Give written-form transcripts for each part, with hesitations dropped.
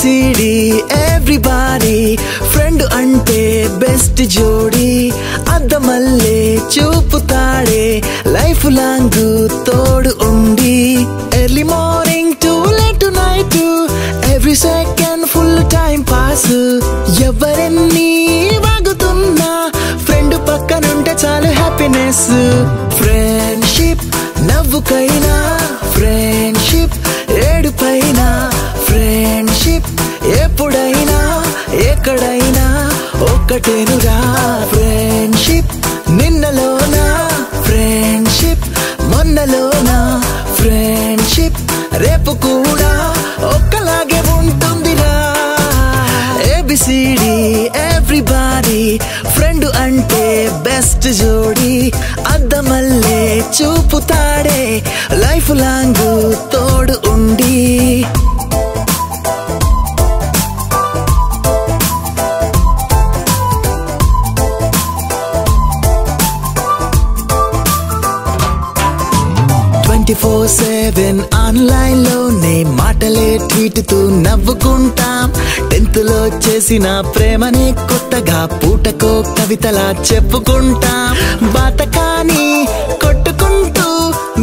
ABCD everybody friend ante best jodi అద్దమల్లే చూపుతాడే life long తోడు ఉండి early morning to late to night every second full time pass ఎవరెన్ని వాగుతున్నా friend పక్కనుంటే చాలు హ్యాపీనెస్ ఫ్రెండ్షిప్ నవ్వుకైనా ఫ్రెండ్షిప్ ఏడుపైనా ఫ్రెండ్షిప్ ఎప్పుడైనా ఎక్కడైనా ఒక్కటేనురా ఫ్రెండ్షిప్ నిన్నలోనా ఫ్రెండ్షిప్ మొన్నలోనా ఫ్రెండ్షిప్ రేపు కూడా ఒక్కలాగే ఉంటుందిరా ABCD everybody ఫ్రెండ్ అంటే బెస్ట్ జోడి అద్దమల్లే చూపుతాడే లైఫ్ లాంగ్ తోడు ఉండి 24/7 ఆన్లైన్ లోనే మాటలే ట్వీట్ తూ నవ్వుకుంటాం 10th లో చేసిన ప్రేమనే కొత్తగా పూటకో కవితలా చెప్పుకుంటాం బాతకాని కొట్టుకుంటూ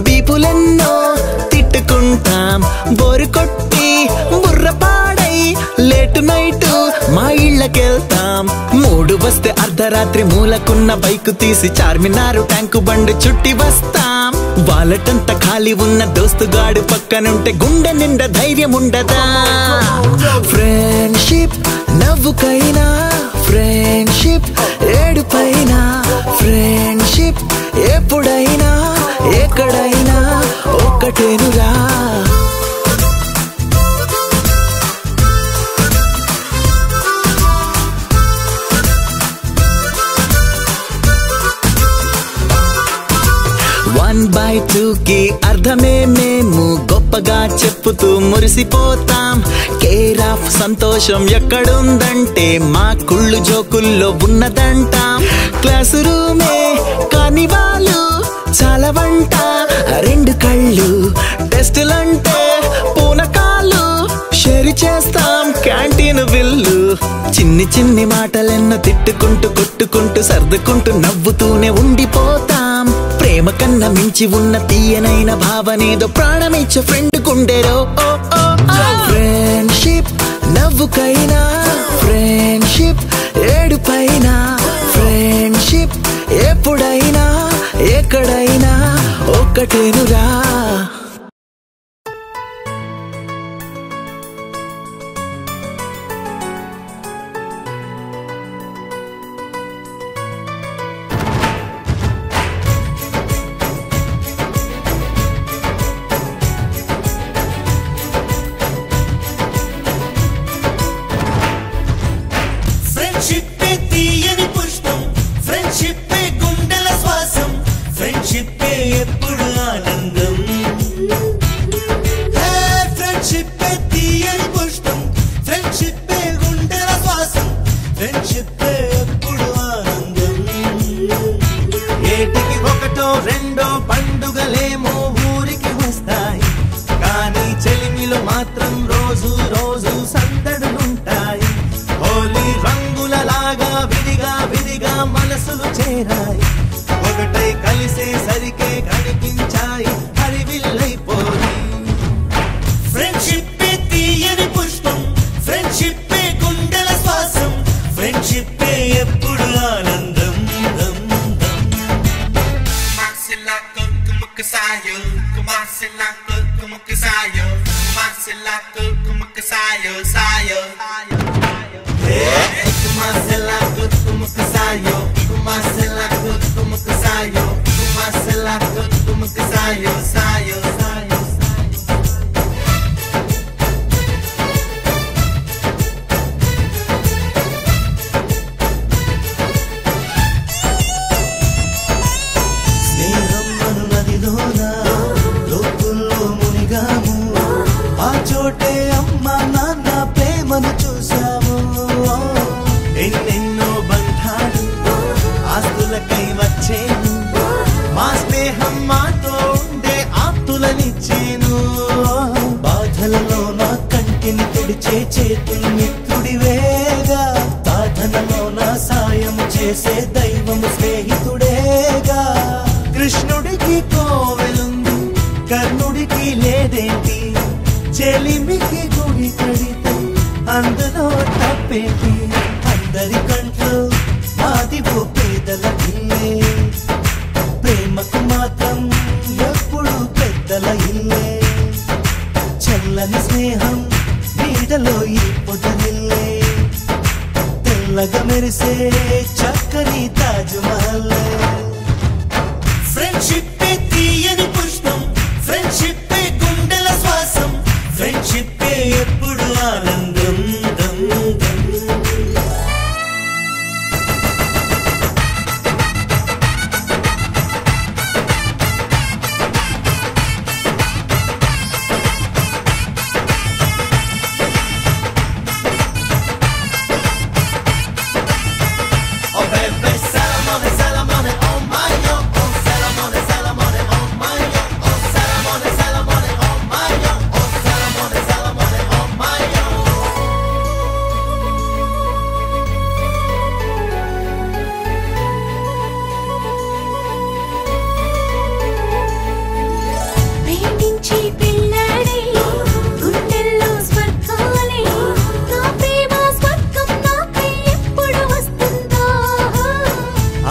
బీపులెన్నో తిట్టుకుంటాం బోరు కొట్టి బుర్రపాడై లేట్ నైట్ మా ఇళ్ళకెళ్తాం మూడు వస్తే అర్ధరాత్రి మూలకున్న బైక్ తీసి చార్మినారు ట్యాంకు బండి చుట్టి వస్తాం వాలటంతా ఖాళీ ఉన్న దోస్తుగాడు పక్కనుంటే గుండె నిండా ధైర్యం ఉండదా ఫ్రెండ్షిప్ నవ్వుకైనా ఫ్రెండ్షిప్ ఏడుపైనా ఫ్రెండ్షిప్ ఎప్పుడైనా ఎక్కడైనా ఒక్కటేనురా One by two కి అర్థమే మేము గొప్పగా చెప్పుతూ మురిసిపోతాం కేర్ ఆఫ్ సంతోషం ఎక్కడుందంటే మా కుళ్ళు జోకుల్లో ఉన్నదంటాం క్లాసు రూమే కానీ వాళ్ళు చాలా వంట రెండు కళ్ళు టెస్టులంటే పూనకాలు షేర్ చేస్తాం క్యాంటీన్ బిల్లు చిన్ని చిన్ని మాటలెన్నో తిట్టుకుంటూ కొట్టుకుంటూ సర్దుకుంటూ నవ్వుతూనే ఉండిపోతాం ప్రేమ కన్నా మించి ఉన్న తీయనైన భావనేదో ప్రాణమిచ్చే ఫ్రెండ్ గుండెలో ఫ్రెండ్షిప్ నవ్వుకైనా ఫ్రెండ్షిప్ ఏడుపైనా ఫ్రెండ్షిప్ ఎప్పుడైనా ఎక్కడైనా ఒక్కటేనురా ఆస్తులకై వచ్చేను మా స్నేహం మాతో ఉండే చేసే దైవము స్నేహితుడేగా. కృష్ణుడికి కోవెలుంది, కర్ణుడికి లేదేంటి? చెలిమికి గుడి కడితే అందులో తప్పేంటి? అందరి కంట్లో మాదివో పేదల ఇల్లే, ప్రేమకు మాత్రం ఎప్పుడు పెద్దల ఇల్లే. చల్లని స్నేహం నీడలో ఈ పొదరిల్లే, తెల్లగా మెరిసే చక్కని తాజ్ మహల్. ఫ్రెండ్షిప్ తీయని పుష్పం, ఫ్రెండ్షిప్ గుండెల శ్వాసం, ఫ్రెండ్షిప్ ఎప్పుడు ఆనందం.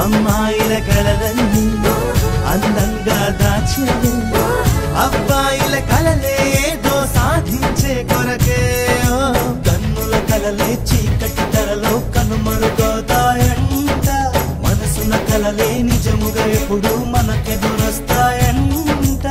అమ్మాయిల కలలన్నీ అందంగా దాచేది, అబ్బాయిల కలలేదో సాధించే కొరకే. కన్నుల కలలే చీకటి తెరలో కనుమరుగవుతాయంట, మనసున కలలే నిజముగా ఎప్పుడు మనకెదురొస్తాయంట.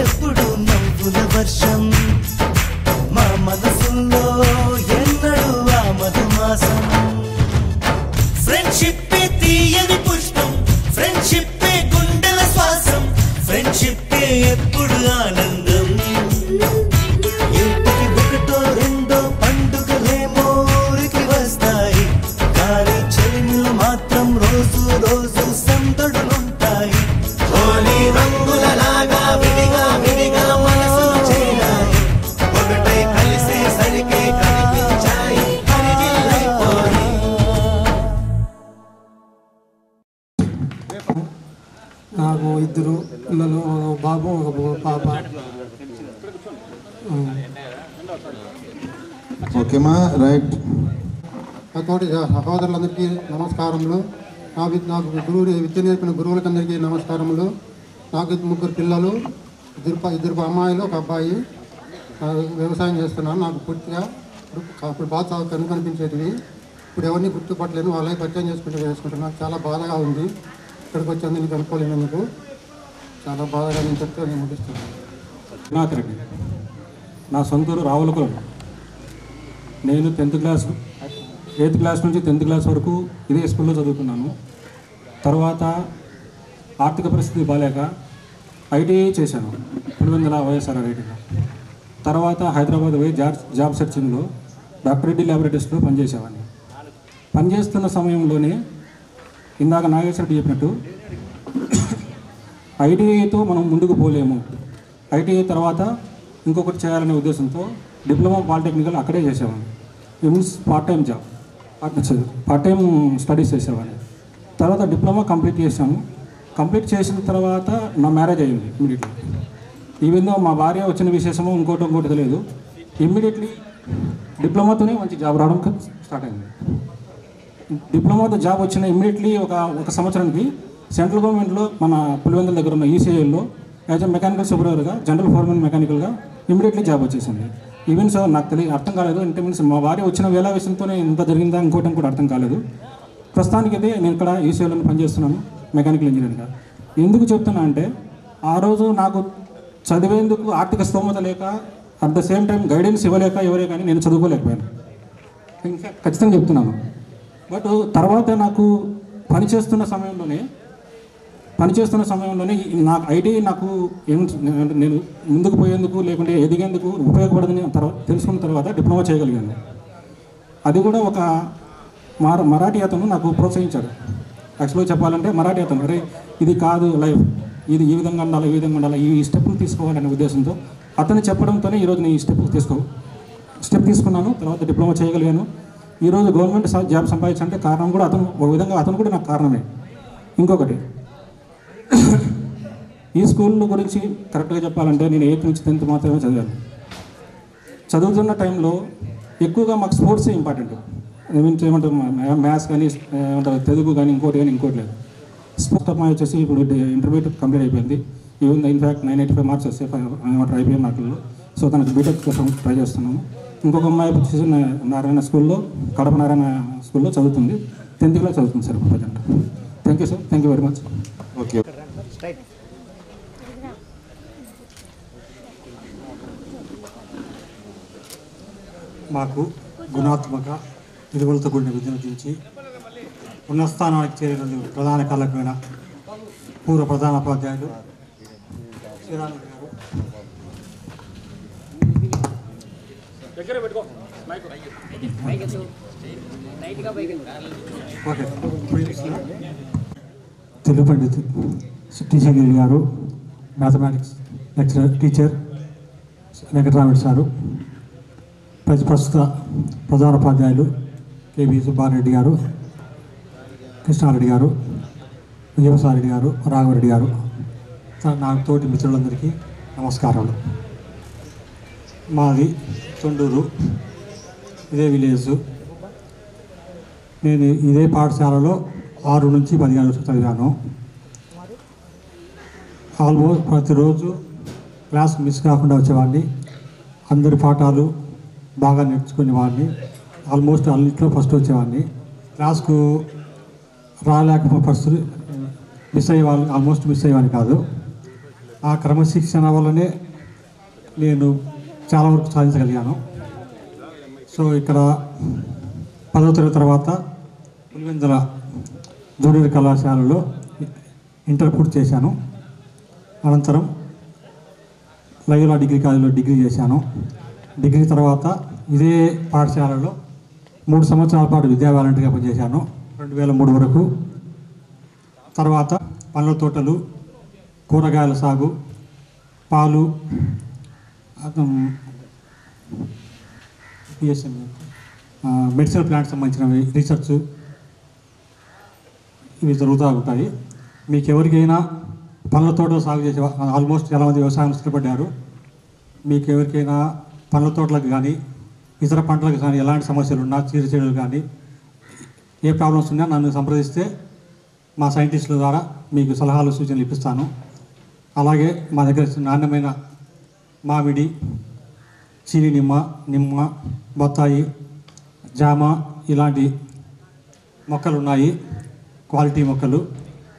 ఎప్పుడు నవ్వుల వర్షం, మా మనసుల్లో ఎన్నడూ ఆ మధుమాసం. ఫ్రెండ్షిప్ తీయని పుష్పం, ఫ్రెండ్షిప్ గుండెల శ్వాసం, ఫ్రెండ్షిప్ ఎప్పుడు ఆనందం. ఇంటికి ఒకటో రెండో పండుగలేమో ఊరికి వస్తాయి, కానీ చెలిమిలు మాత్రం రోజు రోజు సందడులుంటాయి. హోలీ రంగుల లాగా విడిగా విడిగా మనసులు చేరాయి, ఒకటై కలిసే సరికే కనిపించాయి హరివిల్లైపోయి. నాకు 2 పిల్లలు, ఒక బాబు ఒక పాప. ఓకేమా, రైట్. తోటి సహోదరులందరికీ నమస్కారములు. నాకు విద్య నేర్పిన గురువులకందరికీ నమస్కారములు. నాకు 3 పిల్లలు, 2 అమ్మాయిలు, ఒక అబ్బాయి. వ్యవసాయం చేస్తున్నాను. నాకు పూర్తిగా అప్పుడు బాగా కనిపించేటివి, ఇప్పుడు ఎవరిని గుర్తుపట్టలేను. వాళ్ళకి పరిచయం చేసుకుంటున్నాను. చాలా బాధగా ఉంది. ఇక్కడికి వచ్చేందుకు నేను కనుక్కోలేనందుకు చాలా బాధగా నేను చెప్తే నేను ముగిస్తున్నాను. శ్రీనాథ్ రెడ్డి, నా సొంతూరు రావులకులం. నేను 8th క్లాస్ నుంచి 10th క్లాస్ వరకు ఇదే స్కూల్లో చదువుకున్నాను. తర్వాత ఆర్థిక పరిస్థితి బాగాలేక ఐటీఐ చేశాను, పులివెందుల వైఎస్ఆర్ ఐటీలో. తర్వాత హైదరాబాద్ పోయి జాబ్ సెర్చింగ్లో డాక్టర్ రెడ్డి ల్యాబొరేటరీస్లో పనిచేసేవాడిని. పనిచేస్తున్న సమయంలోనే ఇందాక నాగేశ్వరరెడ్డి చెప్పినట్టు ఐటీఐతో మనం ముందుకు పోలేము, ఐటీఐ తర్వాత ఇంకొకటి చేయాలనే ఉద్దేశంతో డిప్లొమా పాలిటెక్నికల్ అక్కడే చేసేవాడిని. మీన్స్ పార్ట్ టైం స్టడీస్ చేసేవాడిని. తర్వాత డిప్లొమా కంప్లీట్ చేశాను. కంప్లీట్ చేసిన తర్వాత నా మ్యారేజ్ అయ్యింది ఇమ్మీడియట్లీ. ఈవెన్ దో మా భార్య వచ్చిన విశేషమో ఇంకోటి తెలియదు. ఇమ్మీడియట్లీ డిప్లొమాతోనే మంచి జాబ్ రావడం స్టార్ట్ అయింది. డిప్లొమాతో జాబ్ వచ్చిన ఇమ్మీడియట్లీ ఒక సంవత్సరానికి సెంట్రల్ గవర్నమెంట్లో మన పులివెందుల దగ్గర ఉన్న ఈసీఐలో యాజ్ ఎ మెకానికల్ సూపర్వైజర్గా, జనరల్ ఫోర్మెన్ మెకానికల్గా ఇమ్మీడియట్లీ జాబ్ వచ్చేసింది. ఈవెన్ సో నాకు అర్థం కాలేదు. అంటే మీన్స్ మా భార్య వచ్చిన వేళ విషయంతోనే ఇంత జరిగిందా ఇంకోటి కూడా అర్థం కాలేదు. ప్రస్తుతానికి అయితే నేను ఇక్కడ ఈసీఐలో పనిచేస్తున్నాను మెకానికల్ ఇంజనీర్గా. ఎందుకు చెప్తున్నా అంటే ఆ రోజు నాకు చదివేందుకు ఆర్థిక స్తోమత లేక, at the same time guidance ఇవ్వలేక ఎవరే కానీ నేను చదువుకోలేకపోయాను. ఇంకా ఖచ్చితంగా చెప్తున్నాను. బట్ తర్వాత నాకు పనిచేస్తున్న సమయంలోనే పనిచేస్తున్న సమయంలోనే నాకు ఐటీ నాకు నేను ముందుకు పోయేందుకు లేకుంటే ఎదిగేందుకు ఉపయోగపడదని తెలుసుకున్న తర్వాత డిప్లొమా చేయగలిగాను. అది కూడా ఒక మరాఠీ అతను నాకు ప్రోత్సహించాడు. యాక్చువల్గా చెప్పాలంటే మరాఠీ అతను, అరే ఇది కాదు లైఫ్, ఇది ఈ విధంగా ఉండాలి, ఈ విధంగా ఉండాలి, ఈ స్టెప్పులు తీసుకోవాలనే ఉద్దేశంతో అతను చెప్పడంతోనే ఈరోజు నేను ఈ స్టెప్ తీసుకున్నాను. తర్వాత డిప్లొమా చేయగలిగాను. ఈరోజు గవర్నమెంట్ జాబ్ సంపాదించాలంటే కారణం కూడా అతను, ఒక విధంగా అతను కూడా నాకు కారణమే. ఇంకొకటి, ఈ స్కూల్ గురించి కరెక్ట్గా చెప్పాలంటే నేను 8th నుంచి 10th మాత్రమే చదివాను. చదువుతున్న టైంలో ఎక్కువగా మాకు స్పోర్ట్స్ ఇంపార్టెంట్. ఏమంటారు, మ్యాథ్స్ కానీ ఏమంటారు, తెలుగు కానీ ఇంకోటి లేదు. స్పోర్ట్స్ అమ్మాయి వచ్చేసి ఇప్పుడు ఇంటర్మీడియట్ కంప్లీట్ అయిపోయింది. ఈవెన్ ఇన్ఫ్యాక్ట్ 985 మార్క్స్ వస్తే అయిపోయింది నాకు. సో తనకు బీటెక్ కోసం ట్రై చేస్తున్నాము. ఇంకొక అమ్మాయి వచ్చేసి నారాయణ స్కూల్లో, కడప నారాయణ స్కూల్లో చదువుతుంది. 10th క్లాస్ చదువుతుంది sir present. Thank you sir, thank you very much. Okay. మాకు గుణాత్మక విలువలతో కూడిన విద్యను దించి ఉన్నతస్థానానికి చేరినందుకు ప్రధాన కారకులైన పూర్వ ప్రధానోపాధ్యాయులు శ్రీరాములు గారు, తెలుగు పండిత్ టీచర్ గారు, mathematics lecturer teacher Venkataramareddy sir, ప్రస్తుత ప్రధానోపాధ్యాయులు కేవీ సుబ్బారెడ్డి గారు, కృష్ణారెడ్డి గారు, విజయప్రసాదరెడ్డి గారు, రాఘవరెడ్డి గారు, నాకు తోటి మిత్రులందరికీ నమస్కారాలు. మాది తొండూరు, ఇదే విలేజ్. నేను ఇదే పాఠశాలలో 6 నుంచి 15 వరకు చదివాను. ఆల్మోస్ట్ ప్రతిరోజు క్లాస్ మిస్ కాకుండా వచ్చేవాడిని. అందరి పాఠాలు బాగా నేర్చుకునేవాడిని. ఆల్మోస్ట్ అన్నింటిలో ఫస్ట్ వచ్చేవాడిని. క్లాస్కు రాలేకపోతే ఫస్ట్ మిస్ అయ్యేవాళ్ళు, ఆల్మోస్ట్ మిస్ అయ్యేవాడిని కాదు. ఆ క్రమశిక్షణ వల్లనే నేను చాలా వరకు సాధించగలిగాను. సో ఇక్కడ 10వ తరగతి తర్వాత పులివెందుల జూనియర్ కళాశాలలో ఇంటర్ పూర్తి చేశాను. అనంతరం లయోలా డిగ్రీ కాలేజీలో డిగ్రీ చేశాను. డిగ్రీ తర్వాత ఇదే పాఠశాలలో 3 సంవత్సరాల పాటు విద్యా వాలంటీర్గా పనిచేశాను 2003 వరకు. తర్వాత పండ్ల తోటలు, కూరగాయల సాగు, పాలు, మెడిసినల్ ప్లాంట్స్ సంబంధించినవి రీసెర్చ్ ఇవి జరుగుతూ ఉంటాయి. మీకు ఎవరికైనా పండ్ల తోటలు సాగు చేసే ఆల్మోస్ట్ చాలా మంది వ్యవసాయం స్థిరపడ్డారు. మీకు ఎవరికైనా పండ్ల తోటలకు కానీ ఇతర పంటలకు కానీ ఎలాంటి సమస్యలు ఉన్నా, చీడలు కానీ ఏ ప్రాబ్లమ్స్ ఉన్నా నన్ను సంప్రదిస్తే మా సైంటిస్టుల ద్వారా మీకు సలహాలు సూచనలు ఇప్పిస్తాను. అలాగే మా దగ్గర నాణ్యమైన మామిడి, చీని నిమ్మ, బత్తాయి, జామ ఇలాంటి మొక్కలు ఉన్నాయి. క్వాలిటీ మొక్కలు.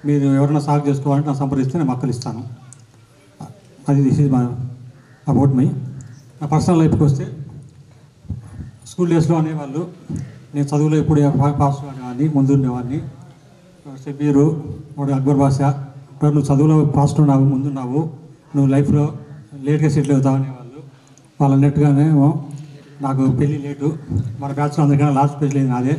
మీరు ఎవరైనా సాగు చేసుకోవాలంటే నా సంప్రదిస్తే నేను మొక్కలు ఇస్తాను. అది this is my about my. నా పర్సనల్ లైఫ్కి వస్తే స్కూల్ డేస్లో అనేవాళ్ళు నేను చదువులో ఎప్పుడు పాస్ అనేవాడిని, ముందు ఉండేవాడిని. షబీరు, అక్బర్ బాషా, నువ్వు చదువులో ఫాస్ట్ ఉన్నావు, ముందున్నావు, నువ్వు లైఫ్లో లేట్గా సెటిల్ అవుతావు అనేవాళ్ళు. వాళ్ళు అన్నట్టుగానే నాకు పెళ్ళి లేటు. మన బ్యాచ్లో అందరికన్నా లాస్ట్ పెళ్ళి అయింది నాదే.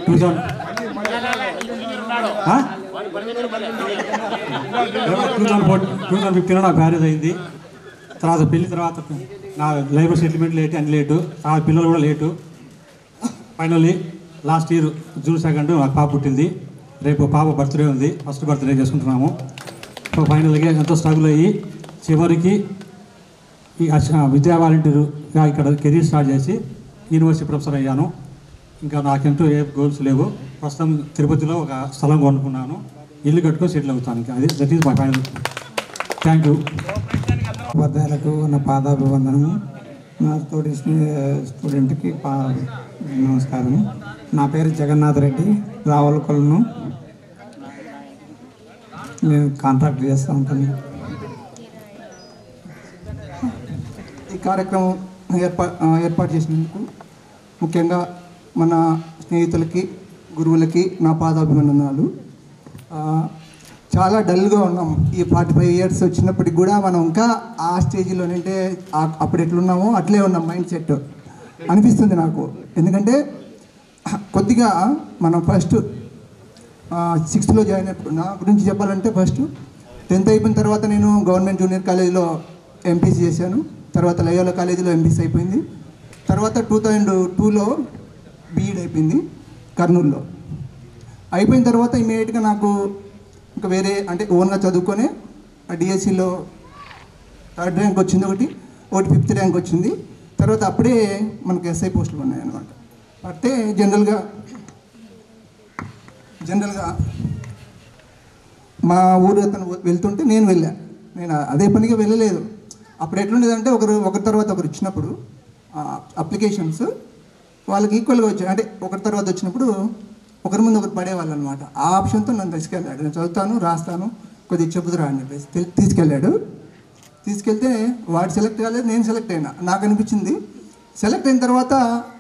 2015లో నాకు మ్యారేజ్ అయింది. తర్వాత పెళ్ళి తర్వాత నా లైఫ్ సెటిల్మెంట్ లేట్, అన్ని లేటు. తర్వాత పిల్లలు కూడా late. Finally last year June 2 నాకు పాప పుట్టింది. రేపు పాప బర్త్డే ఉంది, ఫస్ట్ బర్త్డే చేసుకుంటున్నాము. సో ఫైనల్గా ఎంతో స్ట్రగుల్ అయ్యి చివరికి ఈ విద్యా వాలంటీర్గా ఇక్కడ కెరీర్ స్టార్ట్ చేసి యూనివర్సిటీ ప్రొఫెసర్ అయ్యాను. ఇంకా నాకెంతో ఏ గోల్స్ లేవు. ప్రస్తుతం తిరుపతిలో ఒక స్థలం కొనుక్కున్నాను, ఇల్లు కట్టుకొని సెటిల్ అవుతాను. ఇంకా అది that is my final. Thank you. ఉపాధ్యాయులకు నా పాదాభివందనము. నా తోటి స్టూడెంట్కి నమస్కారం. నా పేరు జగన్నాథ్ రెడ్డి, రావులకొలను. నేను కాంట్రాక్ట్ చేస్తూ ఉంటాను. ఈ కార్యక్రమం ఏర్పాటు చేసినందుకు ముఖ్యంగా మన స్నేహితులకి, గురువులకి నా పాదాభివందనాలు. చాలా డల్గా ఉన్నాం. ఈ 45 ఇయర్స్ వచ్చినప్పటికి కూడా మనం ఇంకా ఆ స్టేజ్లో అంటే అప్పుడు ఎట్లున్నామో అట్లే ఉన్నాం. మైండ్ సెట్ అనిపిస్తుంది నాకు. ఎందుకంటే కొద్దిగా మనం ఫస్ట్ 6th జాయిన్ అయినప్పుడు నా గురించి చెప్పాలంటే ఫస్ట్ 10th అయిపోయిన తర్వాత నేను గవర్నమెంట్ జూనియర్ కాలేజీలో ఎంపీసీ చేశాను. తర్వాత లయోలా కాలేజీలో ఎంపీసీ అయిపోయింది. తర్వాత 2002లో బీఈడ్ అయిపోయింది కర్నూలులో. అయిపోయిన తర్వాత ఇమీడియట్గా నాకు ఇంకా వేరే అంటే ఓన్గా చదువుకొని డిఎస్సిలో 3rd ర్యాంక్ వచ్చింది, ఒకటి 5th ర్యాంక్ వచ్చింది. తర్వాత అప్పుడే మనకు ఎస్ఐ పోస్టులు ఉన్నాయి అన్నమాట. అంటే జనరల్గా మా ఊరు అతను వెళ్తుంటే నేను వెళ్ళాను. నేను అదే పనిగా వెళ్ళలేదు. అప్పుడు ఎట్లుండేదంటే ఒకరి తర్వాత ఒకరు ఇచ్చినప్పుడు అప్లికేషన్స్ వాళ్ళకి ఈక్వల్గా వచ్చాయి. అంటే ఒకరి తర్వాత వచ్చినప్పుడు ఒకరి ముందు ఒకరు పడేవాళ్ళు అనమాట. ఆ ఆప్షన్తో నన్ను తీసుకెళ్ళాడు. నేను చదువుతాను, రాస్తాను, కొద్దిగా చెబుతురా అని చెప్పేసి తీసుకెళ్ళాడు. తీసుకెళ్తే వాడు సెలెక్ట్ కాలేదు, నేను సెలెక్ట్ అయినా. నాకు అనిపించింది సెలెక్ట్ అయిన తర్వాత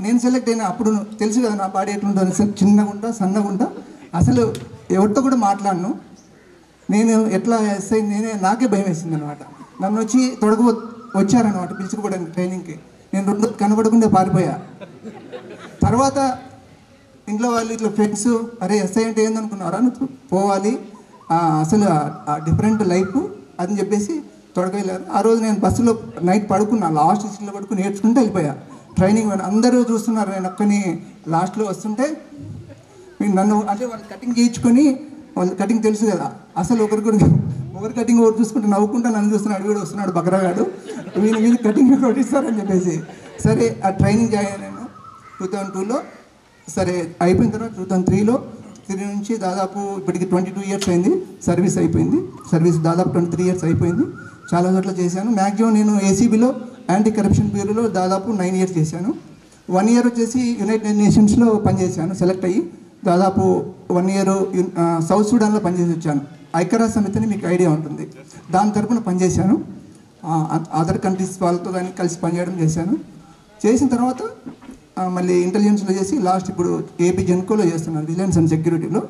నేను సెలెక్ట్ అయినా అప్పుడు తెలుసు కదా నా బాడీ ఎట్లుంటుంది, చిన్నగుంటా సన్నగుంటా, అసలు ఎవరితో కూడా మాట్లాడను. నేను ఎట్లా ఎస్ఐ నాకే భయం వేసింది అనమాట. నన్ను వచ్చి వచ్చారనమాట పిలుచుకోవడానికి ట్రైనింగ్కి. నేను 2 కనబడకుండా పారిపోయా. తర్వాత ఇంట్లో వాళ్ళు ఇట్లా ఫ్రెండ్స్, అరే ఎస్ఐ అంటే ఏందనుకున్నారా, నువ్వు పోవాలి, అసలు డిఫరెంట్ లైఫ్ అని చెప్పేసి తొడగలేరు. ఆ రోజు నేను బస్సులో నైట్ పడుకున్నా, లాస్ట్ సీట్లో పడుకుని నేర్చుకుంటూ వెళ్ళిపోయా. ట్రైనింగ్ అందరూ చూస్తున్నారు, నేను ఒక్కని లాస్ట్లో వస్తుంటే నన్ను అంటే వాళ్ళు కటింగ్ చేయించుకొని, వాళ్ళు కటింగ్ తెలుసు కదా, అసలు ఒకరి కటింగ్ ఒకరు చూసుకుంటే నవ్వుకుంటా నన్ను చూస్తున్నాడు, వీడు వస్తున్నాడు బకరాగాడు, వీళ్ళు కటింగ్ కొట్టిస్తారని చెప్పేసి. సరే ఆ ట్రైనింగ్ జాయిన్ అయ్యాను 2002లో. సరే అయిపోయిన తర్వాత 2003లో, 3 నుంచి దాదాపు ఇప్పటికి 22 ఇయర్స్ అయింది. సర్వీస్ అయిపోయింది. సర్వీస్ దాదాపు 23 ఇయర్స్ అయిపోయింది. చాలా చోట్ల చేశాను. మ్యాక్సిమం నేను ఏసీబీలో యాంటీ కరప్షన్ బ్యూరోలో దాదాపు 9 ఇయర్స్ చేశాను. 1 ఇయర్ వచ్చేసి యునైటెడ్ నేషన్స్లో పనిచేశాను. సెలెక్ట్ అయ్యి దాదాపు 1 ఇయర్ సౌత్ సూడాన్లో పనిచేసి వచ్చాను. ఐక్యరాజ్య సమితిని మీకు ఐడియా ఉంటుంది, దాని తరపున పనిచేశాను. అదర్ కంట్రీస్ వాళ్ళతో కానీ కలిసి పనిచేయడం చేశాను. చేసిన తర్వాత మళ్ళీ ఇంటెలిజెన్స్లో చేసి లాస్ట్ ఇప్పుడు ఏపీ జెన్కోలో చేస్తున్నాను, విజిలెన్స్ అండ్ సెక్యూరిటీలో.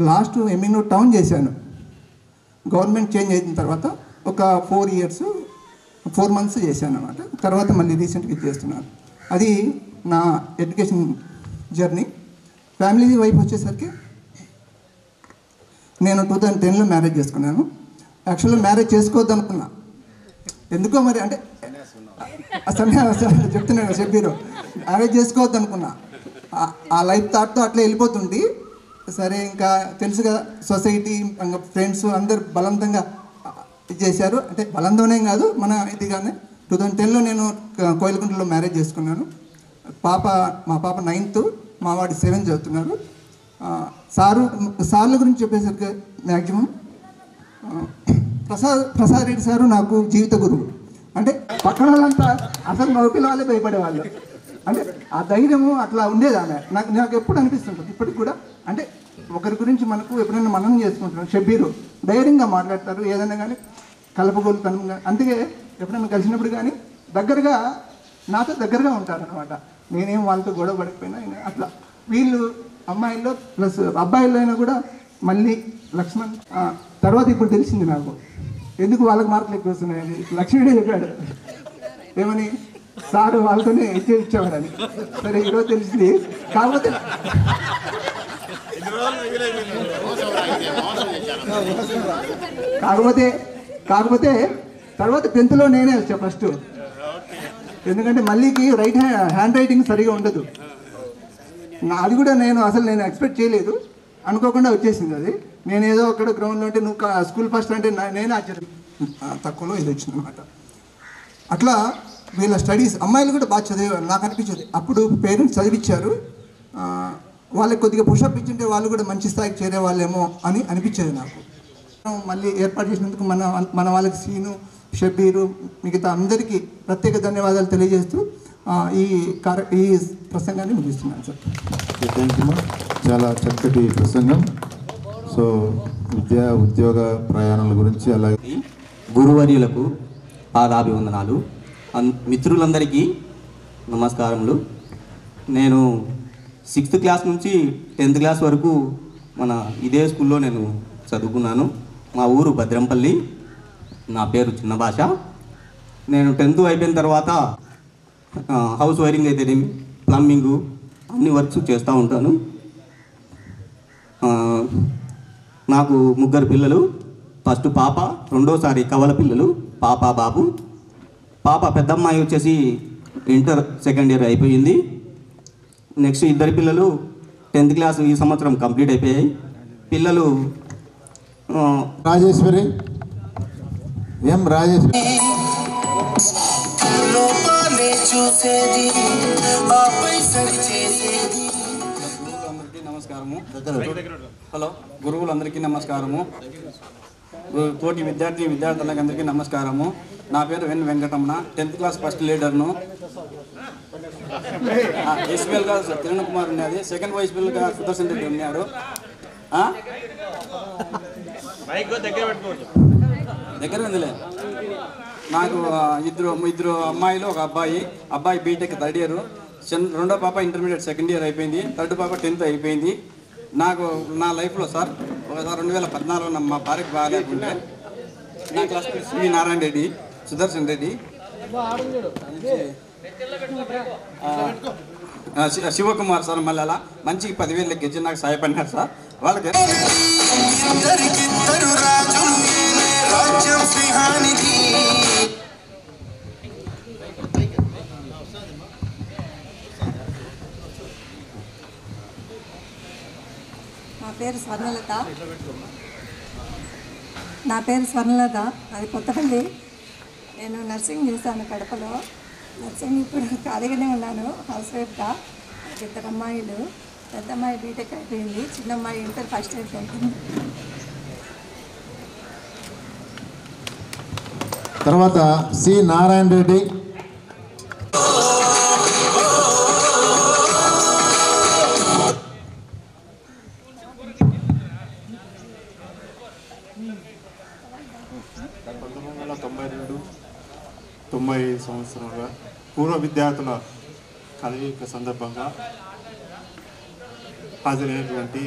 లాస్ట్ ఎమ్మింగ్నూర్ టౌన్ చేశాను. గవర్నమెంట్ చేంజ్ అయిన తర్వాత ఒక 4 months చేశాను అనమాట. తర్వాత మళ్ళీ రీసెంట్గా చేస్తున్నాను. అది నా ఎడ్యుకేషన్ జర్నీ. ఫ్యామిలీ వైఫ్ వచ్చేసరికి నేను 2010లో మ్యారేజ్ చేసుకున్నాను. యాక్చువల్గా మ్యారేజ్ చేసుకోవద్దు అనుకున్నా, ఎందుకో మరి అంటే చెప్తున్నాను చెప్పారు, మ్యారేజ్ చేసుకోవద్దు అనుకున్నా. ఆ లైఫ్ థాట్తో అట్లా వెళ్ళిపోతుంది. సరే ఇంకా తెలుసు కదా, సొసైటీ ఫ్రెండ్స్ అందరు బలవంతంగా చేశారు. అంటే బలవంతమేం కాదు, మన ఇదిగానే 2010లో నేను కోయిలకుంటలో మ్యారేజ్ చేసుకున్నాను. మా పాప 9th, మా వాడు 7th చదువుతున్నారు. సార్ల గురించి చెప్పేసరికి మ్యాక్సిమం ప్రసాద్ రెడ్డి సారు నాకు జీవిత గురువు. అంటే పక్కన వాళ్ళంతా అసలు నౌకల వాళ్ళే భయపడేవాళ్ళు. అంటే ఆ ధైర్యము అట్లా ఉండేది ఆమె. నాకు ఎప్పుడు అనిపిస్తుంటుంది ఇప్పటికి కూడా. అంటే ఒకరి గురించి మనకు ఎప్పుడైనా మనం చేసుకుంటున్నాం. షబ్బీరు ధైర్యంగా మాట్లాడతారు, ఏదైనా కానీ కలపగోలు తనం కానీ. అందుకే ఎప్పుడైనా కలిసినప్పుడు కానీ నాతో దగ్గరగా ఉంటారనమాట. నేనేం వాళ్ళతో గొడవ పడిపోయినా అట్లా. వీళ్ళు అమ్మాయిల్లో ప్లస్ అబ్బాయిల్లో అయినా కూడా మళ్ళీ లక్ష్మణ్. తర్వాత ఇప్పుడు తెలిసింది నాకు ఎందుకు వాళ్ళకి మార్కులు ఎక్కువ వస్తున్నాయని. లక్ష్మణుడే చెప్పాడు ఏమని, సారు వాళ్ళతోనే ఇచ్చేవాడని. సరే ఈరోజు తెలిసింది. కాకపోతే తర్వాత 10thలో నేనే వచ్చా ఫస్ట్. ఎందుకంటే మళ్ళీకి హ్యాండ్ రైటింగ్ సరిగా ఉండదు. అది కూడా నేను ఎక్స్పెక్ట్ చేయలేదు, అనుకోకుండా వచ్చేసింది అది. నేనేదో అక్కడ గ్రౌండ్లో ఉంటే నువ్వు స్కూల్ ఫస్ట్ అంటే నేనే ఆశ్చర్యం, తక్కువలో ఇది వచ్చింది అనమాట. అట్లా వీళ్ళ స్టడీస్ అమ్మాయిలు కూడా బాగా చదివేవారు. నాకు అనిపించేది అప్పుడు పేరెంట్స్ చదివించారు, వాళ్ళకి కొద్దిగా పుషప్ ఇచ్చింటే వాళ్ళు కూడా మంచి స్థాయికి చేరేవాళ్ళేమో అని అనిపించేది నాకు. మళ్ళీ ఏర్పాటు చేసినందుకు మన వాళ్ళకి సీను, షబ్బీరు, మిగతా అందరికీ ప్రత్యేక ధన్యవాదాలు తెలియజేస్తూ ఈ ప్రసంగాన్ని ముగిస్తున్నాను సార్. Thank you. చాలా చక్కటి ప్రసంగం. సో విద్యా ఉద్యోగ ప్రయాణాల గురించి, అలాగే గురువర్యులకు పాదాభివందనాలు, మిత్రులందరికీ నమస్కారములు. నేను 6th క్లాస్ నుంచి 10th క్లాస్ వరకు ఇదే స్కూల్లో నేను చదువుకున్నాను. మా ఊరు భద్రంపల్లి. నా పేరు చిన్న భాష. నేను 10th అయిపోయిన తర్వాత హౌస్ వైరింగ్ అయితే ప్లంబింగు అన్ని వర్క్స్ చేస్తూ ఉంటాను. నాకు 3 పిల్లలు. ఫస్ట్ పాప, రెండోసారి కవల పిల్లలు పాప బాబు. పాప పెద్దమ్మాయి వచ్చేసి ఇంటర్ సెకండ్ ఇయర్ అయిపోయింది. నెక్స్ట్ 2 పిల్లలు 10th క్లాస్ ఈ సంవత్సరం కంప్లీట్ అయిపోయాయి. పిల్లలు రాజేశ్వరి రాజేశ్వరి నమస్కారము. హలో గురువులందరికీ నమస్కారము. తోటి విద్యార్థులకు అందరికీ నమస్కారము. నా పేరు N Venkataramana. 10th class first లీడర్ను. ఎస్పీఎల్గా కిరణ్ కుమార్ ఉన్నది. సెకండ్ వైస్పీఎల్గా సుదర్శన్ రెడ్డి ఉన్నాడు. దగ్గర ఉందిలే. నాకు ఇద్దరు అమ్మాయిలు, ఒక అబ్బాయి. అబ్బాయి బీటెక్ 3rd ఇయర్. రెండో పాప ఇంటర్మీడియట్ 2nd ఇయర్ అయిపోయింది. 3rd పాప 10th అయిపోయింది. నాకు నా లైఫ్లో సార్ ఒకసారి 2014 మా భార్యకు బాగాలేకుంటే నా క్లాస్ శ్రీ నారాయణ రెడ్డి, సుదర్శన్ రెడ్డి, శివకుమార్ సార్ మళ్ళీ అలా మంచికి 10,000 లెక్కించి నాకు సహాయపడినారు సార్. వాళ్ళకి నా పేరు స్వర్ణలత. అది కొత్తపల్లి. నేను నర్సింగ్ చేశాను కడపలో. నర్సింగ్ ఇప్పుడు ఖాళీగానే ఉన్నాను, హౌస్ వైఫ్గా. 2 అమ్మాయిలు. పెద్ద అమ్మాయి బీటెక్ అయిపోయింది, చిన్న అమ్మాయి ఇంటర్ ఫస్ట్ ఇయర్ అయిపోయింది. తర్వాత సి నారాయణ రెడ్డి. సంవత్సరాలుగా పూర్వ విద్యార్థుల కలయిక సందర్భంగా హాజరైనటువంటి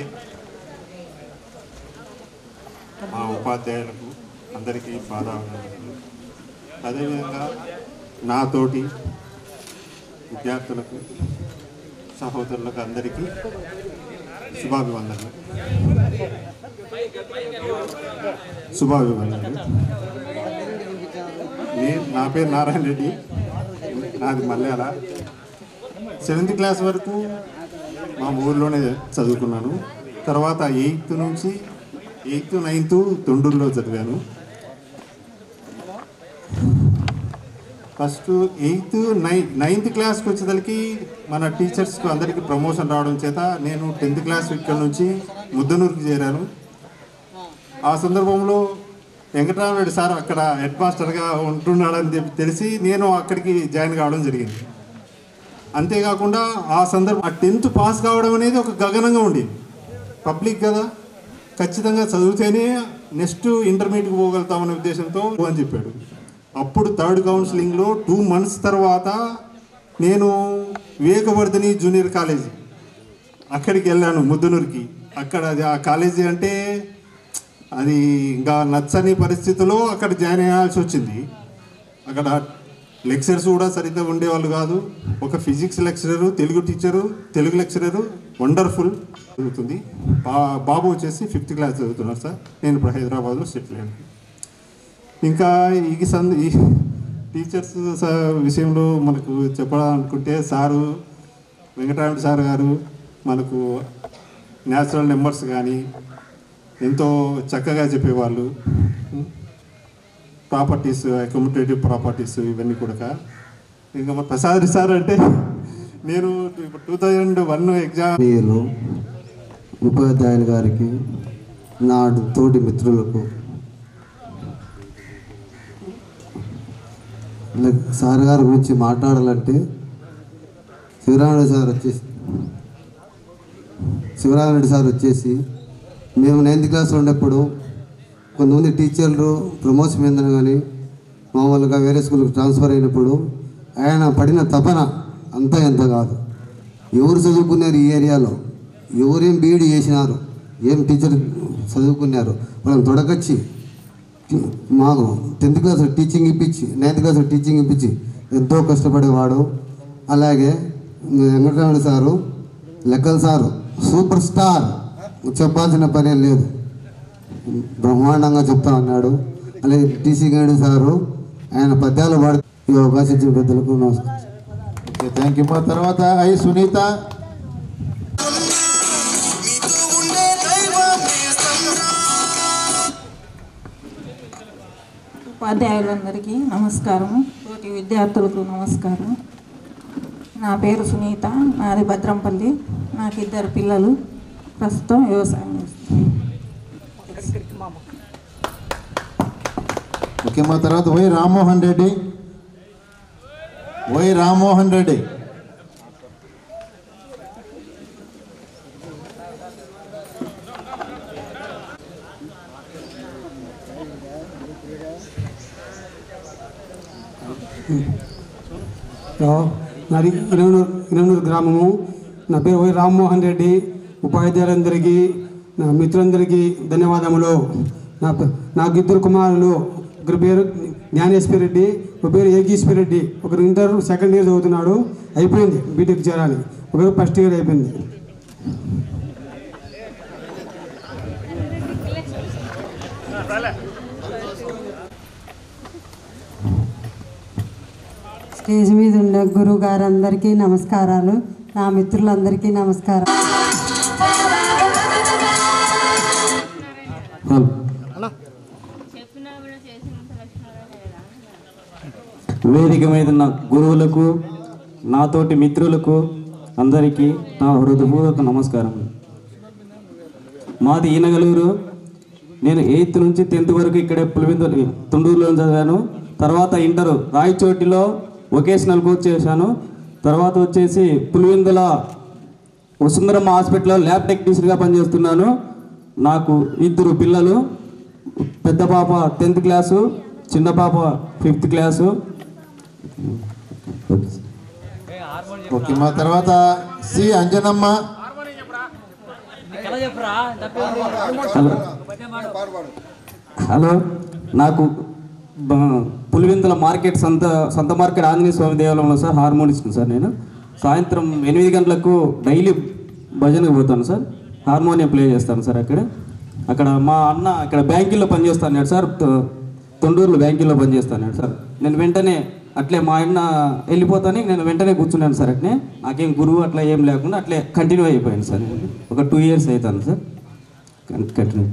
మా ఉపాధ్యాయులకు అందరికీ పాదాభివందనాలు. అదేవిధంగా నాతోటి విద్యార్థులకు, సహోదరులకు అందరికీ శుభాభివందనలు. నా పేరు నారాయణ రెడ్డి. నాది మల్యాల. 7th క్లాస్ వరకు మా ఊర్లోనే చదువుకున్నాను. తర్వాత 8th నుంచి 8th 9th తొండూరులో చదివాను. ఫస్ట్ 8th 9th క్లాస్కి వచ్చేసరికి మన టీచర్స్కి అందరికీ ప్రమోషన్ రావడం చేత నేను 10th క్లాస్ ఇక్కడ నుంచి ముద్దనూరుకి చేరాను. ఆ సందర్భంలో వెంకటరామరెడ్డి సార్ అక్కడ హెడ్ మాస్టర్గా ఉంటున్నాడని తెలిసి నేను అక్కడికి జాయిన్ కావడం జరిగింది. అంతేకాకుండా ఆ సందర్భం 10th పాస్ కావడం అనేది ఒక గగనంగా ఉండేది. పబ్లిక్ కదా, ఖచ్చితంగా చదివితేనే నెక్స్ట్ ఇంటర్మీడియట్కి పోగలుగుతామనే ఉద్దేశంతో అని చెప్పాడు. అప్పుడు 3rd కౌన్సిలింగ్లో 2 months తర్వాత నేను వివేకవర్ధిని జూనియర్ కాలేజీ అక్కడికి వెళ్ళాను, ముద్దనూరుకి. అక్కడ ఆ కాలేజీ అంటే అది ఇంకా నచ్చని పరిస్థితిలో అక్కడ జాయిన్ అయ్యాల్సి వచ్చింది. అక్కడ లెక్చరర్స్ కూడా సరిగ్గా ఉండేవాళ్ళు కాదు. ఒక physics lecturer, Telugu teacher, Telugu lecturer wonderful జరుగుతుంది. బాబు వచ్చేసి 5th క్లాస్ చదువుతున్నారు సార్. నేను ఇప్పుడు హైదరాబాద్లో సెటిల్ అయ్యాను. ఇంకా ఈ టీచర్స్ విషయంలో మనకు చెప్పాలనుకుంటే సారు వెంకటరామరెడ్డి సార్ గారు మనకు న్యాచురల్ నెంబర్స్ కానీ ఎంతో చక్కగా చెప్పేవాళ్ళు. ప్రాపర్టీస్, అకామిడేటివ్ ప్రాపర్టీస్ ఇవన్నీ కూడా. ఇంకా మా ప్రసాద్ సార్ అంటే నేను 2001 ఎగ్జామ్ ఉపాధ్యాయులు గారికి, నాడు తోటి మిత్రులకు, సార్ గారి గురించి మాట్లాడాలంటే శివరామరెడ్డి సార్ వచ్చేసి మేము 9th క్లాస్లో ఉన్నప్పుడు కొంతమంది టీచర్లు ప్రమోషన్ మీద కానీ మామూలుగా వేరే స్కూల్కి ట్రాన్స్ఫర్ అయినప్పుడు ఆయన పడిన తపన అంతా ఎంత కాదు. ఎవరు చదువుకున్నారు ఈ ఏరియాలో, ఎవరేం బీఈడీ చేసినారు, ఏం టీచర్ చదువుకున్నారు, వాళ్ళని తొడకొచ్చి మాకు 10th క్లాస్ టీచింగ్ ఇప్పించి 9th క్లాస్ టీచింగ్ ఇప్పించి ఎంతో కష్టపడేవాడు. అలాగే వెంకటరమణ సారు, లెక్కల సారు సూపర్ స్టార్, చెప్పాల్సిన పనే లేదు, బ్రహ్మాండంగా చెప్తా ఉన్నాడు. అలాగే టీసీ గైడ్ సారు, ఆయన పద్యాలు పాడు. ఈ అవకాశం ఇచ్చిన పెద్దలకు నమస్కారం. Okay, thank you. మా తర్వాత సునీత. ఉపాధ్యాయులందరికీ నమస్కారం, తోటి విద్యార్థులకు నమస్కారం. నా పేరు సునీత, నాది భద్రంపల్లి. నాకు 2 పిల్లలు, ప్రస్తుతం వ్యవసాయం చేస్తాను. ఓకే, మా తర్వాత వై రామ్మోహన్ రెడ్డి. నాది ఇరవనూరు గ్రామము. నా పేరు వై రామ్మోహన్ రెడ్డి. ఉపాధ్యాయులందరికీ, నా మిత్రులందరికీ ధన్యవాదములు. నాకు 2 కుమారులు. ఒకరి పేరు జ్ఞానేశ్వర రెడ్డి, ఒక పేరు ఏకీశ్వర రెడ్డి. ఒకరు ఇంటర్ సెకండ్ ఇయర్ చదువుతున్నాడు, అయిపోయింది బీటెక్ చేరాలి. ఒకరు ఫస్ట్ ఇయర్ అయిపోయింది. స్టేజ్ మీద ఉన్న గురువు గారందరికీ నమస్కారాలు, నా మిత్రులందరికీ నమస్కారం. వేదిక మీద ఉన్న గురువులకు, నాతోటి మిత్రులకు అందరికీ నా హృదయపూర్వక నమస్కారం. మాది ఈనగలూరు. నేను 8th నుంచి 10th వరకు ఇక్కడే తుండూరులో చదివాను. తర్వాత ఇంటర్ రాయచోటిలో వొకేషనల్ కోర్స్ చేశాను. తర్వాత వచ్చేసి పులివెందుల వసుంధరమ్మ హాస్పిటల్లో ల్యాబ్ టెక్నీషియన్గా పనిచేస్తున్నాను. నాకు 2 పిల్లలు. పెద్ద పాప 10th క్లాసు, చిన్న పాప 5th క్లాసు. ఓకే, మా తర్వాత సి అంజనమ్మ. హలో, నాకు పులివెందుల మార్కెట్ సంత మార్కెట్ ఆంజనేయ స్వామి దేవాలయంలో సార్ హార్మోనిస్ట్ సార్. నేను సాయంత్రం 8 గంటలకు డైలీ భజనకు పోతాను సార్. హార్మోనియం ప్లే చేస్తాను సార్. అక్కడ మా అన్న ఇక్కడ బ్యాంకుల్లో పనిచేస్తాను సార్, తొండూరులో బ్యాంకుల్లో పనిచేస్తాను సార్. నేను వెంటనే అట్లే మా అన్న వెళ్ళిపోతాను, నేను వెంటనే కూర్చున్నాను సార్. అట్లే నాకేం గురువు అట్లా ఏం లేకుండా అట్లే కంటిన్యూ అయిపోయాను సార్. ఒక 2 years అవుతాను సార్ కంటిన్యూ.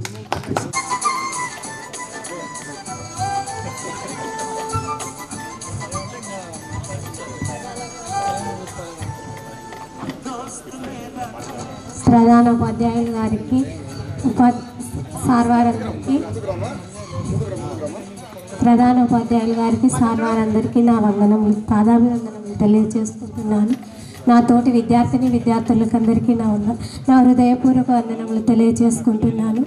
ప్రధానోపాధ్యాయులు గారికి, ప్రధానోపాధ్యాయులు గారికి, సార్ వారందరికీ నా వందనములు, పాదాభివందనములు తెలియజేసుకుంటున్నాను. నా తోటి విద్యార్థులకు అందరికీ నా హృదయపూర్వక వందనములు తెలియజేసుకుంటున్నాను.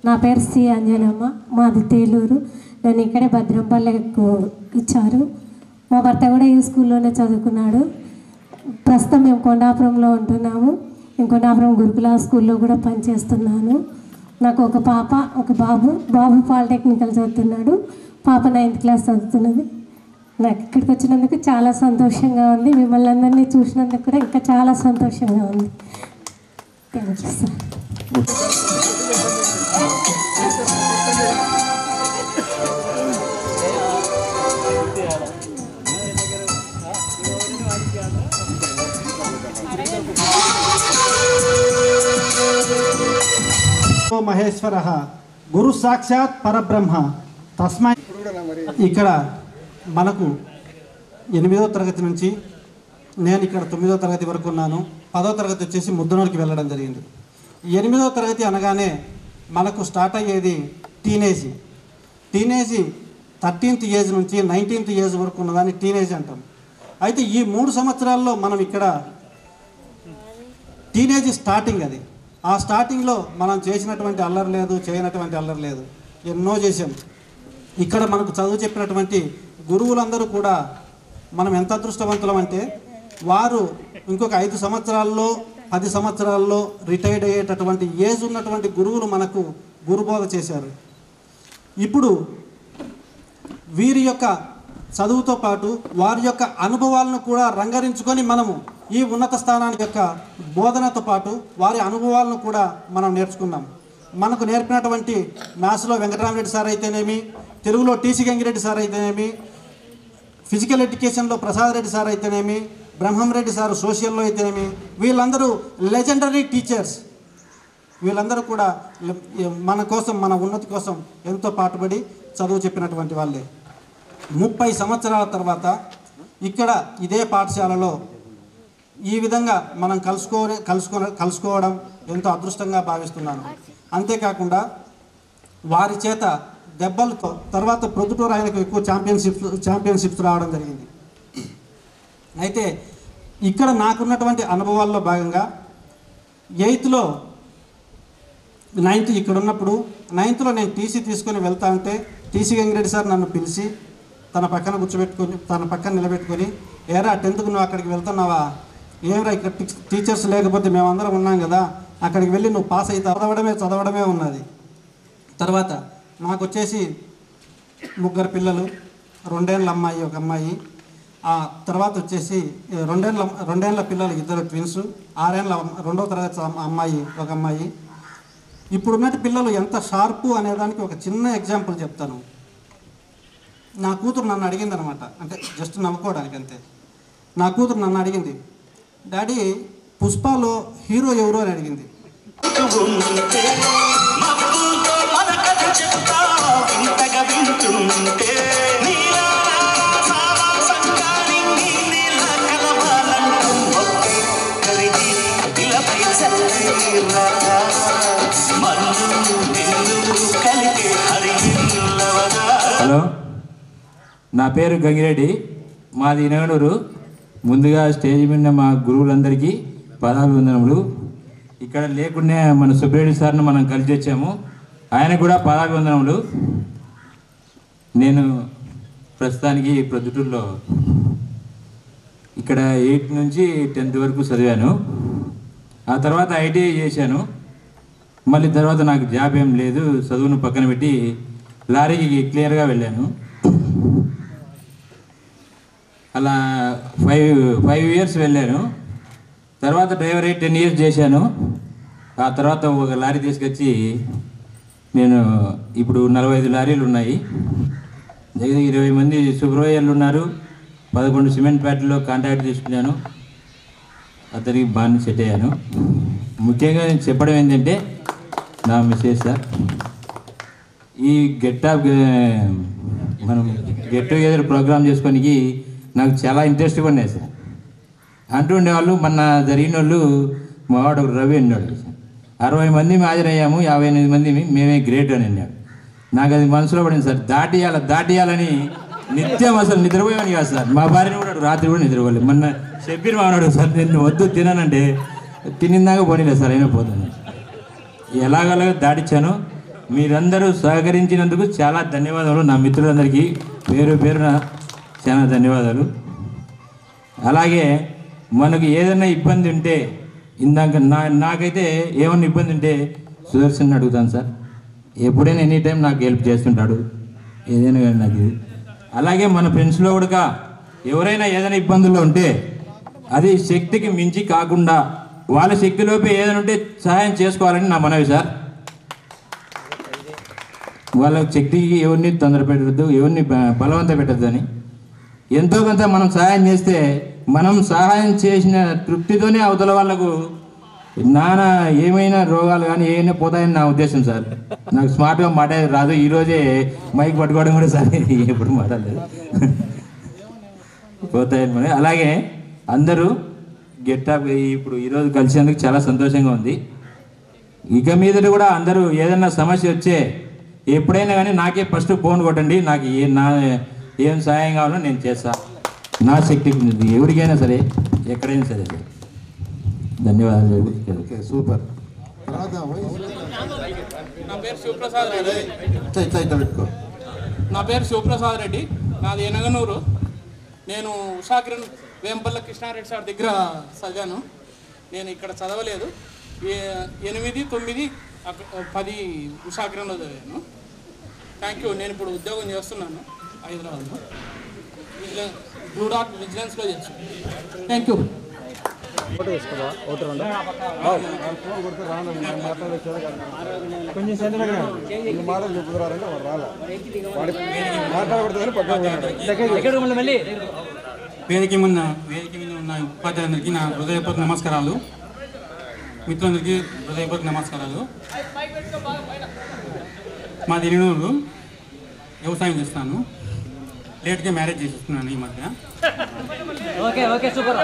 నా పేరు సి అంజనమ్మ, మాది తేలూరు. నన్ను ఇక్కడే భద్రంపల్లెకు ఇచ్చారు. మా భర్త కూడా ఈ స్కూల్లోనే చదువుకున్నాడు. ప్రస్తుతం మేము కొండాపురంలో ఉంటున్నాము. నేను కొండాపురం గురుకుల స్కూల్లో కూడా పనిచేస్తున్నాను. నాకు ఒక పాప, ఒక బాబు. బాబు పాలిటెక్నికల్ చదువుతున్నాడు, పాప 9th క్లాస్ చదువుతున్నది. నాకు ఇక్కడికి వచ్చినందుకు చాలా సంతోషంగా ఉంది. మిమ్మల్ని అందరినీ చూసినందుకు కూడా ఇంకా చాలా సంతోషంగా ఉంది. Thank you sir. మహేశ్వర గురు సాక్షాత్ పరబ్రహ్మ తస్మై. ఇక్కడ మనకు 8వ తరగతి నుంచి నేను ఇక్కడ 9వ తరగతి వరకు ఉన్నాను. 10వ తరగతి వచ్చేసి ముద్దనూరుకి వెళ్ళడం జరిగింది. 8వ తరగతి అనగానే మనకు స్టార్ట్ అయ్యేది టీనేజ్. 13th ఏజ్ నుంచి 19th ఏజ్ వరకు ఉన్నదాన్ని టీనేజ్ అంటాం. అయితే ఈ 3 సంవత్సరాల్లో మనం ఇక్కడ టీనేజ్ స్టార్టింగ్. అది ఆ స్టార్టింగ్లో మనం చేసినటువంటి అల్లరి లేదు, చేయనటువంటి అల్లరి లేదు, ఎన్నో చేసాం. ఇక్కడ మనకు చదువు చెప్పినటువంటి గురువులందరూ కూడా మనం ఎంత అదృష్టవంతులం అంటే, వారు ఇంకొక 5 సంవత్సరాల్లో 10 సంవత్సరాల్లో రిటైర్డ్ అయ్యేటటువంటి ఏజ్ ఉన్నటువంటి గురువులు మనకు గురుబోధ చేశారు. ఇప్పుడు వీరి యొక్క చదువుతో పాటు వారి యొక్క అనుభవాలను కూడా రంగరించుకొని మనము ఈ ఉన్నత స్థానానికి యొక్క బోధనతో పాటు వారి అనుభవాలను కూడా మనం నేర్చుకున్నాం. మనకు నేర్పినటువంటి మ్యాథ్స్లో వెంకటరామరెడ్డి సార్ అయితేనేమి, తెలుగులో టీసీ గంగిరెడ్డి సార్ అయితేనేమి, ఫిజికల్ ఎడ్యుకేషన్లో ప్రసాద్ రెడ్డి సార్ అయితేనేమి, బ్రహ్మంరెడ్డి సార్ సోషల్లో అయితేనేమి, వీళ్ళందరూ లెజెండరీ టీచర్స్. వీళ్ళందరూ కూడా మన కోసం, మన ఉన్నతి కోసం ఎంతో పాటుపడి చదువు చెప్పినటువంటి వాళ్ళే. 30 సంవత్సరాల తర్వాత ఇక్కడ ఇదే పాఠశాలలో ఈ విధంగా మనం కలుసుకోవడం ఎంతో అదృష్టంగా భావిస్తున్నాను. అంతేకాకుండా వారి చేత దెబ్బలతో తర్వాత ప్రొద్దుటూరు ఆయనకు ఎక్కువ ఛాంపియన్షిప్స్ రావడం జరిగింది. అయితే ఇక్కడ నాకున్నటువంటి అనుభవాల్లో భాగంగా 8th 9th ఇక్కడ ఉన్నప్పుడు 9th నేను టీసీ తీసుకొని వెళ్తా ఉంటే టీసీ గంగిరెడ్డి సార్ నన్ను పిలిచి తన పక్కన కూర్చోబెట్టుకొని, తన పక్కన నిలబెట్టుకొని, ఏరా 10th నువ్వు అక్కడికి వెళ్తున్నావా, ఏమరా ఇక్కడ టీచర్స్ లేకపోతే మేమందరం ఉన్నాం కదా, అక్కడికి వెళ్ళి నువ్వు పాస్ అయితే చదవడమే ఉన్నది. తర్వాత నాకు వచ్చేసి 3 పిల్లలు, 2 ఏళ్ళ అమ్మాయి, 1 అమ్మాయి. ఆ తర్వాత వచ్చేసి 2 ఏళ్ళ పిల్లలు 2 ట్విన్స్, 6 ఏళ్ళ 2వ తరగతి అమ్మాయి 1 అమ్మాయి. ఇప్పుడున్నటి పిల్లలు ఎంత షార్పు అనేదానికి ఒక చిన్న ఎగ్జాంపుల్ చెప్తాను. నా కూతురు నన్ను అడిగింది అనమాట, అంటే జస్ట్ నవ్వుకోవడానికి అంతే. నా కూతురు నన్ను అడిగింది, డాడీ పుష్పలో హీరో ఎవరు అని అడిగింది. హలో, నా పేరు గంగిరెడ్డి, మాది నగనూరు. ముందుగా స్టేజ్ మీద మా గురువులందరికీ పాదాభివందనములు. ఇక్కడ లేకుండా మన సుబ్రెడ్డి సార్ను మనం కలిసి వచ్చాము, ఆయనకు కూడా పాదాభివందనములు. నేను ప్రస్తుతానికి ప్రొద్దుటూరులో ఇక్కడ 8th నుంచి 10th వరకు చదివాను. ఆ తర్వాత ఐటీఐ చేశాను. మళ్ళీ తర్వాత నాకు జాబ్ ఏం లేదు, చదువును పక్కన పెట్టి లారీకి క్లియర్గా వెళ్ళాను. అలా 5 years వెళ్ళాను. తర్వాత డ్రైవర్ 10 years చేశాను. ఆ తర్వాత ఒక లారీ తీసుకొచ్చి నేను ఇప్పుడు 45 లారీలు ఉన్నాయి. దగ్గర 20 మంది సూపర్వైజర్లు ఉన్నారు. 11 సిమెంట్ ఫ్యాక్టరీలో కాంట్రాక్ట్ తీసుకున్నాను. అతనికి బాగా సెట్ అయ్యాను. ముఖ్యంగా నేను చెప్పడం ఏంటంటే, నా మిస్సెస్ సార్, ఈ మనం గెట్ టుగెదర్ ప్రోగ్రామ్ చేసుకోనికి నాకు చాలా ఇంట్రెస్ట్గా ఉన్నాయి సార్. అంటూ ఉండేవాళ్ళు, మొన్న జరిగిన వాళ్ళు మా వాడు రవి అన్నాడు, 60 మంది హాజరయ్యాము, 58 మంది మేమే గ్రేట్ అని అన్నాడు. నాకు అది మనసులో పడింది సార్. దాటియాలని నిత్యం అసలు నిద్రపోయాను కాదు సార్. మా భార్యని కూడా రాత్రి కూడా నిద్రపోలేదు. మొన్న షబ్బీర్ మాట్లాడు సార్, నేను వద్దు తినానంటే తినిందాకా పోనీలేదు సార్, అయినా పోతాను. ఎలాగలాగా దాటిచ్చాను. మీరందరూ సహకరించినందుకు చాలా ధన్యవాదాలు. నా మిత్రులందరికీ పేరున చాలా ధన్యవాదాలు. అలాగే మనకు ఏదైనా ఇబ్బంది ఉంటే, ఇందాక నాకైతే ఏమన్నా ఇబ్బంది ఉంటే సుదర్శన్ అడుగుతాను సార్. ఎప్పుడైనా ఎనీ టైం నాకు హెల్ప్ చేస్తుంటాడు, ఏదైనా కానీ నాకు. అలాగే మన ఫ్రెండ్స్లో కూడా ఎవరైనా ఏదైనా ఇబ్బందుల్లో ఉంటే అది శక్తికి మించి కాకుండా వాళ్ళ శక్తిలోపే ఏదైనా ఉంటే సహాయం చేసుకోవాలని నా మనవి సార్. వాళ్ళ శక్తికి ఎవరిని తొందర పెట్టద్దు, ఎవరిని బలవంత పెట్టద్దు అని. ఎంతో కొంత మనం సహాయం చేస్తే, మనం సహాయం చేసిన తృప్తితోనే అవతల వాళ్ళకు నానా ఏమైనా రోగాలు కానీ ఏమైనా పోతాయని నా ఉద్దేశం సార్. నాకు స్మార్ట్గా మాట్లాడే రాదు. ఈరోజే మైక్ పట్టుకోవడం కూడా సార్ ఎప్పుడు మాట్లాడలేదు, పోతాయని మరి. అలాగే అందరూ గెట్టప్ ఇప్పుడు ఈరోజు కలిసేందుకు చాలా సంతోషంగా ఉంది. ఇక మీదట కూడా అందరూ ఏదైనా సమస్య వచ్చే ఎప్పుడైనా కానీ నాకే ఫస్ట్ ఫోన్ కొట్టండి. నాకు ఏం సహాయం కావాలో నేను చేస్తా, నా శక్తికి. ఎవరికైనా సరే, ఎక్కడైనా సరే సార్. ధన్యవాదాలు. Okay, super. నా పేరు శివప్రసాద్ రెడ్డి. నా పేరు శివప్రసాద్ రెడ్డి, నాది ఎనగనూరు. నేను ఉషాకిరణ్ వేంపల్ల కృష్ణారెడ్డి సార్ దగ్గర చదివాను. నేను ఇక్కడ చదవలేదు. 8, 9, 10 ఉషాకిరణ్లో చదివాను. Thank you. నేను ఇప్పుడు ఉద్యోగం చేస్తున్నాను. హైదరాబాద్లో బ్లూ డాట్ విజిలెన్స్లో చేస్తాను. Thank you. వేదిక మీద ఉన్న ఉపాధ్యాయులందరికీ నా హృదయపూర్వక నమస్కారాలు, మిత్రులందరికీ హృదయపూర్వక నమస్కారాలు. మాది ఇరినూరు, వ్యవసాయం చేస్తాను. లేట్గా మ్యారేజ్ చేసేస్తున్నాను ఈ మధ్య. సూపర్.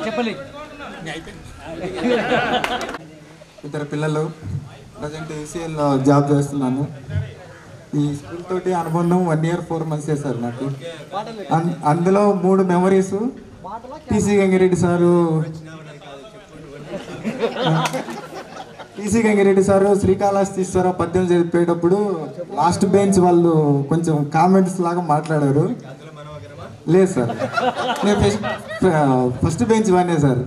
చెప్పండి. ఇద్దరు పిల్లలు, ప్రజెంట్ ఏసీఎల్లో జాబ్ చేస్తున్నాను. ఈ స్కూల్ తోటి అనుబంధం 1 year 4 months సార్ నాకు. అందులో 3 memories. TC Gangireddy sir Srikalahastiswara పద్యం చెప్పేటప్పుడు లాస్ట్ బెంచ్ వాళ్ళు కొంచెం కామెంట్స్ లాగా మాట్లాడారు. లేదు సార్, నేను ఫస్ట్ బెంచ్ వాడినే సార్.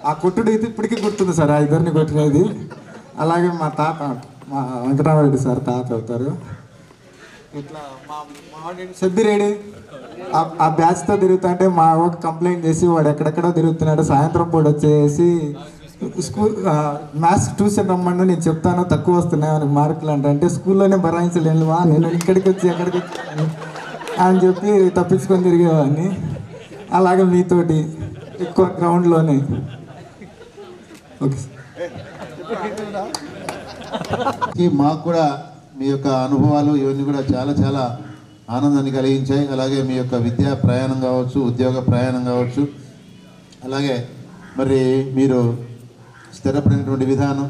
ఆ కొట్టుడు అయితే ఇప్పటికీ గుర్తుంది సార్, ఆ ఇద్దరిని కొట్టినది. అలాగే మా తాత, మా వెంకటరామరెడ్డి సార్ తాత అవుతారు. ఇట్లా మా సబ్బిరెడ్డి ఆ బ్యాచ్తో తిరుగుతుంటే మా ఒక కంప్లైంట్ చేసి వాడు ఎక్కడెక్కడో తిరుగుతున్నాడు, సాయంత్రం పూట వచ్చేసి స్కూల్ మ్యాథ్స్ ట్యూషన్ రమ్మని నేను చెప్తాను తక్కువ వస్తున్నాయి అని మార్కులు అంటే స్కూల్లోనే బరాయించలేనువా, నేను ఇక్కడికి వచ్చి ఎక్కడికి వచ్చి అని చెప్పి తప్పించుకొని తిరిగేవాడిని. అలాగే మీతోటి ఎక్కువ గ్రౌండ్లోనే. ఓకే మాకు కూడా మీ యొక్క అనుభవాలు ఇవన్నీ కూడా చాలా చాలా ఆనందాన్ని కలిగించాయి. అలాగే మీ యొక్క విద్యా ప్రయాణం కావచ్చు, ఉద్యోగ ప్రయాణం కావచ్చు, అలాగే మరి మీరు స్థిరపడినటువంటి విధానం,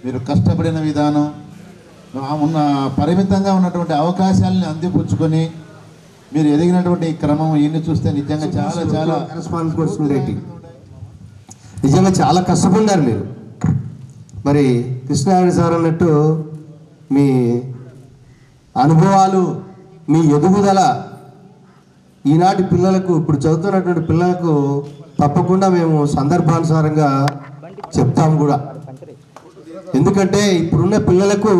మీరు కష్టపడిన విధానం, ఉన్న పరిమితంగా ఉన్నటువంటి అవకాశాలని అందిపుచ్చుకొని మీరు ఎదిగినటువంటి క్రమం ఇన్ని చూస్తే నిజంగా చాలా చాలా రెస్పాన్సిబిలిటీ. నిజంగా చాలా కష్టపడ్డారు మీరు. మరి కృష్ణారెడ్డి సార్ అన్నట్టు మీ అనుభవాలు, మీ ఎదుగుదల ఈనాటి పిల్లలకు, ఇప్పుడు చదువుతున్నటువంటి పిల్లలకు తప్పకుండా మేము సందర్భానుసారంగా చెప్తాం కూడా. ఎందుకంటే ఇప్పుడున్న పిల్లలకు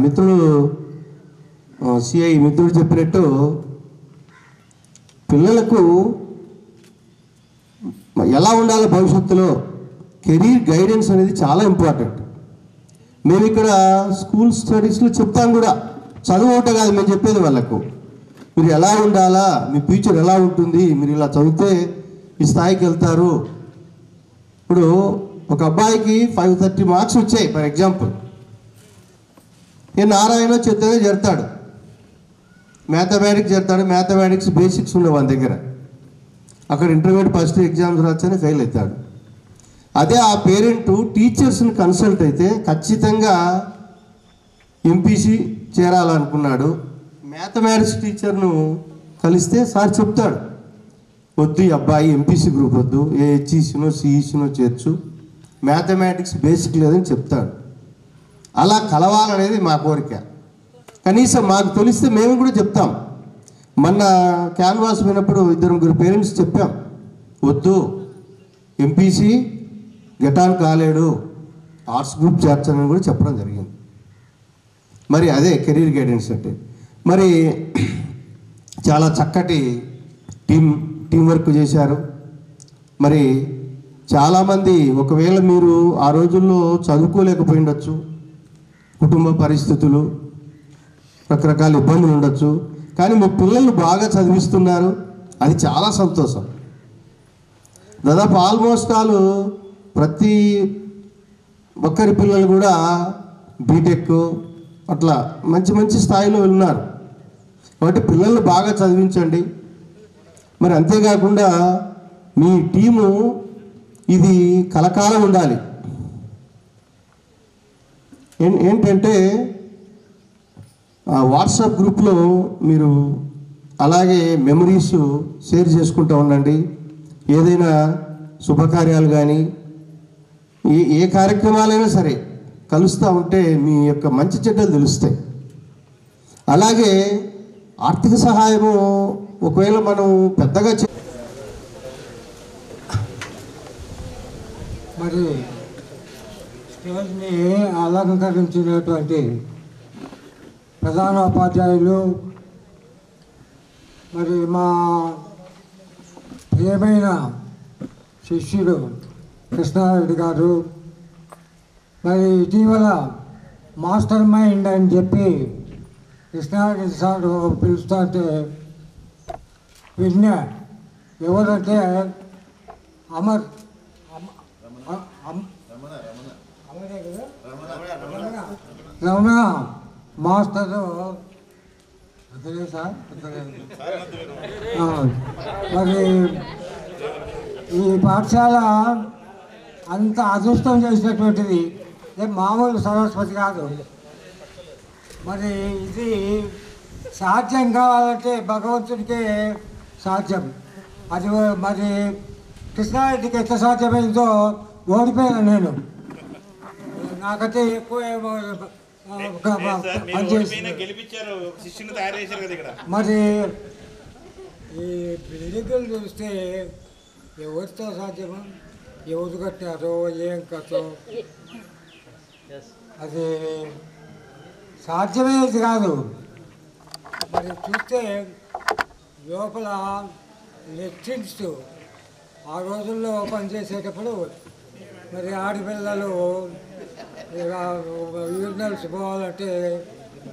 మిత్రుడు సిఐ మిత్రుడు చెప్పినట్టు పిల్లలకు ఎలా ఉండాలో భవిష్యత్తులో కెరీర్ గైడెన్స్ అనేది చాలా ఇంపార్టెంట్. మేము ఇక్కడ స్కూల్ స్టడీస్లో చెప్తాం కూడా, చదువు ఒకటే కాదు మేము చెప్పేది వాళ్ళకు. మీరు ఎలా ఉండాలా, మీ ఫ్యూచర్ ఎలా ఉంటుంది, మీరు ఇలా చదివితే ఈ స్థాయికి వెళ్తారు. ఇప్పుడు ఒక అబ్బాయికి 530 మార్క్స్ వచ్చాయి ఫర్ ఎగ్జాంపుల్. నేను నారాయణ చెత్తగా చేరుతాడు, మ్యాథమెటిక్స్ చేరుతాడు. మ్యాథమెటిక్స్ బేసిక్స్ ఉండే వాళ్ళ దగ్గర. అక్కడ ఇంటర్మీడియట్ ఫస్ట్ ఎగ్జామ్స్ రాస్తేనే ఫెయిల్ అవుతాడు. అదే ఆ పేరెంట్ టీచర్స్ని కన్సల్ట్ అయితే ఖచ్చితంగా ఎంపీసీ చేరాలనుకున్నాడు, మ్యాథమెటిక్స్ టీచర్ను కలిస్తే సార్ చెప్తాడు, వద్దు ఈ అబ్బాయి ఎంపీసీ గ్రూప్ వద్దు, హెచ్ఈసీనో సిఈసీనో చేర్చు, మ్యాథమెటిక్స్ బేసిక్ లేదని చెప్తాడు. అలా కలవాలనేది మా కోరిక. కనీసం మాకు తెలిస్తే మేము కూడా చెప్తాం. మొన్న క్యాన్వాస్ పోయినప్పుడు 2-3 పేరెంట్స్ చెప్పాం, వద్దు ఎంపీసీ గెటాన్ కాలేడు, ఆర్ట్స్ గ్రూప్ చేర్చాలని కూడా చెప్పడం జరిగింది. మరి అదే కెరీర్ గైడెన్స్ అంటే. మరి చాలా చక్కటి టీం వర్క్ చేశారు. మరి చాలామంది ఒకవేళ మీరు ఆ రోజుల్లో చదువుకోలేకపోయి ఉండొచ్చు, కుటుంబ పరిస్థితులు, రకరకాల ఇబ్బందులు ఉండొచ్చు, కానీ మీ పిల్లలు బాగా చదివిస్తున్నారు, అది చాలా సంతోషం. దాదాపు ఆల్మోస్ట్ ఆల్ ప్రతి ఒక్కరి పిల్లలు కూడా బీటెక్ అట్లా మంచి మంచి స్థాయిలో ఉన్నారు. కాబట్టి పిల్లల్ని బాగా చదివించండి. మరి అంతేకాకుండా మీ టీము ఇది కలకాలం ఉండాలి. ఏంటంటే వాట్సాప్ గ్రూప్లో మీరు అలాగే మెమరీస్ షేర్ చేసుకుంటూ ఉండండి. ఏదైనా శుభకార్యాలు కానీ ఏ కార్యక్రమాలైనా సరే కలుస్తూ ఉంటే మీ యొక్క మంచి చెడ్డలు తెలుస్తాయి. అలాగే ఆర్థిక సహాయము ఒకవేళ మనం పెద్దగా మరి స్టేజ్ని అలంకరించినటువంటి ప్రధాన ఉపాధ్యాయులు, మరి మా ప్రియమైన శిష్యుడు కృష్ణారెడ్డి గారు, మరి ఇటీవల మాస్టర్ మైండ్ అని చెప్పి కృష్ణారెడ్డి సార్ పిలుస్తుంటే విన్నా. ఎవరంటే అమర్ రమణ మాస్టరు అదే సార్. మరి ఈ పాఠశాల అంత అదృష్టం చేసినటువంటిది మామూలు సరస్వతి కాదు. మరి ఇది సాధ్యం కావాలంటే భగవంతుడికే సాధ్యం. అది మరి కృష్ణారెడ్డికి ఎంత సాధ్యమైందో ఓడిపోయాను నేను. నాకైతే ఎక్కువ మరి ఈ బిల్డింగులు చూస్తే ఎవరితో సాధ్యమో, ఎవరు కట్టారో ఏం కథో అది సాధ్యమయ్యేది కాదు. మరి చూస్తే లోపల లెట్రిన్స్ ఆ రోజుల్లో పనిచేసేటప్పుడు మరి ఆడపిల్లలు యూరినల్స్ పోవాలంటే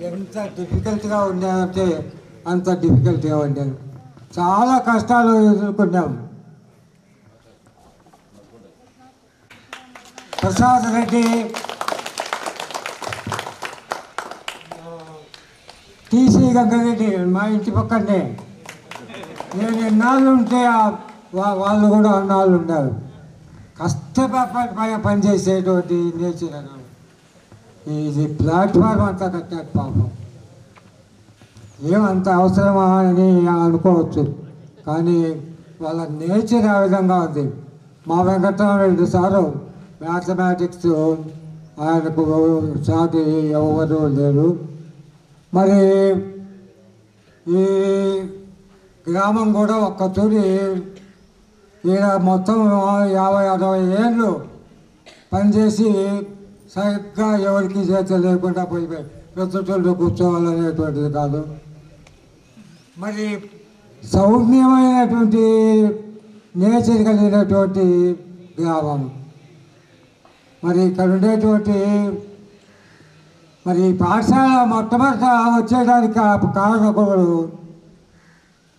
ఎంత డిఫికల్ట్గా ఉండేదంటే అంత డిఫికల్ట్గా ఉండేది. చాలా కష్టాలు ఎదుర్కొన్నాం. ప్రసాద్ రెడ్డి, టీసీ గంగారెడ్డి మా ఇంటి పక్కనే. నేను ఎన్నాళ్ళు ఉంటే వాళ్ళు కూడా అన్నాళ్ళు ఉన్నారు. కష్టపడి పనిచేసేటువంటి నేచర్. ఇది ప్లాట్ఫామ్ అంతా కట్టారు పాపం. ఏమంత అవసరమా అని అనుకోవచ్చు, కానీ వాళ్ళ నేచర్ ఆ విధంగా ఉంది. మా వెంకటరామరెడ్డి సారు మ్యాథమెటిక్స్, ఆయనకు సాటి ఎవరు లేరు. మరి ఈ గ్రామం కూడా ఒక్క తూరి ఈయన మొత్తం 50-60 ఏళ్ళు పనిచేసి సరిగ్గా ఎవరికి చేత లేకుండా పోయిపోయి ప్రస్తుతంలో కూర్చోవాలనేటువంటిది కాదు. మరి సౌమ్యమైనటువంటి నేచర్ కలిగినటువంటి గ్రామం. మరి ఇక్కడ ఉండేటువంటి మరి పాఠశాల మొట్టమొదట వచ్చేయడానికి కారణకుడు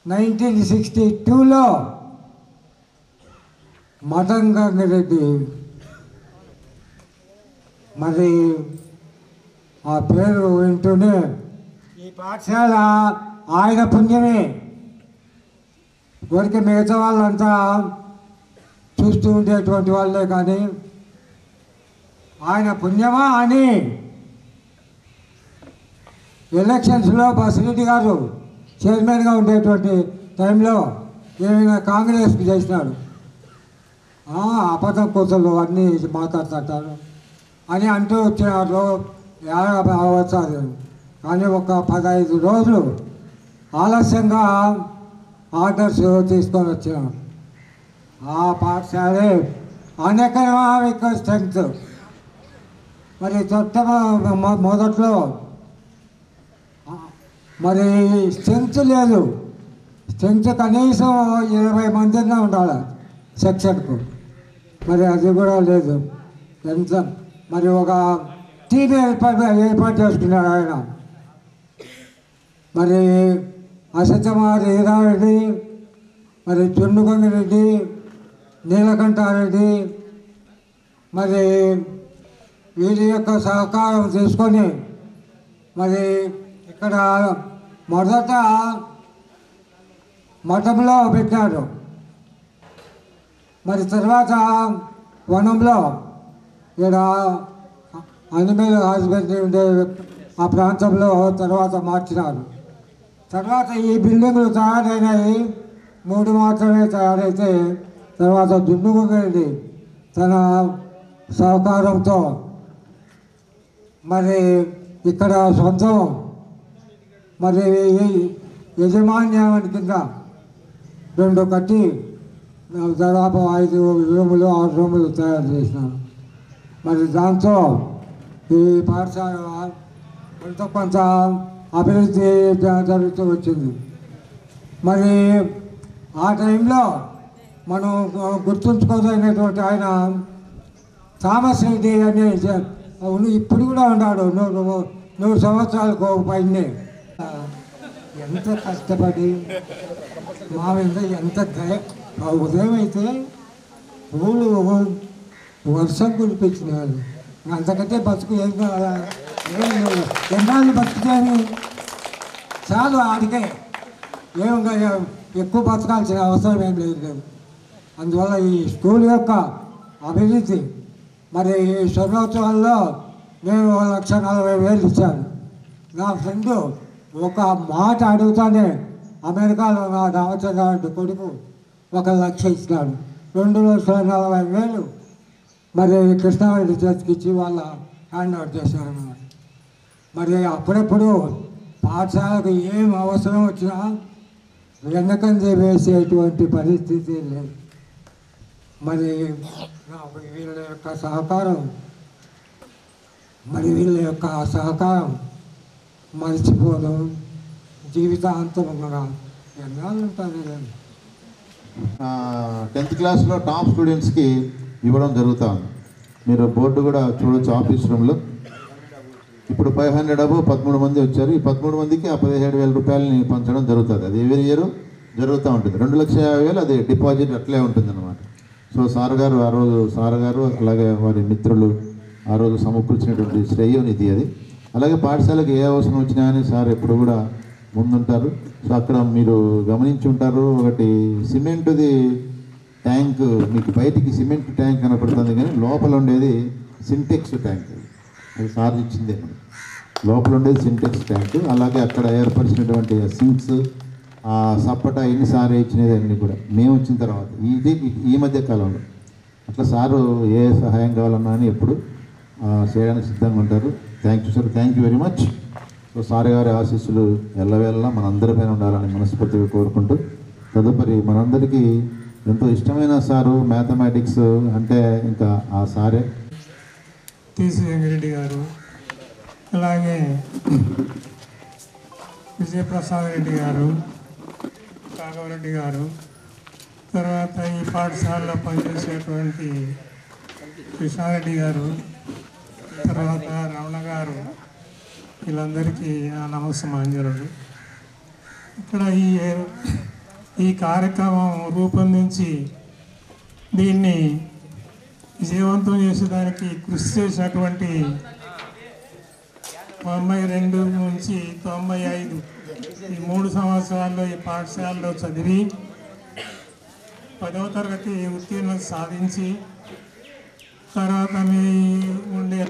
1962లో మఠం గంగారెడ్డి. మరి ఆ పేరు వింటూనే ఈ పాఠశాల ఆయన పుణ్యమే. ఊరికి మిగతా వాళ్ళంతా చూస్తూ ఉండేటువంటి వాళ్ళే, కానీ ఆయన పుణ్యమా అని ఎలక్షన్స్లో బసిరెడ్డి గారు చైర్మన్గా ఉండేటువంటి టైంలో ఏమైనా కాంగ్రెస్కి చేసినాడు. అబద్ధం కూతుళ్ళు అన్నీ మాట్లాడుతుంటారు అని అంటూ వచ్చినారు. వచ్చారు, కానీ ఒక 15 రోజులు ఆలస్యంగా ఆర్డర్స్ తీసుకొని వచ్చినాం. ఆ పాఠశాలే అనెకనామిక్ స్ట్రెంగ్త్. మరి మొదట్లో మరి స్ట్రెంగ్త్ లేదు. స్ట్రెంగ్త్ కనీసం 20 మందినా ఉండాలి సెక్షన్కు. మరి అది కూడా లేదు. ఎంత మరి ఒక టీం ఏర్పాటు చేసుకున్నాడు ఆయన. మరి అసత్యమారి హీరారెడ్డి, మరి చుండుగంగిరెడ్డి, నీలకంఠారెడ్డి, మరి వీరి యొక్క సహకారం తీసుకొని మరి ఇక్కడ మొదట మఠంలో పెట్టాడు. మరి తర్వాత వనంలో ఇక్కడ అనిమల్ హస్బెండరీ ఉండే ఆ ప్రాంతంలో తర్వాత మార్చినారు. తర్వాత ఈ బిల్డింగ్లు తయారైనాయి. 3 మాత్రమే తయారైతే తర్వాత దున్నుగంగిరెడ్డి తన సహకారంతో మరి ఇక్కడ సొంతం మరి యజమాన్యం కింద 2 కట్టి దాదాపు 5 రూములు 6 రూములు తయారు చేసినాను. మరి దాంతో ఈ పాఠశాల కొంత అభివృద్ధి జరుగుతూ వచ్చింది. మరి ఆ టైంలో మనం గుర్తుంచుకోదగినటువంటి ఆయన థామస్ రెడ్డి అని ఇప్పుడు కూడా ఉన్నాడు 100 సంవత్సరాలకు పైనే. ఎంత కష్టపడి మా మీద ఎంత ఉదయం అయితే పూలు వర్షం కురిపించినారు. అంతకంటే బతుకు ఏం కావాలా? ఎన్నాళ్ళు బతుకుతాని చాలు ఆడికే ఏమన్నా ఎక్కువ బతకాల్సిన అవసరం ఏం లేదు. అందువల్ల ఈ స్కూల్ యొక్క అభివృద్ధి మరి ఈ స్వర్ణోత్సవాల్లో నేను 1,40,000 ఇచ్చాను. నా ఫ్రెండు ఒక మాట అడుగుతానే అమెరికాలో నా దావచగాడు కొడుకు 1,00,000 ఇచ్చినాడు. 2,40,000 మరి కృష్ణారెడ్డి చేతికి ఇచ్చి వాళ్ళ హ్యాండ్ అవుట్ చేశారన్నమాట. మరి అప్పుడప్పుడు పాఠశాలకు ఏం అవసరం వచ్చినా వెనకంజ వేసేటువంటి పరిస్థితి లేదు. మరి వీళ్ళ యొక్క సహకారం మర్చిపోదు జీవితాంతం కూడా ఎన్నాళ్ళు ఉంటుంది. 10th క్లాస్లో టాప్ స్టూడెంట్స్కి ఇవ్వడం జరుగుతూ ఉంది. మీరు బోర్డు కూడా చూడొచ్చు ఆఫీస్ రూమ్లో. ఇప్పుడు 500 అబోవ్ 13 మంది వచ్చారు. ఈ 13 మందికి ఆ 17,000 రూపాయలని పంచడం జరుగుతుంది. అది ఎవరి ఇయర్ జరుగుతూ ఉంటుంది. 2,50,000 అది డిపాజిట్ అట్లే ఉంటుంది అన్నమాట. సో సార్ గారు అలాగే వారి మిత్రులు ఆ రోజు సమకూర్చినటువంటి శ్రేయోనిధి అది. అలాగే పాఠశాలకు ఏ అవసరం వచ్చినా అని సార్ ఎప్పుడు కూడా ముందుంటారు. సో అక్కడ మీరు గమనించి ఉంటారు, ఒకటి సిమెంట్ది ట్యాంక్ మీకు బయటికి సిమెంట్ ట్యాంక్ కనపడుతుంది, కానీ లోపల ఉండేది సింటెక్స్ ట్యాంక్. అది సార్ ఇచ్చిందే. లోపల ఉండేది సింటెక్స్ ట్యాంక్. అలాగే అక్కడ ఏర్పరిచినటువంటి సింక్స్, ఆ సప్పట ఎన్ని సార్ ఇచ్చినది అన్నీ కూడా మేము వచ్చిన తర్వాత ఈ మధ్య కాలంలో అట్లా సారు ఏ సహాయం కావాలన్నా అని ఎప్పుడు చేయడానికి సిద్ధంగా ఉంటారు. Thank you sir, thank you very much. So sir గారి ఆశీస్సులు ఎల్లవేళలా మనందరిపైన ఉండాలని మనస్ఫూర్తిగా కోరుకుంటూ, తదుపరి మనందరికీ ఎంతో ఇష్టమైన సారు మ్యాథమెటిక్స్ అంటే ఇంకా ఆ సారే టీసీ వెంకరెడ్డి గారు, అలాగే విజయప్రసాద్ రెడ్డి గారు, రాఘవరెడ్డి గారు, తర్వాత ఈ పాఠశాలలో పనిచేసేటువంటి కృష్ణారెడ్డి గారు, తర్వాత రమణ గారు, వీళ్ళందరికీ నా నమస్సమాంజలుడు. ఇక్కడ ఈ కార్యక్రమం రూపొందించి దీన్ని విజయవంతం చేసేదానికి కృషి చేసినటువంటి 92 నుంచి 95 ఈ 3 సంవత్సరాల్లో ఈ పాఠశాలలో చదివి 10వ తరగతి ఉత్తీర్ణత సాధించి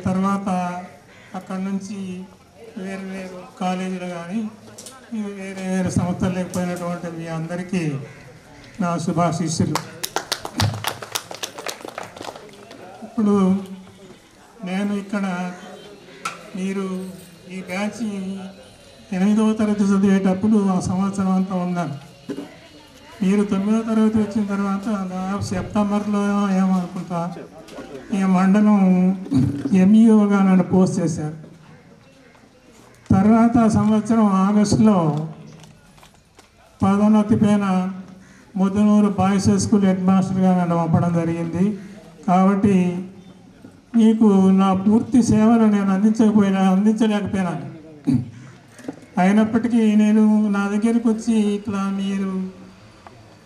తర్వాత అక్కడి నుంచి వేరు కాలేజీలు కానీ వేరే సంస్థలు లేకపోయినటువంటి మీ అందరికీ నా శుభాశీస్సులు. ఇప్పుడు నేను ఇక్కడ మీరు ఈ బ్యాచ్ 8వ తరగతి చదివేటప్పుడు ఆ సంవత్సరం అంతా ఉన్నాను. మీరు 9వ తరగతి వచ్చిన తర్వాత దాదాపు సెప్టెంబర్లో ఏమనుకుంటా ఈ మండలం ఎంఈఓగా నన్ను పోస్ట్ చేశారు. తర్వాత సంవత్సరం ఆగస్టులో పదోన్నతి పైన ముద్దనూరు బాయ్స్ స్కూల్ హెడ్ మాస్టర్గా నన్ను పంపడం జరిగింది. కాబట్టి మీకు నా పూర్తి సేవలు నేను అందించలేకపోయినాను. అయినప్పటికీ నేను నా దగ్గరికి వచ్చి ఇట్లా మీరు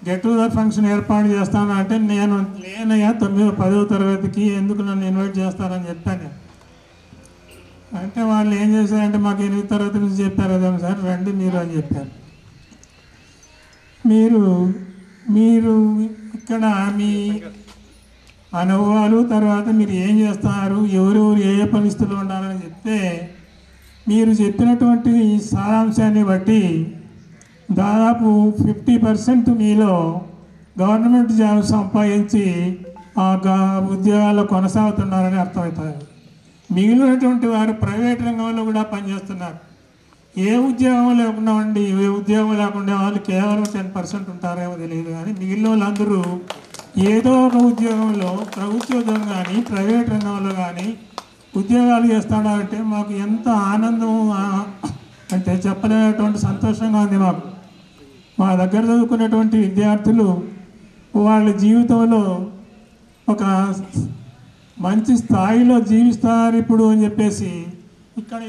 గెట్ టుగెదర్ ఫంక్షన్ ఏర్పాటు చేస్తాను అంటే నేను లేనయ్యా 10వ తరగతికి ఎందుకు నన్ను ఇన్వైట్ చేస్తారని చెప్పాను. అంటే వాళ్ళు ఏం చేశారంటే మాకు 8వ తరగతి నుంచి చెప్పారు కదా సార్ రండి మీరు అని చెప్పారు. మీరు ఇక్కడ మీ అనుభవాలు తర్వాత మీరు ఏం చేస్తున్నారు, ఎవరెవరు ఏ పరిస్థితుల్లో ఉండాలని చెప్తే మీరు చెప్పినటువంటి సారాంశాన్ని బట్టి దాదాపు 50% మీలో గవర్నమెంట్ జాబ్ సంపాదించి ఆ ఉద్యోగాల్లో కొనసాగుతున్నారని అర్థమవుతుంది. మిగిలినటువంటి వారు ప్రైవేట్ రంగంలో కూడా పనిచేస్తున్నారు. ఏ ఉద్యోగం లేకుండా వాళ్ళు కేవలం 10% ఉంటారేమో తెలియదు, కానీ మిగిలిన వాళ్ళందరూ ఏదో ఒక ఉద్యోగంలో ప్రభుత్వ ఉద్యోగం కానీ ప్రైవేట్ రంగంలో కానీ ఉద్యోగాలు చేస్తున్నారంటే మాకు ఎంత ఆనందం అంటే చెప్పలేనటువంటి సంతోషంగా ఉంది మాకు. మా దగ్గర చదువుకునేటువంటి విద్యార్థులు వాళ్ళ జీవితంలో ఒక మంచి స్థాయిలో జీవిస్తారు ఇప్పుడు అని చెప్పేసి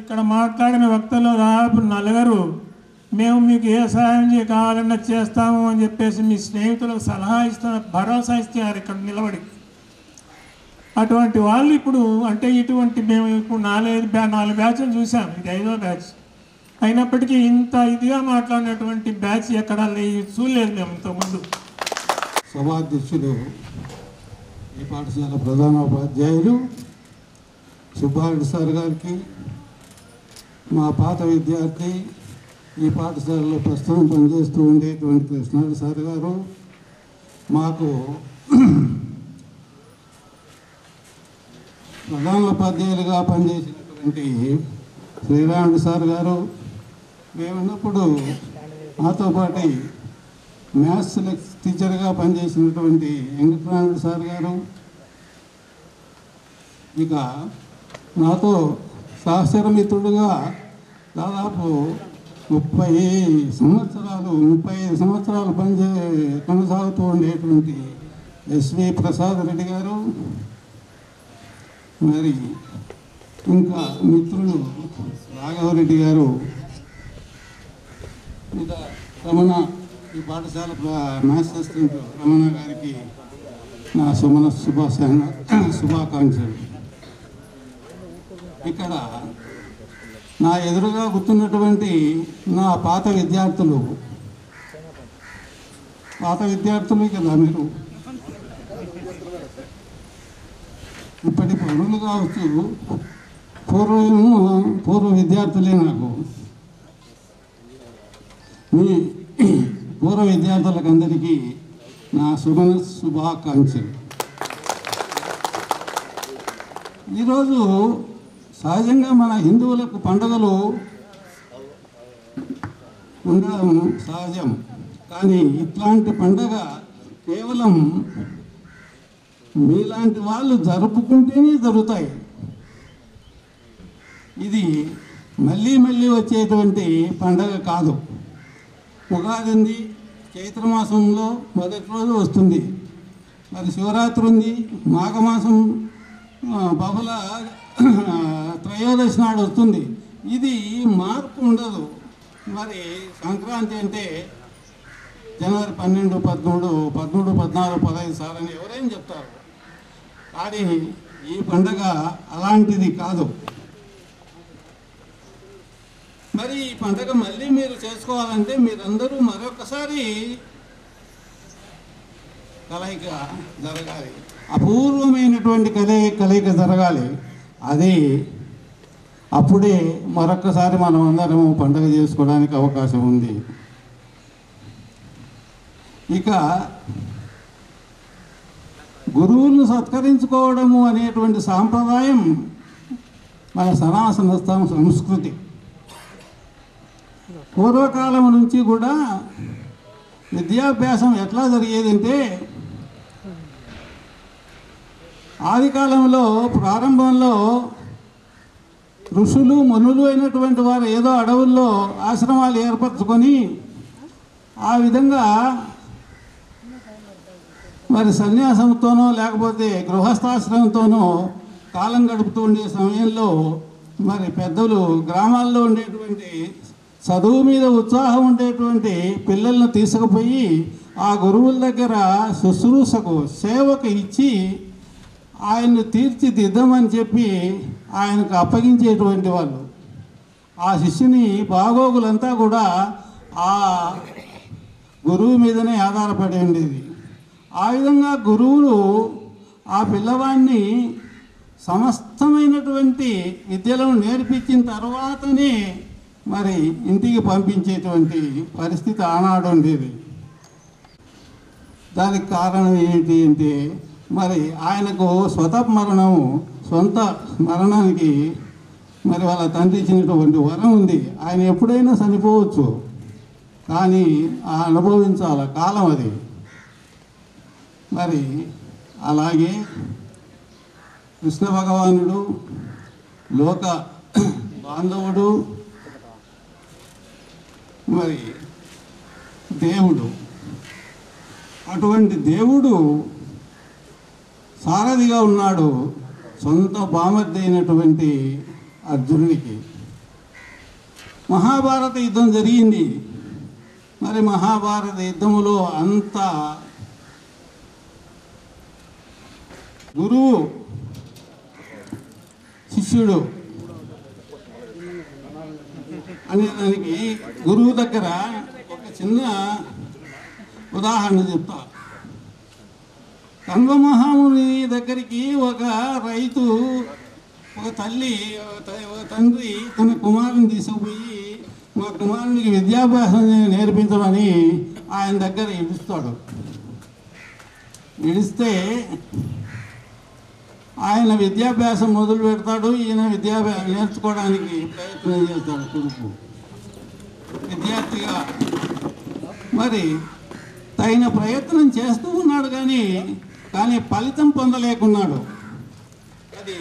ఇక్కడ మాట్లాడిన వక్తలు దాదాపు 4 మేము మీకు ఏ సహాయం కావాలన్నా చేస్తాము అని చెప్పేసి మీ స్నేహితులకు సలహా ఇస్తున్న భరోసా ఇస్తున్నారు ఇక్కడ నిలబడి. అటువంటి వాళ్ళు ఇప్పుడు అంటే ఇటువంటి మేము ఇప్పుడు 4 బ్యాచ్లు చూసాం, ఇది 5వ బ్యాచ్. అయినప్పటికీ ఇంత ఇదిగా మాట్లాడినటువంటి బ్యాచ్ ఎక్కడ చూడలేదు మేము ఇంతకుముందు. సభాధ్యక్షులు, ఈ పాఠశాల ప్రధానోపాధ్యాయులు సుబ్బారెడ్డి సార్ గారికి, మా పాత విద్యార్థి ఈ పాఠశాలలో ప్రస్తుతం పనిచేస్తూ ఉండేటువంటి కృష్ణారెడ్డి సార్ గారు, మాకు ప్రధానోపాధ్యాయులుగా పనిచేసినటువంటి శ్రీరాముడు సార్ గారు, మేమున్నప్పుడు మాతో పాటు మ్యాథ్స్ టీచర్గా పనిచేసినటువంటి వెంకటరాముడు సార్ గారు, ఇక నాతో సహచర మిత్రుడుగా దాదాపు 35 సంవత్సరాలు కొనసాగుతూ ఉండేటువంటి ఎస్వి ప్రసాద్ రెడ్డి గారు, మరి ఇంకా మిత్రులు రాఘవరెడ్డి గారు, ఇంకా రమణ, ఈ పాఠశాల మ్యాథ్స్ అసిస్టెంట్ రమణ గారికి నా శుభాకాంక్షలు. ఇక్కడ నా ఎదురుగా కూర్చున్నటువంటి నా పాత విద్యార్థులు కదా మీరు, ఇప్పటి పనులు కావచ్చు, పూర్వ విద్యార్థులే. నాకు మీ పూర్వ విద్యార్థులకు అందరికీ నా శుభాకాంక్షలు. ఈరోజు సహజంగా మన హిందువులకు పండుగలు ఉండడం సహజం, కానీ ఇట్లాంటి పండుగ కేవలం మీలాంటి వాళ్ళు జరుపుకుంటేనే జరుగుతాయి. ఇది మళ్ళీ మళ్ళీ వచ్చేటువంటి పండగ కాదు. ఉగాది ఉంది, చైత్రమాసంలో మొదటి రోజు వస్తుంది. మరి శివరాత్రి ఉంది, మాఘమాసం బహుళ త్రయోదశి నాడు వస్తుంది. ఇది మార్పు ఉండదు. మరి సంక్రాంతి అంటే జనవరి 12, 13, 14, 14, 15 సార్లు అని ఎవరైనా చెప్తారు, కానీ ఈ పండగ అలాంటిది కాదు. మరి ఈ పండగ మళ్ళీ మీరు చేసుకోవాలంటే మీరందరూ మరొకసారి కలయిక జరగాలి, అపూర్వమైనటువంటి కలయిక జరగాలి. అది అప్పుడే మరొక్కసారి మనం అందరము పండుగ చేసుకోవడానికి అవకాశం ఉంది. ఇక గురువులను సత్కరించుకోవడము అనేటువంటి సాంప్రదాయం మన సనాతన సంస్కృతి. పూర్వకాలం నుంచి కూడా విద్యాభ్యాసం ఎట్లా జరిగేదంటే, ఆది కాలంలో ప్రారంభంలో ఋషులు మునులు అయినటువంటి వారు ఏదో అడవుల్లో ఆశ్రమాలు ఏర్పరచుకొని ఆ విధంగా మరి సన్యాసంతోనో లేకపోతే గృహస్థాశ్రమంతోనో కాలం గడుపుతూ ఉండే సమయంలో మరి పెద్దలు గ్రామాల్లో ఉండేటువంటి చదువు మీద ఉత్సాహం ఉండేటువంటి పిల్లలను తీసుకుపోయి ఆ గురువుల దగ్గర శుశ్రూషకు సేవకు ఇచ్చి ఆయన్ను తీర్చిదిద్దామని చెప్పి ఆయనకు అప్పగించేటువంటి వాళ్ళు. ఆ శిష్యుని బాగోగులంతా కూడా ఆ గురువు మీదనే ఆధారపడి ఉండేది. ఆ విధంగా గురువులు ఆ పిల్లవాడిని సమస్తమైనటువంటి విద్యలను నేర్పించిన తర్వాతనే మరి ఇంటికి పంపించేటువంటి పరిస్థితి ఆనాడు ఉండేది. దానికి కారణం ఏంటి అంటే, మరి ఆయనకు సొంత మరణానికి మరి వాళ్ళ తండ్రి ఇచ్చినటువంటి వరం ఉంది. ఆయన ఎప్పుడైనా చనిపోవచ్చు, కానీ ఆ అనుభవించాల కాలం అది. మరి అలాగే కృష్ణ భగవానుడు లోక బాంధవుడు, మరి దేవుడు. అటువంటి దేవుడు సారథిగా ఉన్నాడు సొంత బామర్ది అయినటువంటి అర్జునుడికి. మహాభారత యుద్ధం జరిగింది. మరి మహాభారత యుద్ధములో అంత గురువు శిష్యుడు అనే దానికి గురువు దగ్గర ఒక చిన్న ఉదాహరణ చెప్తా. కన్వ మహాముని దగ్గరికి ఒక రైతు, ఒక తల్లి, ఒక తండ్రి తన కుమారుని తీసుకుపోయి మా కుమారునికి విద్యాభ్యాసం నేర్పించమని ఆయన దగ్గర ఇడుస్తాడు. ఇడిస్తే ఆయన విద్యాభ్యాసం మొదలు పెడతాడు. ఈయన విద్యాభ్యాసం నేర్చుకోవడానికి ప్రయత్నం చేస్తాడు కొడుకు విద్యార్థిగా. మరి తగిన ప్రయత్నం చేస్తూ ఉన్నాడు కానీ ఫలితం పొందలేకున్నాడు. అది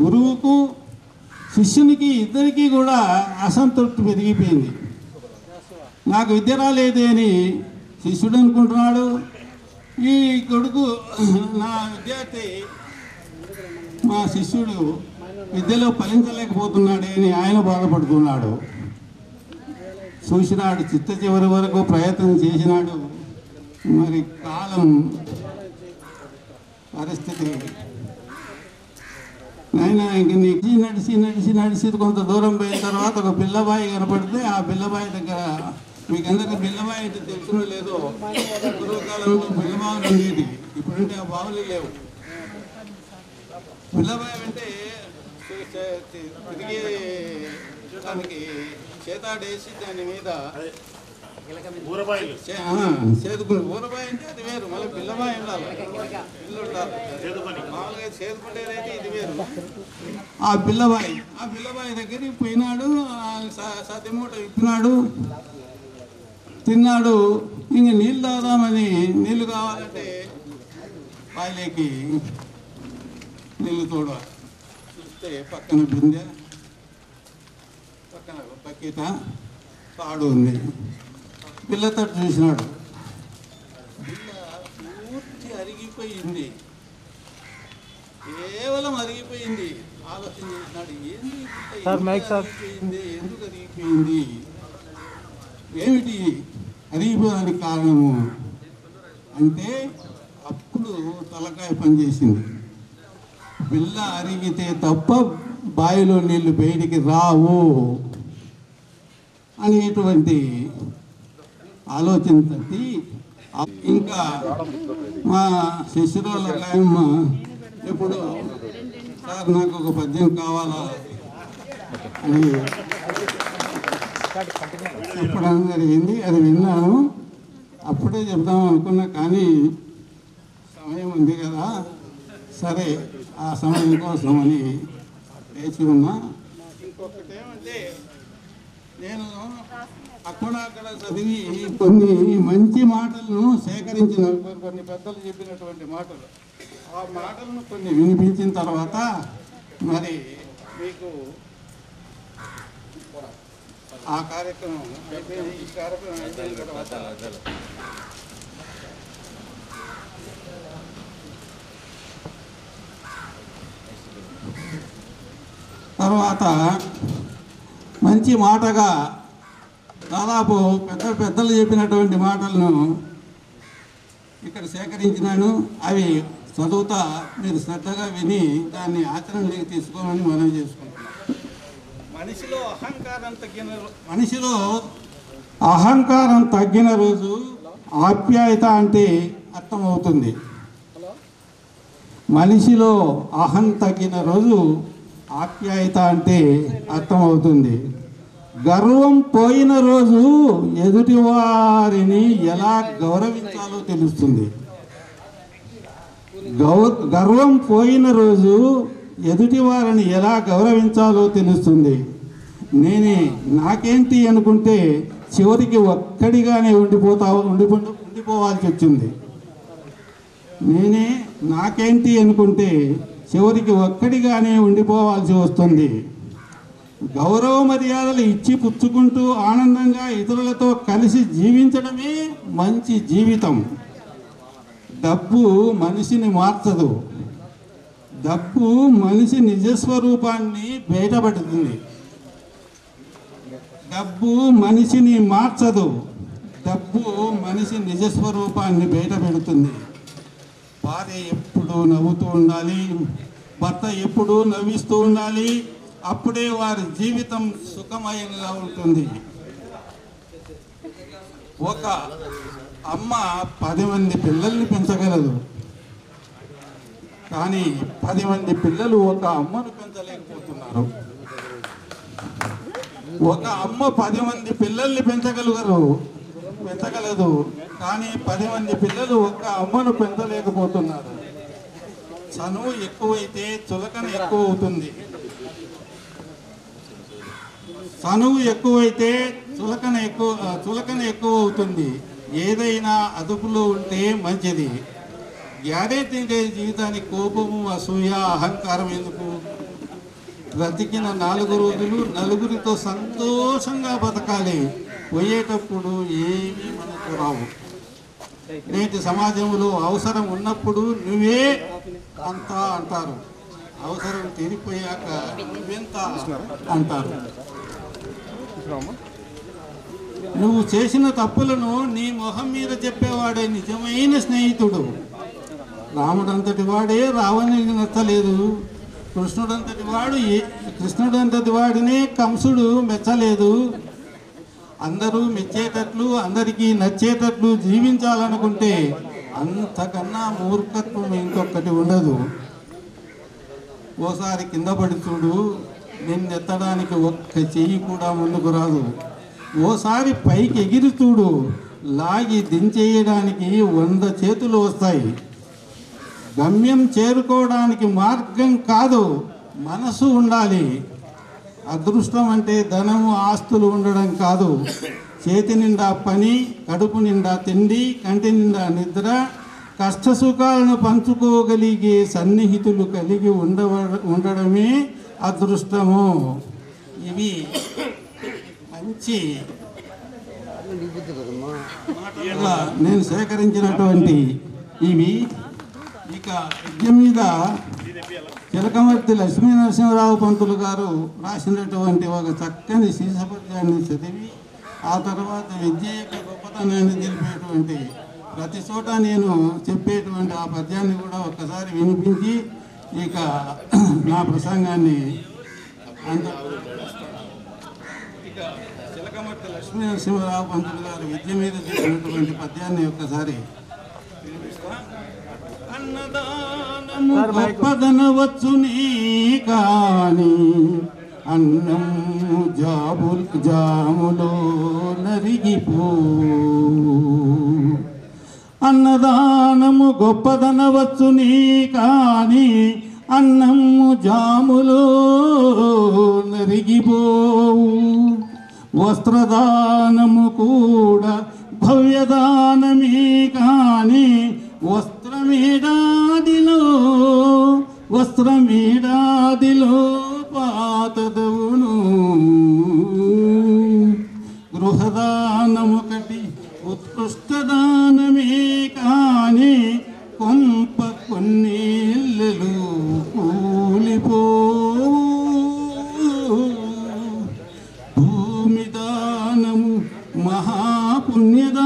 గురువుకు శిష్యునికి ఇద్దరికీ కూడా అసంతృప్తి పెరిగిపోయింది. నాకు విద్య రాలేదే అని శిష్యుడు అనుకుంటున్నాడు, ఈ కొడుకు నా విద్యార్థి మా శిష్యుడు విద్యలో ఫలించలేకపోతున్నాడే అని ఆయన బాధపడుతున్నాడు. చూసినాడు, చిట్ట చివరి వరకు ప్రయత్నం చేసినాడు. మరి కాలం పరిస్థితి నాయన ఇంక నీకు నడిచి నడిచి నడిచి కొంత దూరం పోయిన తర్వాత ఒక పిల్లబాయి కనపడితే ఆ పిల్లబాయి దగ్గర, మీకందరికీ పిల్లబాయి అంటే తెలుసునో లేదో, పూర్వకాలంలో పిల్లబావులు ఉండేది, ఇప్పుడంటే ఆ బావులు లేవు. పిల్లబాయి అంటే తిరిగి దానికి చేతాడేసి దాని మీద చేదుకుని ఊరబాయి అంటే అది వేరు, మళ్ళీ పిల్లబాయి ఉండాలి, పిల్లు ఉండాలి. మామూలుగా చేదుకుంటేదైతే ఇది వేరు. ఆ పిల్లబాయి దగ్గరికి పోయినాడు, సతిమూట ఇప్పినాడు, తిన్నాడు. ఇంక నీళ్ళు తాగుదామని, నీళ్ళు కావాలంటే బాయిలోకి నీళ్ళు తోడ చూస్తే పక్కన బిందె, పక్కన బకెట, తాడు ఉంది. పిల్లతోటి చూసినాడు, పిల్ల పూర్తి అరిగిపోయింది, కేవలం అరిగిపోయింది. ఆలోచన చేసినాడు, అరిగిపోయింది, ఎందుకు అరిగిపోయింది, ఏమిటి అరిగిపోవడానికి కారణము అంటే అప్పుడు తలకాయ పనిచేసింది. పిల్ల అరిగితే తప్ప బావిలో నీళ్లు బయటికి రావు అనేటువంటి ఆలోచన తట్టి, ఇంకా మా శిశురాల గాయమ్మ ఎప్పుడు సార్ నాకు ఒక పద్యం కావాలా అని చెప్పడం జరిగింది. అది విన్నాను, అప్పుడే చెప్దాం అనుకున్నా, కానీ సమయం ఉంది కదా, సరే ఆ సమయం కోసం అని వేచి ఉన్నా. ఇంకొకటి ఏమంటే, నేను అక్కడ చదివి కొన్ని మంచి మాటలను సేకరించిన, కొన్ని పెద్దలు చెప్పినటువంటి మాటలు, ఆ మాటలను కొన్ని వినిపించిన తర్వాత మరి మీకు ఆ కార్యక్రమం ఈ కార్యక్రమం అయిపోయిన తర్వాత మంచి మాటగా దాదాపు పెద్దలు చెప్పినటువంటి మాటలను ఇక్కడ సేకరించినాను. అవి చదువుతా మీరు శ్రద్ధగా విని దాన్ని ఆచరణలోకి తీసుకోమని మనం చేసుకుంటున్నాం. మనిషిలో అహంకారం తగ్గిన రోజు ఆప్యాయత అంటే అర్థమవుతుంది. మనిషిలో అహం తగ్గిన రోజు ఆప్యాయత అంటే అర్థమవుతుంది. గర్వం పోయిన రోజు ఎదుటి వారిని ఎలా గౌరవించాలో తెలుస్తుంది. గర్వం పోయిన రోజు ఎదుటి వారిని ఎలా గౌరవించాలో తెలుస్తుంది. నాకేంటి అనుకుంటే చివరికి ఒక్కడిగానే ఉండిపోవాల్సి వచ్చింది. నేనే నాకేంటి అనుకుంటే చివరికి ఒక్కడిగానే ఉండిపోవాల్సి వస్తుంది. గౌరవ మర్యాదలు ఇచ్చి పుచ్చుకుంటూ ఆనందంగా ఇతరులతో కలిసి జీవించడమే మంచి జీవితం. డబ్బు మనిషిని మార్చదు. డబ్బు మనిషి నిజస్వరూపాన్ని బయటపెడుతుంది. డబ్బు మనిషిని మార్చదు. డబ్బు మనిషి నిజస్వరూపాన్ని బయటపెడుతుంది. భార్య ఎప్పుడూ నవ్వుతూ ఉండాలి, భర్త ఎప్పుడూ నవ్విస్తూ ఉండాలి. అప్పుడే వారి జీవితం సుఖమయంగా ఉంటుంది. ఒక అమ్మ 10 మంది పిల్లల్ని పెంచగలదు, కానీ 10 మంది పిల్లలు ఒక అమ్మను పెంచలేకపోతున్నారు. ఒక అమ్మ 10 మంది పిల్లల్ని పెంచగలదు, కానీ 10 మంది పిల్లలు ఒక అమ్మను పెంచలేకపోతున్నారు. చనువు ఎక్కువైతే చులకన ఎక్కువ అవుతుంది. చనువు ఎక్కువైతే చులకన ఎక్కువ అవుతుంది. ఏదైనా అదుపులో ఉంటే మంచిది. గ్యారెంటీ జీవితానికి కోపము, అసూయ, అహంకారం ఎందుకు? బ్రతికిన 4 రోజులు నలుగురితో సంతోషంగా బతకాలి. పోయేటప్పుడు ఏమీ మనకు రావు. నేటి సమాజంలో అవసరం ఉన్నప్పుడు నువ్వే అంతా అంటారు, అవసరం తీరిపోయాక నువ్వెంత అంటారు. నువ్వు చేసిన తప్పులను నీ మొహం మీద చెప్పేవాడే నిజమైన స్నేహితుడు. రాముడంతటి వాడే రావణునికి నచ్చలేదు. కృష్ణుడంతటి వాడినే కంసుడు మెచ్చలేదు. అందరూ మెచ్చేటట్లు, అందరికీ నచ్చేటట్లు జీవించాలనుకుంటే అంతకన్నా మూర్ఖత్వం ఇంకొకటి ఉండదు. ఓసారి కింద పడి చూడు, నిన్నెత్తడానికి ఒక్క చెయ్యి కూడా ముందుకు రాదు. ఓసారి పైకి ఎగిరి చూడు, లాగి దించేయడానికి 100 చేతులు వస్తాయి. గమ్యం చేరుకోవడానికి మార్గం కాదు, మనసు ఉండాలి. అదృష్టం అంటే ధనము, ఆస్తులు ఉండడం కాదు. చేతి నిండా పని, కడుపు నిండా తిండి, కంటి నిండా నిద్ర, కష్టసుఖాలను పంచుకోగలిగే సన్నిహితులు కలిగి ఉండడమే అదృష్టము. ఇవి మంచి మాటలుగా నేను సేకరించినటువంటి ఇవి. ఇక యజ్ఞం మీద చిలకమర్తి లక్ష్మీ నరసింహరావు పంతులు గారు రాసినటువంటి ఒక చక్కని శీర్షపద్యాన్ని చదివి ఆ తర్వాత విద్య యొక్క గొప్పతనాన్ని తెలిపేటువంటి ప్రతి చోట నేను చెప్పేటువంటి ఆ పద్యాన్ని కూడా ఒక్కసారి వినిపించి ఇక నా ప్రసంగాన్ని ఇక చిలకమర్తి లక్ష్మీ నరసింహరావు పంతులు గారు విద్య మీద చెప్పినటువంటి పద్యాన్ని ఒక్కసారి వినిపిస్తా. అన్నదానము గొప్పదనవచ్చునే కాని అన్నము జాములో నరిగిపో. అన్నదానము గొప్పదనవచ్చునే కాని అన్నము జాములో నరిగిపోవు. వస్త్రదానము కూడా భవ్యదానమే కాని వస్త్రమేడాదిలో పాతదవును. గృహదానమొకటి ఉత్కృష్టదానమే కాని కొంప కొన్నేళ్ళు కూలిపోవు. భూమిదానము మహాపుణ్యదానమే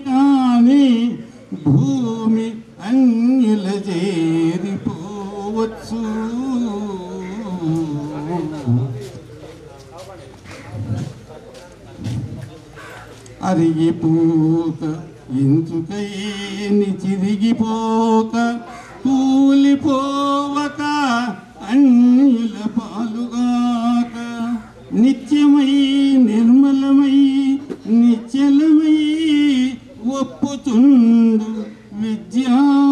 కాని భూమి అన్యుల చేరిపోవచ్చు. అరిగిపోక ఇంచుకయేని చిరిగిపోక కూలిపోవక అన్యుల పాలుగాక నిత్యమై నిర్మలమై నిశ్చలమై ఒప్పుచుండు విద్యాదానమొకటి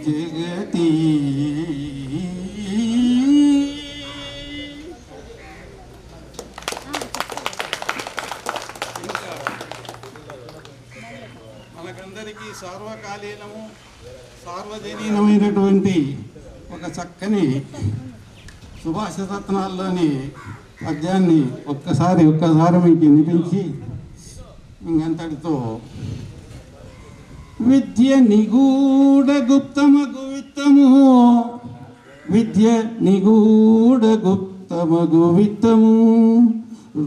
జగతి. సార్వకాలీనము సార్వజనీనమైనటువంటి ఒక చక్కని సుభాషితత్నాల్లోని పద్యాన్ని ఒక్కసారి మీకు వినిపించి ఇంకంతటితో విద్య నిగూఢ గుప్తమగు విత్తము, విద్య నిగూఢ గుప్తమగు విత్తము,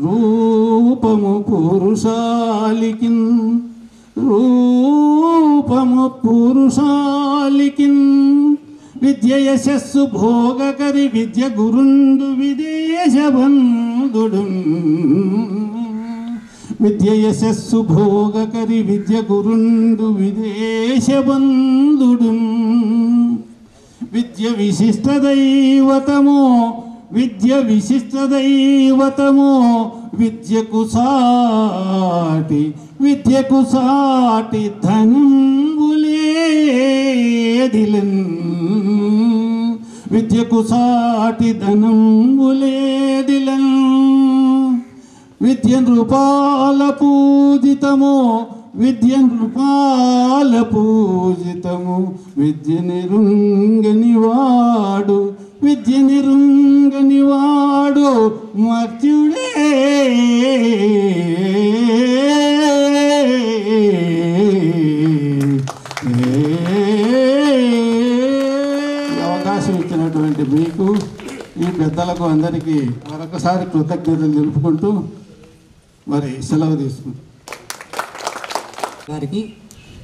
రూపము పురుషాలికిన్, రూపము పురుషాలికిన్, విద్య యశస్సు భోగకరి విద్య గురుండు విదేశబంధుడు, విద్య యశస్సు భోగకరి విద్య గురుండు విదేశబంధుడు, విద్య విశిష్ట దైవతమో, విద్య విశిష్ట దైవతమో, విద్యకు సాటి, విద్యకు సాటి ధనంబులేదిలన్, విద్యకు సాటి ధనంబులేదిలన్, విద్య నృపాల పూజితమో, విద్య నృపాల పూజితము, విద్య నిరుంగనివాడు, విద్య నిరుంగనివాడు మర్త్యుడే. అవకాశం ఇచ్చినటువంటి మీకు, ఈ పెద్దలకు అందరికీ మరొకసారి కృతజ్ఞతలు తెలుపుకుంటూ మరి సెలవు తీసుకుంటాం. గారికి,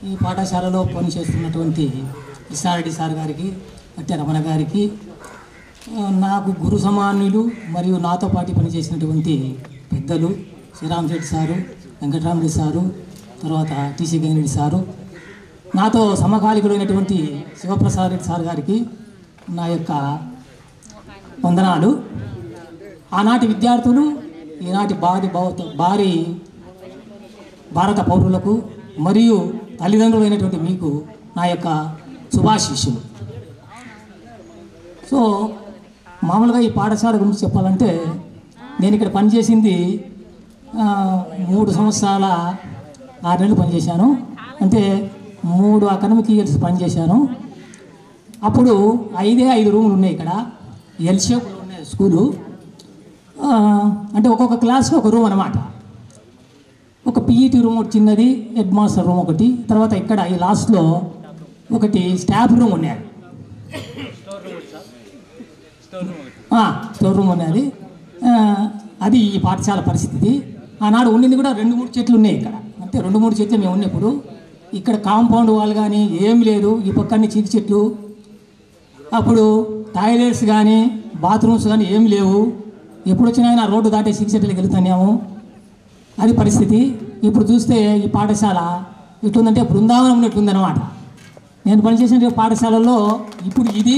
ఈ పాఠశాలలో పనిచేస్తున్నటువంటి కృష్ణారెడ్డి సార్ గారికి, అట్టే రమణ గారికి, నాకు గురు సమానులు మరియు నాతో పాటు పనిచేసినటువంటి పెద్దలు శ్రీరామ్ రెడ్డి సారు, వెంకటరామరెడ్డి సారు, తర్వాత టీసీ గంగిరెడ్డి సారు, నాతో సమకాలికులైనటువంటి శివప్రసాద్ రెడ్డి సార్ గారికి నా యొక్క వందనాలు. ఆనాటి విద్యార్థులు, ఈనాటి భారీ భారత పౌరులకు మరియు తల్లిదండ్రులైనటువంటి మీకు నా యొక్క శుభాశీస్సులు. సో మామూలుగా ఈ పాఠశాల గురించి చెప్పాలంటే, నేను ఇక్కడ పనిచేసింది 3 సంవత్సరాల 6 నెలలు పనిచేశాను. అంటే 3 అకాడమిక్ ఇయర్స్ పనిచేశాను. అప్పుడు 5 రూములు ఉన్నాయి ఇక్కడ, ఎల్ షేప్లో ఉన్నాయి స్కూలు. అంటే ఒక్కొక్క క్లాస్కి ఒక రూమ్ అన్నమాట. ఒక పీఈటీ రూమ్ ఒకటి చిన్నది, హెడ్ మాస్టర్ రూమ్ ఒకటి, తర్వాత ఇక్కడ ఈ లాస్ట్లో ఒకటి స్టాఫ్ రూమ్ ఉన్నది, స్టోర్ రూమ్ ఉన్నది. అది ఈ పాఠశాల పరిస్థితి. ఆనాడు ఉండింది కూడా 2-3 చెట్లు ఉన్నాయి ఇక్కడ. అంటే 2-3 చెట్లు మేము ఉన్నప్పుడు ఇక్కడ కాంపౌండ్ వాల్ కానీ ఏం లేదు, ఈ పక్కనే చిన్న చెట్లు. అప్పుడు టాయిలెట్స్ కానీ బాత్రూమ్స్ కానీ ఏమి లేవు. ఎప్పుడు వచ్చినా రోడ్డు దాటే చిన్న చెట్లకి వెళ్తున్నాము, అది పరిస్థితి. ఇప్పుడు చూస్తే ఈ పాఠశాల ఎట్లుందంటే బృందావనం ఉన్నట్లుందనమాట. నేను పనిచేసిన పాఠశాలలో ఇప్పుడు ఇది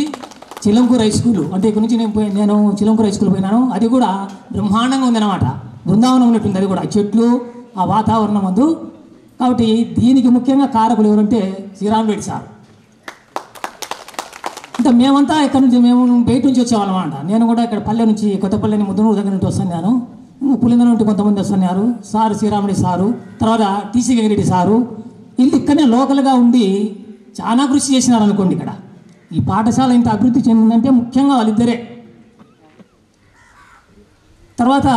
చిలంకూరు హై స్కూలు, అంటే ఇక్కడ నుంచి నేను చిలంకూరు హై స్కూల్ పోయినాను. అది కూడా బ్రహ్మాండంగా ఉందన్నమాట, బృందావనం ఉన్నట్టుంది అది కూడా, చెట్లు, ఆ వాతావరణం అందు. కాబట్టి దీనికి ముఖ్యంగా కారకులు ఎవరంటే శ్రీరామ్ రెడ్డి సార్. ఇంకా మేమంతా ఇక్కడ నుంచి మేము బయట నుంచి వచ్చేవాళ్ళమాట. నేను కూడా ఇక్కడ పల్లె నుంచి, కొత్తపల్లెని ముద్దనూరు దగ్గర నుంచి వస్తున్నాను, పులింద నుండి కొంతమంది వస్తున్నారు. సారు శ్రీరాముడి సారు, తర్వాత టీసీ గంగిరెడ్డి సారు, వీళ్ళు ఇక్కడనే లోకల్గా ఉండి చాలా కృషి చేసినారు అనుకోండి. ఇక్కడ ఈ పాఠశాల ఇంత అభివృద్ధి చెందిందంటే ముఖ్యంగా వాళ్ళిద్దరే. తర్వాత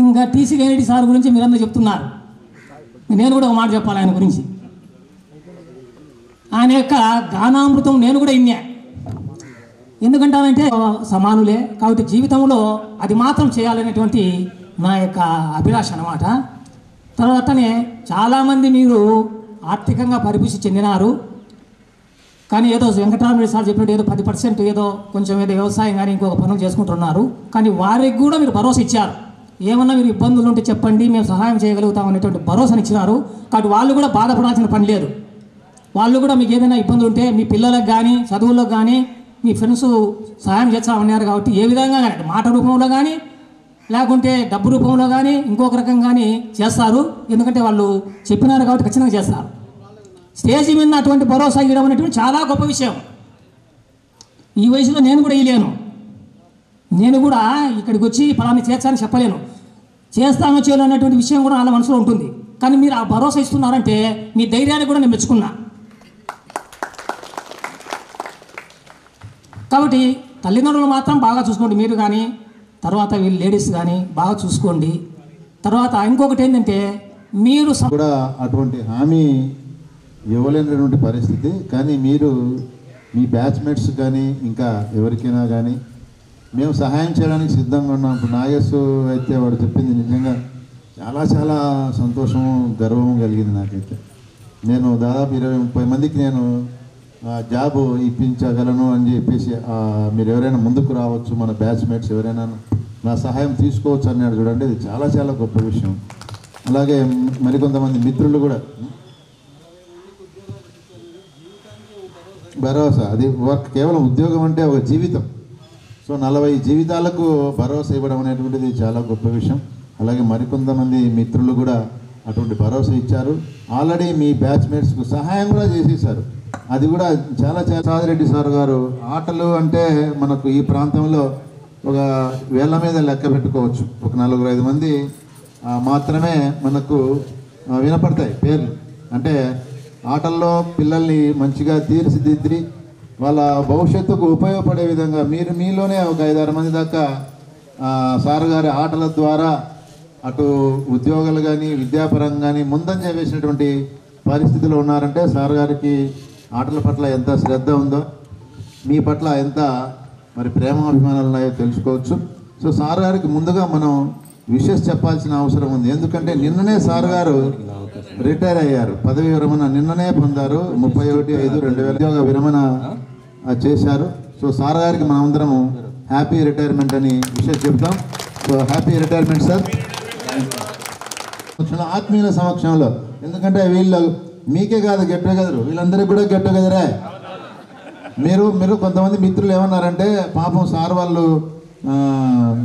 ఇంకా టీసీ గంగిరెడ్డి సార్ గురించి మీరందరూ చెప్తున్నారు, నేను కూడా ఒక మాట చెప్పాలి ఆయన గురించి. ఆయన యొక్క గానామృతం నేను కూడా ఇన్నా. ఎందుకంటానంటే సమానులే కాబట్టి జీవితంలో అది మాత్రం చేయాలనేటువంటి నా యొక్క అభిలాష అన్నమాట. తర్వాతనే చాలామంది మీరు ఆర్థికంగా పరిపుష్టి చెందినారు, కానీ ఏదో వెంకటరామరెడ్డి సార్ చెప్పినట్టు ఏదో 10% ఏదో కొంచెం ఏదో వ్యవసాయం కానీ ఇంకొక పనులు చేసుకుంటున్నారు. కానీ వారికి కూడా మీరు భరోసా ఇచ్చారు, ఏమన్నా మీరు ఇబ్బందులు ఉంటే చెప్పండి, మేము సహాయం చేయగలుగుతాం అనేటువంటి భరోసాను ఇచ్చినారు. కాబట్టి వాళ్ళు కూడా బాధపడాల్సిన పని లేదు. వాళ్ళు కూడా మీకు ఏదైనా ఇబ్బందులు ఉంటే మీ పిల్లలకు కానీ చదువుల్లో కానీ మీ ఫ్రెండ్స్ సహాయం చేస్తామన్నారు. కాబట్టి ఏ విధంగా కానీ మాట రూపంలో కానీ లేకుంటే డబ్బు రూపంలో కానీ ఇంకొక రకంగా కానీ చేస్తారు. ఎందుకంటే వాళ్ళు చెప్పినారు కాబట్టి ఖచ్చితంగా చేస్తారు. స్టేజ్ మీద అటువంటి భరోసా ఇవ్వడం అనేటువంటి చాలా గొప్ప విషయం. ఈ వయసులో నేను కూడా ఇవ్వలేను, నేను కూడా ఇక్కడికి వచ్చి ఫలాన్ని చేస్తానని చెప్పలేను. చేస్తానో చేయను అన్నటువంటి విషయం కూడా వాళ్ళ మనసులో ఉంటుంది. కానీ మీరు ఆ భరోసా ఇస్తున్నారంటే మీ ధైర్యాన్ని కూడా నేను మెచ్చుకున్నా. కాబట్టి తల్లిదండ్రులు మాత్రం బాగా చూసుకోండి, మీరు కానీ తర్వాత వీళ్ళు లేడీస్ కానీ బాగా చూసుకోండి. తర్వాత ఇంకొకటి ఏంటంటే మీరు కూడా అటువంటి హామీ ఇవ్వలేనటువంటి పరిస్థితి. కానీ మీరు మీ బ్యాచ్మేట్స్ కానీ ఇంకా ఎవరికైనా కానీ మేము సహాయం చేయడానికి సిద్ధంగా ఉన్నాం. ఇప్పుడు నాగేశ్వర అయితే వాడు చెప్పింది నిజంగా చాలా చాలా సంతోషం, గర్వం కలిగింది నాకైతే. నేను దాదాపు 20-30 మందికి నేను జాబ్ ఇప్పించగలను అని చెప్పేసి మీరు ఎవరైనా ముందుకు రావచ్చు, మన బ్యాచ్మేట్స్ ఎవరైనా నా సహాయం తీసుకోవచ్చు అన్నాడు చూడండి. ఇది చాలా చాలా గొప్ప విషయం. అలాగే మరికొంతమంది మిత్రులు కూడా భరోసా, అది వర్క్ కేవలం ఉద్యోగం అంటే ఒక జీవితం. సో 40 జీవితాలకు భరోసా ఇవ్వడం అనేటువంటిది చాలా గొప్ప విషయం. అలాగే మరికొంతమంది మిత్రులు కూడా అటువంటి భరోసా ఇచ్చారు. ఆల్రెడీ మీ బ్యాచ్మేట్స్కు సహాయం కూడా చేసేసారు. అది కూడా చాలా చాలా. సాదిరెడ్డి సార్ గారు ఆటలు అంటే మనకు ఈ ప్రాంతంలో ఒక వేళ్ళ మీద లెక్క పెట్టుకోవచ్చు. ఒక 4-5 మంది మాత్రమే మనకు వినపడతాయి పేర్లు. అంటే ఆటల్లో పిల్లల్ని మంచిగా తీర్చిదిద్ది వాళ్ళ భవిష్యత్తుకు ఉపయోగపడే విధంగా మీరు మీలోనే ఒక 5-6 మంది దాకా సార్ గారి ఆటల ద్వారా అటు ఉద్యోగాలు కానీ విద్యాపరంగా కానీ ముందంజ వేసినటువంటి పరిస్థితిలో ఉన్నారంటే సార్ గారికి ఆటల పట్ల ఎంత శ్రద్ధ ఉందో, మీ పట్ల ఎంత మరి ప్రేమాభిమానాలు ఉన్నాయో తెలుసుకోవచ్చు. సో సార్ గారికి ముందుగా మనం విషెస్ చెప్పాల్సిన అవసరం ఉంది. ఎందుకంటే నిన్ననే సార్ గారు రిటైర్ అయ్యారు, పదవి విరమణ నిన్ననే పొందారు. 31/5/2000 ఉద్యోగ విరమణ చేశారు. సో సార్ గారికి మనమందరం హ్యాపీ రిటైర్మెంట్ అని విషెస్ చెప్తాం. So happy retirement sir. ఆత్మీయుల సమక్షంలో, ఎందుకంటే వీళ్ళు మీకే కాదు గెట్ టుగెదర్, వీళ్ళందరికీ కూడా గెట్ టుగెదరే. మీరు కొంతమంది మిత్రులు ఏమన్నారంటే పాపం సార్ వాళ్ళు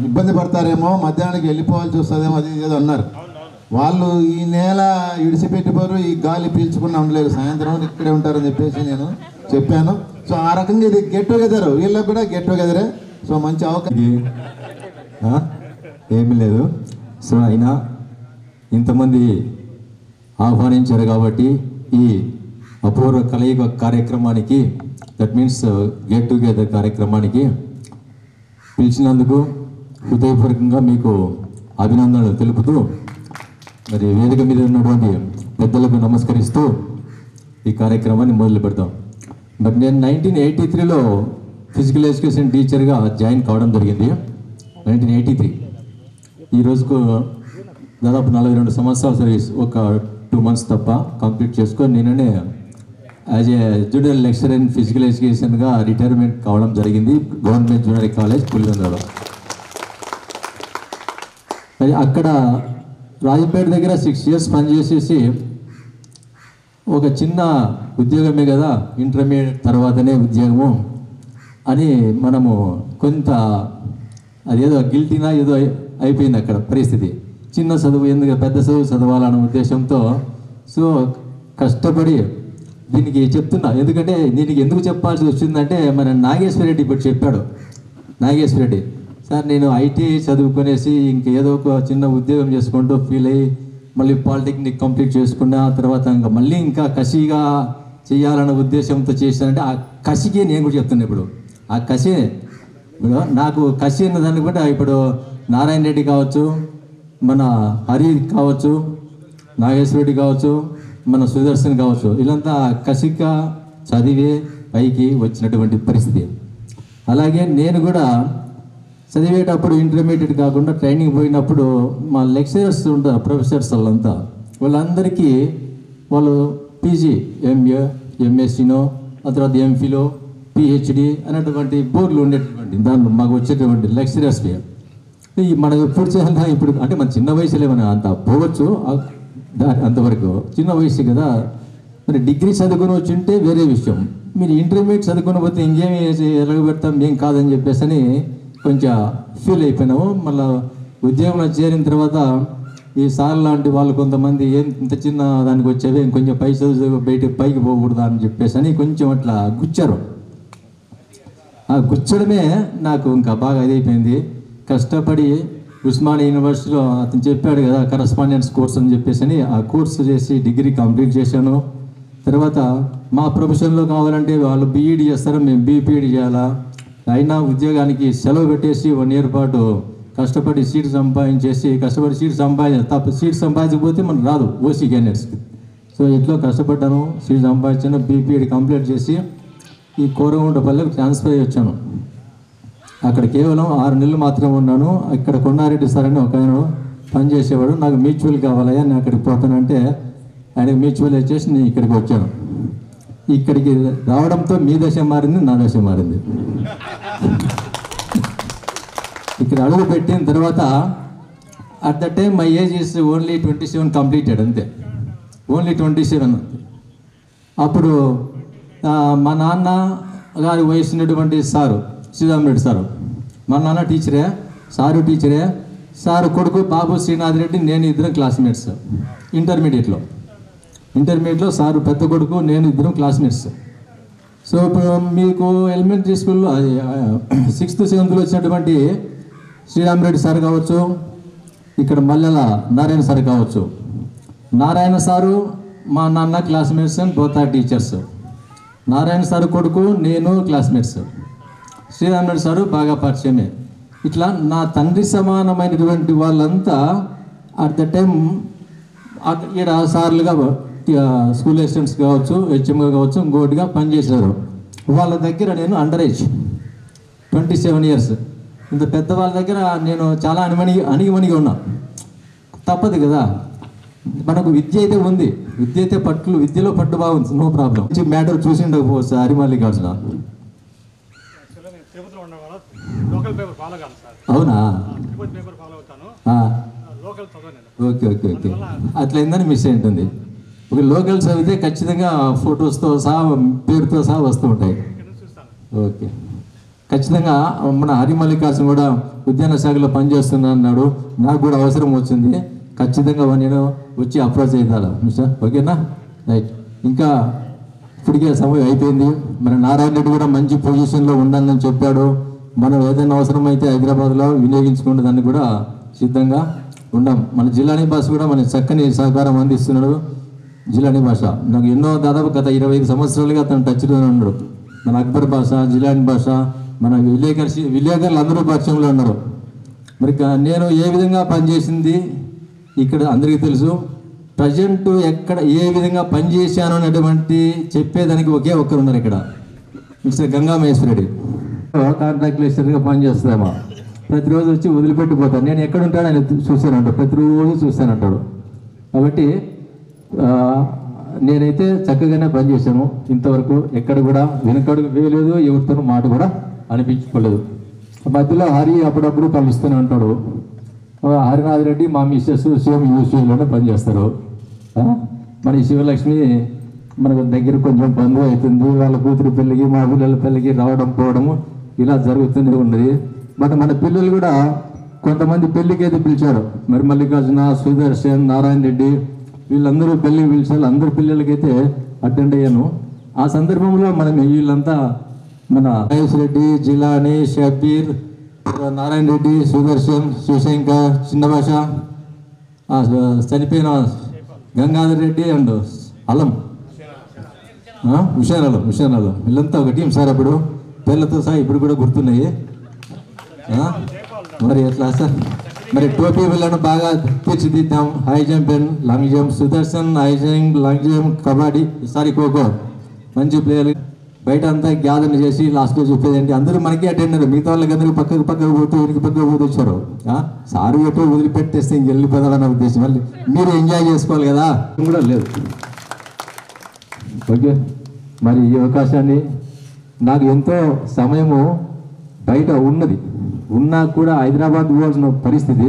ఇబ్బంది పడతారేమో, మధ్యాహ్నానికి వెళ్ళిపోవాల్సి వస్తుందేమో, అది ఏదో అన్నారు. వాళ్ళు ఈ నేల ఇడిచిపెట్టిపోరు, ఈ గాలి పీల్చుకుని ఉండలేరు, సాయంత్రం ఇక్కడే ఉంటారని చెప్పేసి నేను చెప్పాను. సో ఆ రకంగా ఇది గెట్ టుగెదర్, వీళ్ళకి కూడా గెట్ టుగెదరే. సో మంచి అవకాశం ఏమీ లేదు. సో అయినా ఇంతమంది ఆహ్వానించారు కాబట్టి ఈ అపూర్వ కలయిక కార్యక్రమానికి, దట్ మీన్స్ గెట్ టుగెదర్ కార్యక్రమానికి పిలిచినందుకు హృదయపూర్వకంగా మీకు అభినందనలు తెలుపుతూ, మరి వేదిక మీద ఉన్నటువంటి పెద్దలకు నమస్కరిస్తూ ఈ కార్యక్రమాన్ని మొదలు పెడతాం. బట్ నేను 1983లో ఫిజికల్ ఎడ్యుకేషన్ టీచర్గా జాయిన్ కావడం జరిగింది. 1983. ఈ రోజుకు దాదాపు 42 సంవత్సరాల సర్వీస్, ఒక 2 months తప్ప కంప్లీట్ చేసుకొని నిన్ననే as a junior lecturer in physical ఎడ్యుకేషన్గా రిటైర్మెంట్ కావడం జరిగింది గవర్నమెంట్ జూనియర్ కాలేజ్ పులివెందులలో. మరి అక్కడ రాజపేట దగ్గర 6 years పనిచేసేసి ఒక చిన్న ఉద్యోగమే కదా, ఇంటర్మీడియట్ తర్వాతనే ఉద్యోగము అని మనము కొంత అదేదో గిల్టీనా ఏదో అయిపోయింది అక్కడ పరిస్థితి. చిన్న చదువు ఎందుకు పెద్ద చదువు చదవాలన్న ఉద్దేశంతో సో కష్టపడి దీనికి చెప్తున్నా. ఎందుకంటే దీనికి ఎందుకు చెప్పాల్సి వచ్చిందంటే మన నాగేశ్వర రెడ్డి ఇప్పుడు చెప్పాడు. నాగేశ్వర రెడ్డి సార్ నేను ఐటీ చదువుకునేసి ఇంకేదో ఒక చిన్న ఉద్యోగం చేసుకుంటూ ఫీల్ అయ్యి మళ్ళీ పాలిటెక్నిక్ కంప్లీట్ చేసుకున్న తర్వాత ఇంకా కసిగా చేయాలన్న ఉద్దేశంతో చేశానంటే ఆ కసికి నేను కూడా చెప్తున్నా. ఇప్పుడు ఆ కసి, ఇప్పుడు నాకు కసి అన్న దాన్ని కూడా ఇప్పుడు నారాయణ రెడ్డి కావచ్చు, మన హరి కావచ్చు, నాగేశ్వర రెడ్డి కావచ్చు, మన సుదర్శన్ కావచ్చు, వీళ్ళంతా కసిగా చదివే పైకి వచ్చినటువంటి పరిస్థితి. అలాగే నేను కూడా చదివేటప్పుడు ఇంటర్మీడియట్ కాకుండా ట్రైనింగ్ పోయినప్పుడు మా లెక్చరర్స్ ఉంటారు, ప్రొఫెసర్స్ వాళ్ళందరికీ వాళ్ళు పీజీ, ఎంఏ, ఎంఎస్సీనో, ఆ తర్వాత ఎంఫిలో, పిహెచ్డి అనేటువంటి బోర్డులు ఉండేటటువంటి దాంట్లో మాకు వచ్చేటువంటి లెక్చరర్స్కి మనం ఎప్పుడు చేయాలన్నా ఇప్పుడు అంటే మన చిన్న వయసులో ఏమైనా అంత పోవచ్చు, అంతవరకు చిన్న వయసు కదా. మరి డిగ్రీ చదువుకొని వచ్చి ఉంటే వేరే విషయం, మీరు ఇంటర్మీడియట్ చదువుకొని పోతే ఇంకేమి ఎలగబెడతాం ఏం కాదని చెప్పేసి అని కొంచెం ఫీల్ అయిపోయినాము. మళ్ళీ ఉద్యోగంలో చేరిన తర్వాత ఈ సార్ లాంటి వాళ్ళు కొంతమంది ఏం ఇంత చిన్న దానికి వచ్చేవి ఇంకొంచెం పై చదువు పైకి పోకూడదా అని చెప్పేసి అని కొంచెం అట్లా గుచ్చారు. ఆ గుచ్చడమే నాకు ఇంకా బాగా ఇదైపోయింది. కష్టపడి ఉస్మానియా యూనివర్సిటీలో అతను చెప్పాడు కదా కరస్పాండెన్స్ కోర్స్ అని చెప్పేసి ఆ కోర్సు చేసి డిగ్రీ కంప్లీట్ చేశాను. తర్వాత మా ప్రొఫెషన్లో కావాలంటే వాళ్ళు బీఈడి చేస్తారు, మేము బీపీఈడి చేయాలా. అయినా ఉద్యోగానికి సెలవు పెట్టేసి 1 year పాటు కష్టపడి సీట్ సంపాదించేసి సీట్ సంపాదించకపోతే మనకు రాదు ఓసీ క్యాండిడేట్స్కి. సో ఇట్లా కష్టపడ్డాను, సీట్ సంపాదించాను, బీపీఈడి కంప్లీట్ చేసి ఈ కోరగుంటపల్లికి ట్రాన్స్ఫర్ అయ్యి వచ్చాను. అక్కడ కేవలం 6 నెలలు మాత్రమే ఉన్నాను. ఇక్కడ కొండారెడ్డి సార్ అని ఒక ఆయన పనిచేసేవాడు. నాకు మ్యూచువల్ కావాలయ్యా, నేను అక్కడికి పోతానంటే ఆయనకు మ్యూచువల్ వచ్చేసి నేను ఇక్కడికి వచ్చాను. ఇక్కడికి రావడంతో మీ దశ మారింది, నా దశ మారింది. ఇక్కడ అడుగు పెట్టిన తర్వాత at the time my age is only 27 completed, అంతే, ఓన్లీ 27. అప్పుడు మా నాన్న గారి వయసున్నటువంటి సారు శ్రీరామరెడ్డి సారు, మా నాన్న టీచరే, సారు టీచరే, సారు కొడుకు బాబు శ్రీనాథ్ రెడ్డి, నేను ఇద్దరం క్లాస్మేట్స్. ఇంటర్మీడియట్లో సారు పెద్ద కొడుకు, నేను ఇద్దరం క్లాస్మేట్స్. సో ఇప్పుడు మీకు ఎలిమెంటరీ స్కూల్లో 6th 7th వచ్చినటువంటి శ్రీరామరెడ్డి సార్ కావచ్చు, ఇక్కడ మల్లెల నారాయణ సార్ కావచ్చు. నారాయణ సారు మా నాన్న classmates and both are teachers. Narayana sir కొడుకు, నేను క్లాస్మేట్స్. శ్రీరామరెడ్డి సారు బాగా పరిచయమే. ఇట్లా నా తండ్రి సమానమైనటువంటి వాళ్ళంతా అట్ ద టైమ్ ఇక్కడ సార్లుగా స్కూల్ అసిస్టెంట్స్ కావచ్చు, హెచ్ఎంగా కావచ్చు, ఇంకోటిగా పనిచేశారు. వాళ్ళ దగ్గర నేను అండర్ ఏజ్ 27 years. ఇంత పెద్దవాళ్ళ దగ్గర నేను చాలా అణిగిమణిగి ఉన్నా. తప్పదు కదా, మనకు విద్య అయితే ఉంది, విద్యలో పట్టు బాగుంది, నో ప్రాబ్లం. మ్యాటర్ చూసి ఉండకపోవచ్చు హరిమల్లికార్జున. అవునా? ఓకే ఓకే ఓకే, అట్లయిందని మిస్ అయి ఉంటుంది. ఒక లోకల్ చదివితే ఖచ్చితంగా ఫొటోస్తో సహా పేరుతో సహా వస్తూ ఉంటాయి. ఓకే, ఖచ్చితంగా మన హరిమల్లికార్జున కూడా ఉద్యాన శాఖలో పనిచేస్తున్నా అన్నాడు. నాకు కూడా అవసరం వచ్చింది, ఖచ్చితంగా నేను వచ్చి అప్రోచ్ అవుతాను మిస్టర్. ఓకేనా? రైట్. ఇంకా ఇప్పటికే సమయం అయిపోయింది. మన నారాయణ రెడ్డి కూడా మంచి పొజిషన్లో ఉండాలని చెప్పాడు. మనం ఏదైనా అవసరమైతే హైదరాబాద్లో వినియోగించుకునే దాన్ని కూడా సిద్ధంగా ఉన్నాం. మన జిల్లాని భాష కూడా మన చక్కని సహకారం అందిస్తున్నాడు. జిల్లాని భాష నాకు దాదాపు గత 25 సంవత్సరాలుగా తను టచ్లో ఉన్నాడు. మన అక్బర్ భాష, జిల్లాని భాష, మన విలేకరులు అందరూ పరిచయంలో ఉన్నారు. మరి నేను ఏ విధంగా పనిచేసింది ఇక్కడ అందరికీ తెలుసు. ప్రజెంట్ ఎక్కడ ఏ విధంగా పనిచేశాను అనేటువంటి చెప్పేదానికి ఒకే ఒక్కరు ఉన్నారు ఇక్కడ, మిస్టర్ గంగా మహేశ్వరరెడ్డి. కాంట్రాక్ట్ లెక్చరర్గా పనిచేస్తామా, ప్రతిరోజు వచ్చి వదిలిపెట్టిపోతాను. నేను ఎక్కడ ఉంటాను ఆయన చూశానంటాడు, ప్రతిరోజు చూశానంటాడు. కాబట్టి నేనైతే చక్కగానే పనిచేశాను. ఇంతవరకు ఎక్కడ కూడా వెనకడుగు వేయలేదు, ఎవరితోనూ మాట కూడా అనిపించుకోలేదు. మధ్యలో హరి అప్పుడప్పుడు కలుస్తూనే ఉంటాడు. హరినాథ్ రెడ్డి మా మిస్సెస్ సేమ్ యూసీలోనే పనిచేస్తారు. మన శివలక్ష్మి మనకు దగ్గర కొంచెం బంధువు అవుతుంది. వాళ్ళ కూతురు పెళ్ళికి, మా పిల్లల పెళ్ళికి రావడం పోవడము ఇలా జరుగుతూనే ఉన్నది. బట్ మన పిల్లలు కూడా కొంతమంది పెళ్ళికి అయితే పిలిచారు. మరి మల్లికార్జున, సుదర్శన్, నారాయణ రెడ్డి వీళ్ళందరూ పెళ్ళికి పిలిచారు. అందరు పిల్లలకైతే అటెండ్ అయ్యాను. ఆ సందర్భంలో మనం వీళ్ళంతా మన మహేష్ రెడ్డి, జిలాని, షబీర్, నారాయణ రెడ్డి, సుదర్శన్, శివశంకర్, చిన్న భాష, చనిపోయిన గంగాధర్ రెడ్డి అండ్ అలం, హుషేన్ అలం వీళ్ళంతా ఒక టీం సార్. అప్పుడు పేర్లతో సహా ఇప్పుడు కూడా గుర్తున్నాయి. మరి ఎట్లా సార్, మరి టోపీ వీళ్ళను బాగా తీర్చిదిద్దాం. High jump and long jump, Sudarshan high jump, long jump, kabaddi, kho-kho మంచి ప్లేయర్. బయట అంతా గ్యాదర్ చేసి లాస్ట్లో చెప్పేది ఏంటి, అందరూ మనకి అటెండ్ అయ్యారు. మిగతా వాళ్ళకి అందరూ పక్కకు పోతూ వెనక్కి పక్కకు పోతూ వచ్చారు. సారు ఎటో వదిలిపెట్టేస్తే ఇంక వెళ్ళిపోదామన్న ఉద్దేశం. మళ్ళీ మీరు ఎంజాయ్ చేసుకోవాలి కదా, కూడా లేదు. ఓకే, మరి ఈ అవకాశాన్ని నాకు ఎంతో సమయము బయట ఉన్నా కూడా హైదరాబాద్ పోవాల్సిన పరిస్థితి,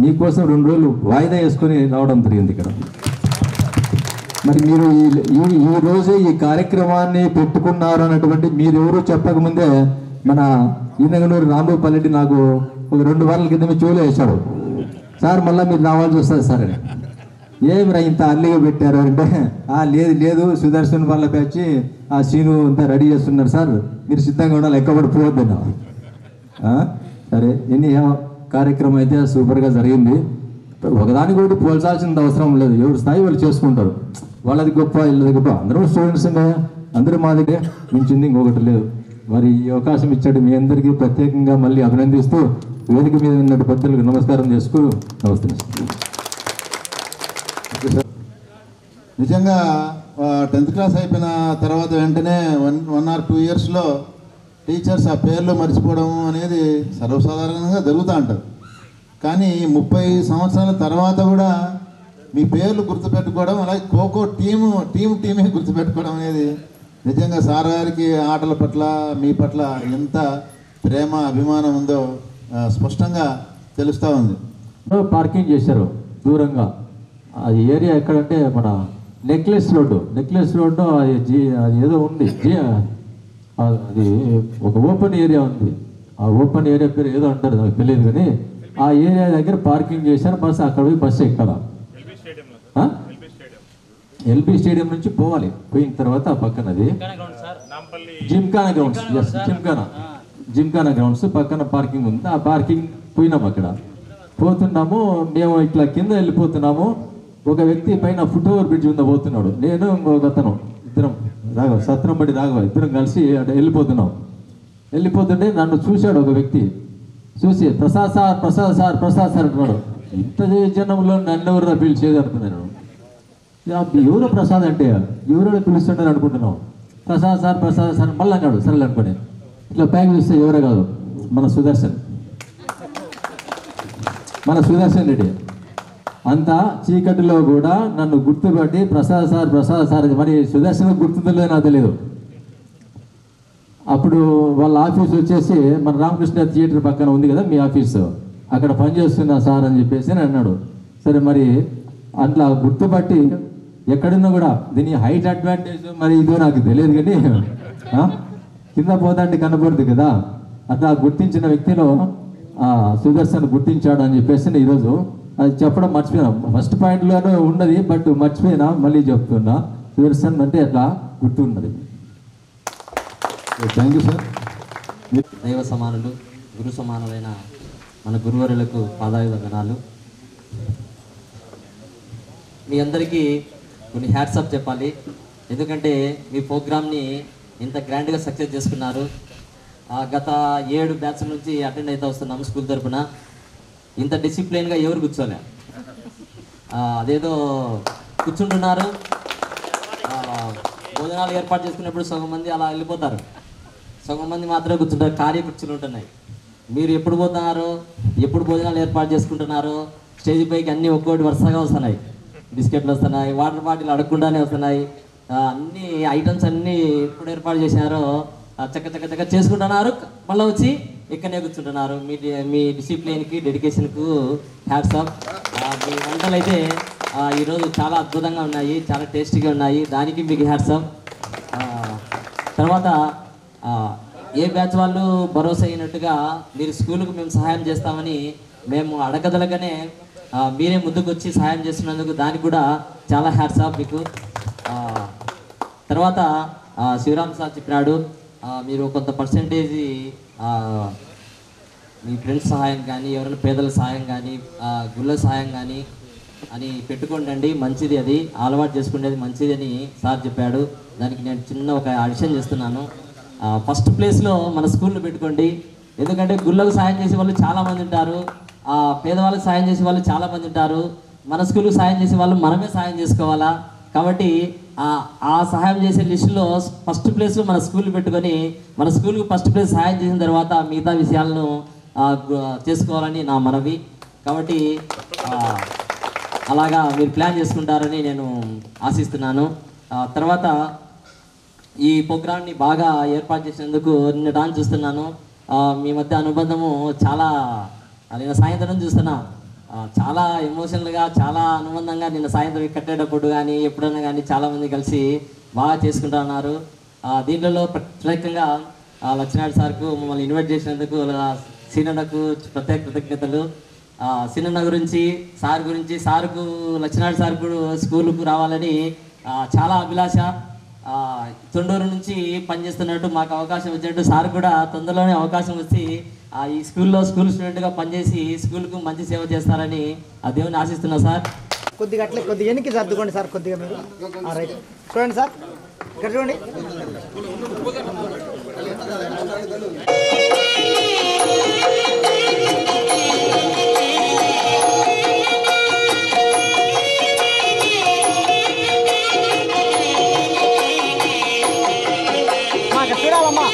మీకోసం 2 రోజులు వాయిదా వేసుకొని రావడం జరిగింది ఇక్కడ. మరి మీరు ఈ రోజు ఈ కార్యక్రమాన్ని పెట్టుకున్నారు అన్నటువంటి మీరెవరూ చెప్పకముందే మన ఈనగనూరు రాంభూపల్లెడ్డి నాకు ఒక 2 వారాల కింద చెవులు వేశాడు. సార్ మళ్ళీ మీరు రావాల్సి వస్తుంది సార్ అని. ఏమిరా ఇంత అర్లీగా పెట్టారు అంటే, లేదు సుదర్శన్ వాళ్ళ వచ్చి ఆ సీను అంతా రెడీ చేస్తున్నారు సార్, మీరు సిద్ధంగా ఉండాలి, ఎక్కబడి పోవద్దన్నా. సరే కార్యక్రమం అయితే సూపర్గా జరిగింది. ఒకదానికి ఒకటి పోల్చాల్సిన అవసరం లేదు, ఎవరి స్థాయి వాళ్ళు చేసుకుంటారు. వాళ్ళది గొప్ప వీళ్ళది గొప్ప, అందరూ స్టూడెంట్స్ అందరూ మా దగ్గర మించింది ఇంకొకటి లేదు. మరి ఈ అవకాశం ఇచ్చాడు మీ అందరికీ ప్రత్యేకంగా మళ్ళీ అభినందిస్తూ వేదిక మీద ఉన్న పెద్దలకు నమస్కారం చేసుకు నమస్తే. నిజంగా 10th క్లాస్ అయిపోయిన తర్వాత వెంటనే 1 or 2 yearsలో టీచర్స్ ఆ పేర్లు మర్చిపోవడం అనేది సర్వసాధారణంగా జరుగుతూ ఉంటుంది. కానీ 30 సంవత్సరాల తర్వాత కూడా మీ పేర్లు గుర్తుపెట్టుకోవడం, అలాగే ఖోఖో టీమే గుర్తుపెట్టుకోవడం అనేది నిజంగా సార్ గారికి ఆటల పట్ల మీ పట్ల ఎంత ప్రేమ అభిమానం ఉందో స్పష్టంగా తెలుస్తూ ఉంది. పార్కింగ్ చేశారు దూరంగా. అది ఏరియా ఎక్కడంటే మన నెక్లెస్ రోడ్డు అది ఏదో ఉంది, అది ఒక ఓపెన్ ఏరియా ఉంది. ఆ ఓపెన్ ఏరియా పేరు ఏదో అంటారు, నాకు తెలియదు. కానీ ఆ ఏరియా దగ్గర పార్కింగ్ చేశారు. బస్సు అక్కడ పోయి బస్సు ఎక్కాల. ఎల్బీ స్టేడియం నుంచి పోవాలి. పోయిన తర్వాత పక్కనది Gymkhana grounds. Yes, Gymkhana grounds పక్కన పార్కింగ్ ఉంది. ఆ పార్కింగ్ పోయినాము. అక్కడ పోతున్నాము మేము, ఇట్లా కింద వెళ్ళిపోతున్నాము. ఒక వ్యక్తి పైన ఫుట్ ఓవర్ బ్రిడ్జ్ మీద పోతున్నాడు. నేను ఇంకొక అతను ఇద్దరం సత్రంబడి రాఘవ ఇద్దరం కలిసి అటు వెళ్ళిపోతుంటే నన్ను చూశాడు ఒక వ్యక్తి. చూసి ప్రసాద్ సార్ అంటున్నాడు. ఇంత జనంలో నన్ను ఎవరు పిలిచేది అనుకున్నాను. ఎవరో ప్రసాద్ అంటే ఎవరో పిలుస్తుంటారు అనుకుంటున్నాం. ప్రసాద్ సార్ మళ్ళీ అన్నాడు. సరే అనుకోండి. ఇట్లా ప్యాక్ చూస్తే ఎవరో కాదు, మన సుదర్శన్ రెడ్డి. అంత చీకటిలో కూడా నన్ను గుర్తుపట్టి ప్రసాద్ సార్ మరి సుదర్శన్ గుర్తుందో నాకు తెలియదు. అప్పుడు వాళ్ళ ఆఫీస్ వచ్చేసి మన రామకృష్ణ థియేటర్ పక్కన ఉంది కదా మీ ఆఫీసు, అక్కడ పనిచేస్తున్నా సార్ అని చెప్పేసి అన్నాడు. సరే మరి అట్లా గుర్తుపట్టి ఎక్కడున్నా కూడా దీని హైట్ అడ్వాంటేజ్ మరి ఇదో నాకు తెలియదు. కానీ కింద పోతాంటే కనపడదు కదా, అట్లా గుర్తించిన వ్యక్తిలో సుదర్శన్ గుర్తించాడు అని చెప్పేసి ఈరోజు అది చెప్పడం మర్చిపోయినా. ఫస్ట్ పాయింట్లోనే ఉన్నది, బట్ మర్చిపోయినా, మళ్ళీ చెప్తున్నా. సుదర్శన్ అంటే అట్లా గుర్తున్నది. Thank you sir. దైవ సమానులు, గురు సమానులైన మన గురువరులకు పాదాభివందనాలు. మీ అందరికీ కొన్ని హ్యాట్సాప్ చెప్పాలి. ఎందుకంటే మీ ప్రోగ్రామ్ని ఇంత గ్రాండ్గా సక్సెస్ చేసుకున్నారు. గత 7 బ్యాచ్ల నుంచి అటెండ్ అయితే వస్తున్నాము స్కూల్ తరఫున. ఇంత డిసిప్లిన్గా ఎవరు కూర్చోలే, అదేదో కూర్చుంటున్నారు. భోజనాలు ఏర్పాటు చేసుకున్నప్పుడు సగం మంది అలా వెళ్ళిపోతారు, సగం మంది మాత్రమే కూర్చుంటారు. ఖాళీ కుర్చీలు ఉంటున్నాయి. మీరు ఎప్పుడు పోతున్నారో, ఎప్పుడు భోజనాలు ఏర్పాటు చేసుకుంటున్నారో, స్టేజ్ పైకి అన్నీ ఒక్కొక్కటి వరుసగా వస్తున్నాయి. బిస్కెట్లు వస్తున్నాయి, వాటర్ బాటిల్ అడగకుండానే వస్తున్నాయి. అన్ని ఐటమ్స్ అన్నీ ఎప్పుడు ఏర్పాటు చేసినారో చక్క చేసుకుంటున్నారు. మళ్ళీ వచ్చి ఇక్కడనే కూర్చుంటున్నారు. మీ డిసిప్లిన్కి, డెడికేషన్కు హ్యాట్స్ ఆఫ్. మీ వంటలు అయితే ఈరోజు చాలా అద్భుతంగా ఉన్నాయి, చాలా టేస్టీగా ఉన్నాయి. దానికి మీకు హ్యాట్స్ ఆఫ్. తర్వాత ఏ బ్యాచ్ వాళ్ళు భరోసా అయినట్టుగా మీరు స్కూల్కు మేము సహాయం చేస్తామని మేము అడగదలగానే మీరే ముందుకు వచ్చి సహాయం చేస్తున్నందుకు దానికి కూడా చాలా హ్యాట్స్ ఆఫ్ మీకు. తర్వాత శివరామ్ సార్ చెప్పినాడు, మీరు కొంత పర్సెంటేజ్ మీ ఫ్రెండ్స్ సహాయం కానీ, ఎవరైనా పేదల సహాయం కానీ, గుళ్ళ సహాయం కానీ అని పెట్టుకోండి, మంచిది, అది అలవాటు చేసుకునేది మంచిది అని సార్ చెప్పాడు. దానికి నేను చిన్న ఒక అడిషన్ చేస్తున్నాను. ఫస్ట్ ప్లేస్లో మన స్కూల్ని పెట్టుకోండి. ఎందుకంటే గుళ్ళకు సాయం చేసే వాళ్ళు చాలామంది ఉంటారు, పేదవాళ్ళకి సాయం చేసే వాళ్ళు చాలామంది ఉంటారు. మన స్కూల్కి సాయం చేసే వాళ్ళు మనమే సాయం చేసుకోవాలా. కాబట్టి ఆ సహాయం చేసే లిస్టులో ఫస్ట్ ప్లేస్లో మన స్కూల్ పెట్టుకొని మన స్కూల్కి ఫస్ట్ ప్లేస్ సహాయం చేసిన తర్వాత మిగతా విషయాలను చేసుకోవాలని నా మనవి. కాబట్టి అలాగా మీరు ప్లాన్ చేసుకుంటారని నేను ఆశిస్తున్నాను. తర్వాత ఈ ప్రోగ్రామ్ని బాగా ఏర్పాటు చేసినందుకు నిన్న డాన్స్ చూస్తున్నాను. మీ మధ్య అనుబంధము చాలా, నిన్న సాయంత్రం చూస్తున్నా, చాలా ఎమోషనల్గా, చాలా అనుబంధంగా నిన్న సాయంత్రం కట్టేటప్పుడు కానీ ఎప్పుడైనా కానీ చాలామంది కలిసి బాగా చేసుకుంటా ఉన్నారు. దీంట్లో ప్రత్యేకంగా లక్ష్మీనారాయణ సార్కు మమ్మల్ని ఇన్వైట్ చేసినందుకు సీనన్నకు ప్రత్యేక కృతజ్ఞతలు. సీనన్న గురించి, సార్ గురించి, సార్కు లక్ష్మీనారాయణ సార్ కూడా స్కూల్కు రావాలని చాలా అభిలాష. తొండూరు నుంచి పనిచేస్తున్నట్టు మాకు అవకాశం వచ్చినట్టు సార్ కూడా తొందరలోనే అవకాశం వచ్చి ఈ స్కూల్ స్టూడెంట్గా పనిచేసి స్కూల్కు మంచి సేవ చేస్తారని ఆ దేవుని ఆశిస్తున్నా సార్. కొద్దిగా అట్లే కొద్దిగా ఎన్నికి సర్దుకోండి సార్, కొద్దిగా మీరు రైట్ చూడండి సార్, ఇక్కడ చూడండి. చూడాలమ్మా.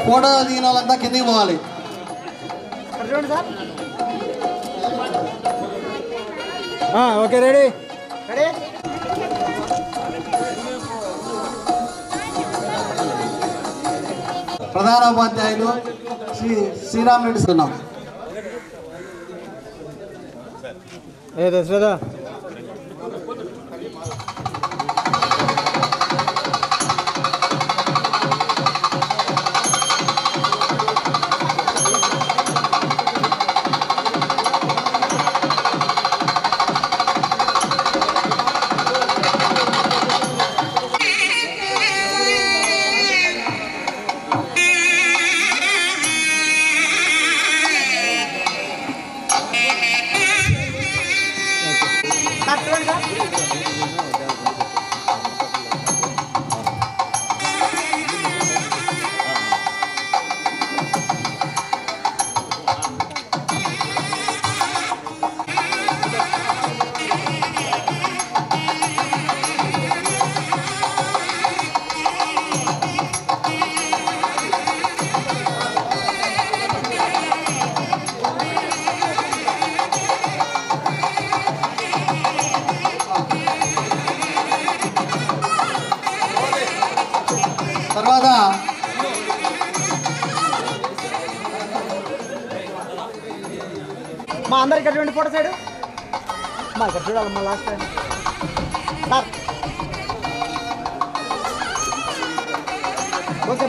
ఫోటో దిగిన వాళ్ళంతా కిందికి పోవాలి. Okay ready ready. ప్రధానోపాధ్యాయులు శ్రీరామ్ రెడ్డి ఉన్నాం. దశరథ తర్వాత మా అందరు ఇక్కడ చూడండి ఫోటో సైడ్. మా ఇక్కడ చూడాలమ్మా last time sir. Okay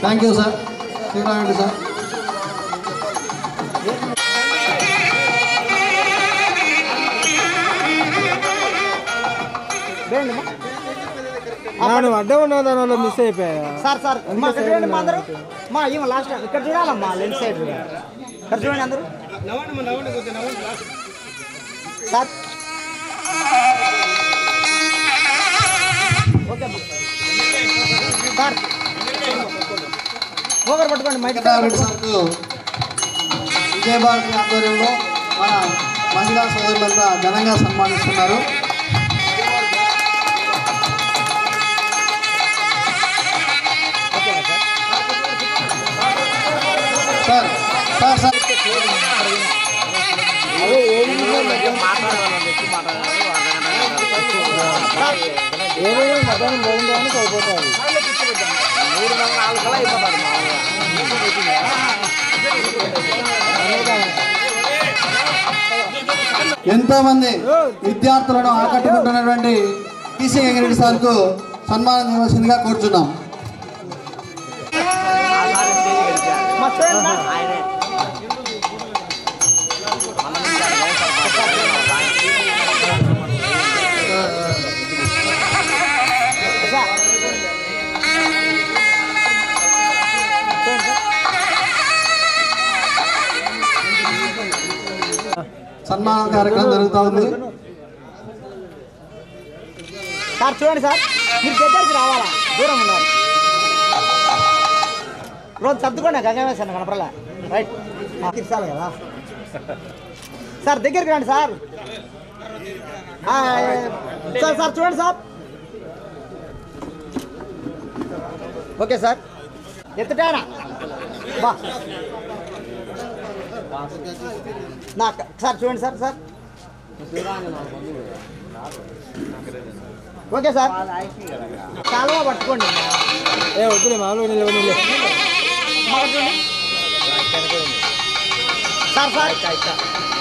thank you sir. Sriram Reddy sir. నువ్వు అడ్డం ఉన్నావు, దానివల్ల మిస్ అయిపోయా సార్. సార్ ఇక్కడ చూడండి మా అందరూ. మా ఏమో లాస్ట్ ఇక్కడ చూడాలమ్మా, లెన్స్ సైడ్ ఇక్కడ చూడండి అందరూ సార్. Okay sir. ఒకరు పట్టుకోండి మైక్. సార్కు విజయభారతి ఆధ్వర్యంలో మన మహిళా సోదరులంతా ఘనంగా సన్మానిస్తున్నారు. సార్ సార్ సార్ ఏమైనా మధ్యాహ్నం బాగుందని అయిపోతుంది. 3-4 అయిపోతుంది. ఎంతోమంది విద్యార్థులను ఆకట్టుకుంటున్నటువంటి టీసీ గంగిరెడ్డి సార్కు సన్మానం చేయవలసిందిగా కోరుచున్నాం. సన్మాన కార్యక్రమం జరుగుతూ ఉంది. సార్ చూడండి సార్, మీరు దగ్గరికి రావాలా, దూరం ఉండాలి. రోజు సర్దుకోండి, గంగా వేసాను కనపడలే. రైట్ తీర్చాలి కదా సార్, దగ్గరికి రండి సార్. సార్ సార్ చూడండి సార్. ఓకే సార్, ఎత్తుటానా బా నాకు సార్ చూడండి సార్. సార్ ఓకే సార్, చాలా పట్టుకోండి. వద్దులే మామూలు సార్. సార్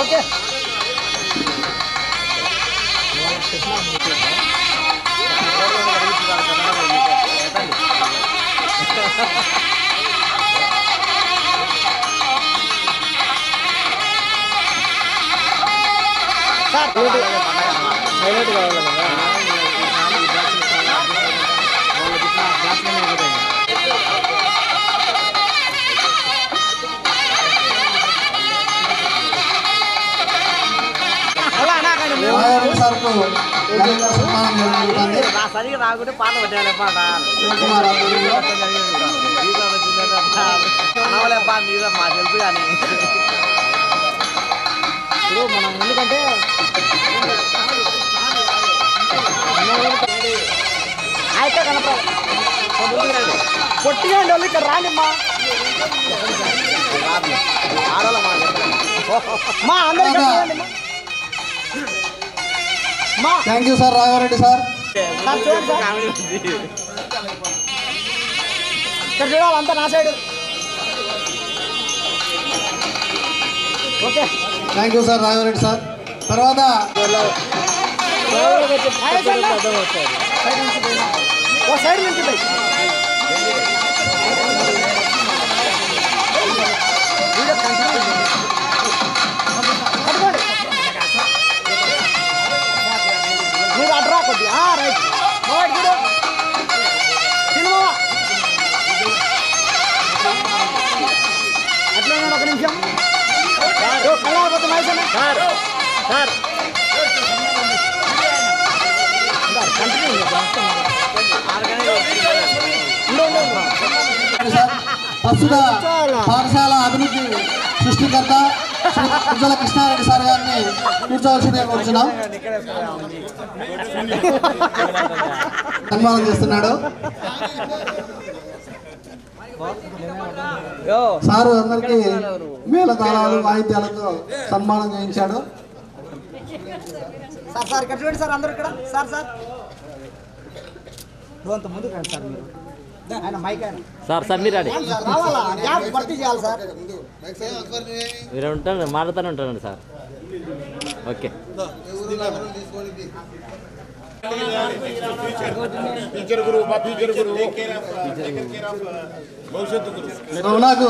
ఓకే హైలైట్ కావాలి కదా. సరిగా రాకుంటే పాట పెట్టాలి. పాట అనవలే పాట నీదే మా తెలుసు. కానీ ఇప్పుడు మనం ఎందుకంటే అయితే కనపడ పొట్టిగా ఉండే వాళ్ళు ఇక్కడ రానిమ్మా. మా అందరికీ thank you sir Raghavareddy sir. ఇక్కడ చూడాలి అంతా నా side. Okay thank you sir Raghavareddy sir. తర్వాత సైడ్ నుంచి మీరు అడ్రా కొద్ది. రైట్ చూడు సినిమా అట్లా ఒక నిమిషం కళ్ళాపోతే మైసన్న సార్. సార్ ప్రస్తుత పాఠశాల అభివృద్ధి సృష్టికర్త శ్రీ ఉజ్వల కృష్ణారెడ్డి సార్ గారిని కూర్చోవలసిందిగా కూర్చున్నాం. సన్మానం చేస్తున్నాడు సారు. అందరికీ మేళతాళాలు వాయిద్యాలతో సన్మానం చేయించాడు. సార్ సార్ ఇక్కడ చూడండి సార్, అందరూ ఇక్కడ. సార్ సార్ అంత ముందుకు రండి సార్. మీరు ఆయన మైక్ ఆయన సార్. సార్ మీరు రండి, రావాలా, గ్యాప్ భర్తీ చేయాలి సార్. మీరు ఉంటాను మాట్లాడుతూనే ఉంటానండి సార్. ఓకే నాకు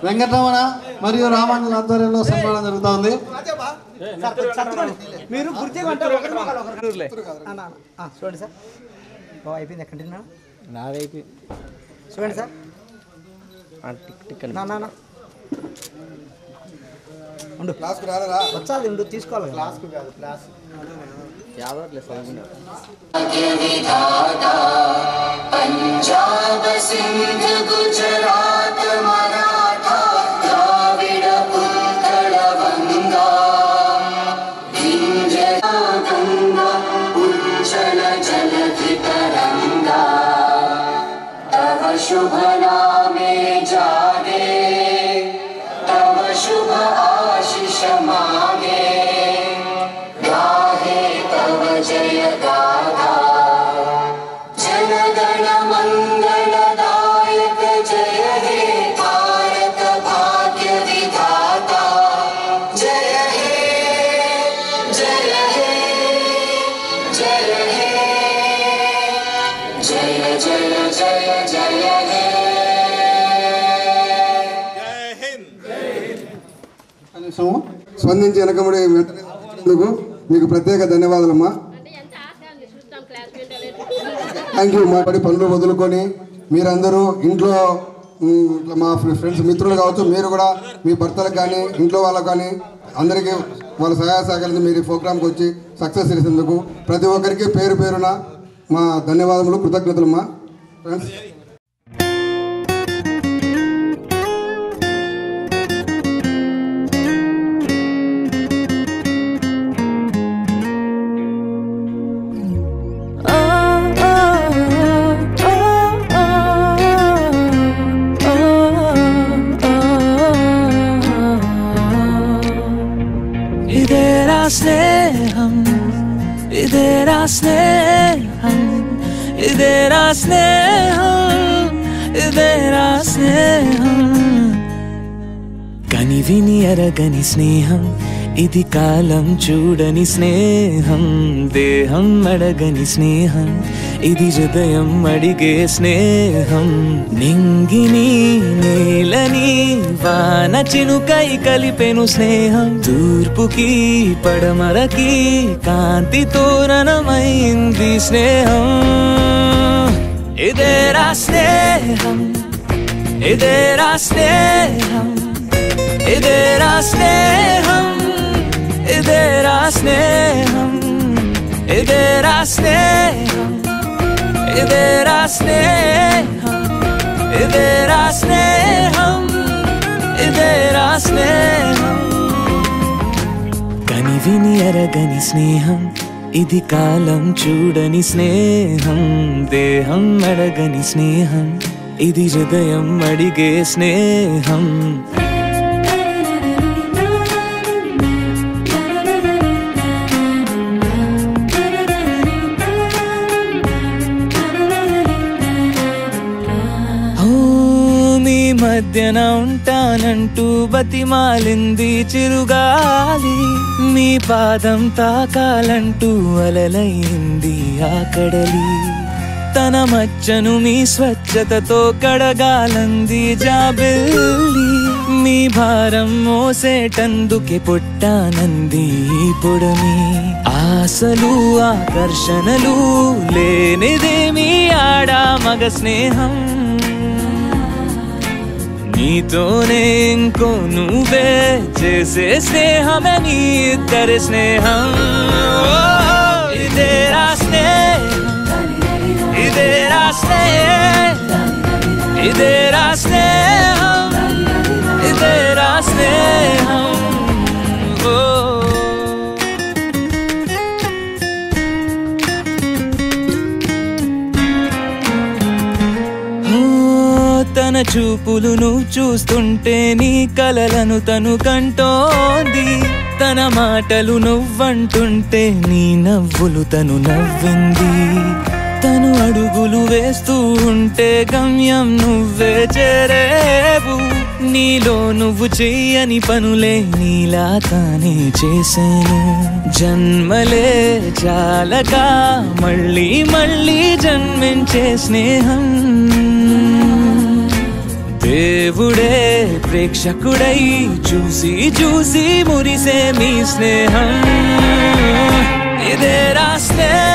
వెంకటరమణ మరియు రామాంజల ఆధ్వర్యంలో సన్మానం జరుగుతోంది. మీరు గుర్తి చూడండి సార్. అయిపోయింది. కంటిన్యూ నాది అయిపోయింది. చూడండి సార్. ఉండు వచ్చాలి, ఉండు తీసుకోవాలి. క్లాస్కు కాదు, క్లాస్ पंजाब सिंध गुजरात मराठा द्राविड उत्कल बंगा विंध्य गंगा उज्जल जलधि तरंगा तव शुभ नामे जागे तव शुभ आशीष मांगे गाहे तव जय गाथा जनगण मंगलदायक जय हे भारत भाग्य विधाता స్పందించి వెనకముడి వెంటనే వచ్చినందుకు మీకు ప్రత్యేక ధన్యవాదాలమ్మా. Thank you. మా పడి పనులు వదులుకొని మీరందరూ ఇంట్లో మా ఫ్రెండ్స్ మిత్రులు కావచ్చు, మీరు కూడా మీ భర్తలకు కానీ ఇంట్లో వాళ్ళకు కానీ అందరికీ వాళ్ళ సహాయ సహకారాలు మీరు ఈ ప్రోగ్రామ్కి వచ్చి సక్సెస్ చేసేందుకు ప్రతి ఒక్కరికి పేరు పేరున మా ధన్యవాదములు, కృతజ్ఞతలమ్మా. ఫ్రెండ్స్ స్నేహం ఇదేరా స్నేహం ఇదేరా స్నేహం ఇదేరా స్నేహం కని విని ఎరగని స్నేహం ఇది కాలం చూడని స్నేహం దేహం అడగని స్నేహం ఇది హృదయం అడిగే స్నేహం నింగిని నేలని వాన చినుకై కలిపెను స్నేహం తూర్పుకి పడమరకి కాంతి తోరణమైంది స్నేహం ఇదేరా స్నేహం ఇదేరా స్నేహం ఇదేరా స్నేహం ఇదేరా స్నేహం ఇదేరా స్నేహం ఇదేరా స్నేహం ఇదేరా స్నేహం ఇదేరా స్నేహం కని విని ఎరగని స్నేహం ఇది కాలం చూడని స్నేహం దేహం అడగని స్నేహం ఇది హృదయం అడిగే స్నేహం మధ్యన ఉంటానంటూ బతిమాలింది చిరుగాలి మీ పాదం తాకాలంటూ అలలైంది ఆ కడలి తన మచ్చను మీ స్వచ్ఛతతో కడగాలంది జాబిల్లి మీ భారం మోసేటందుకే పుట్టానంది పొడమి ఆశలు ఆకర్షణలు లేనిదేమీ ఆడా మగ స్నేహం నీతోనే ఇంకో నువ్వే చేసే స్నేహమే నీ ఇద్దరి స్నేహం ఇదేరా స్నేహం ఇదేరా స్నేహం ఇదేరా స్నేహం ఇదేరా స్నేహం తన చూపులు నువ్వు చూస్తుంటే నీ కలలను తను కంటోంది తన మాటలు నువ్వంటుంటే నీ నవ్వులు తను నవ్వింది తను అడుగులు వేస్తూ ఉంటే గమ్యం నువ్వే చేరేవు నీలో నువ్వు చెయ్యని పనులే నీలా తానే చేశాను జన్మలే చాలగా మళ్ళీ మళ్ళీ జన్మించే స్నేహం దేవుడే ప్రేక్షకుడై చూసి చూసి మురిసే మీ స్నేహం ఇదేరా స్నేహం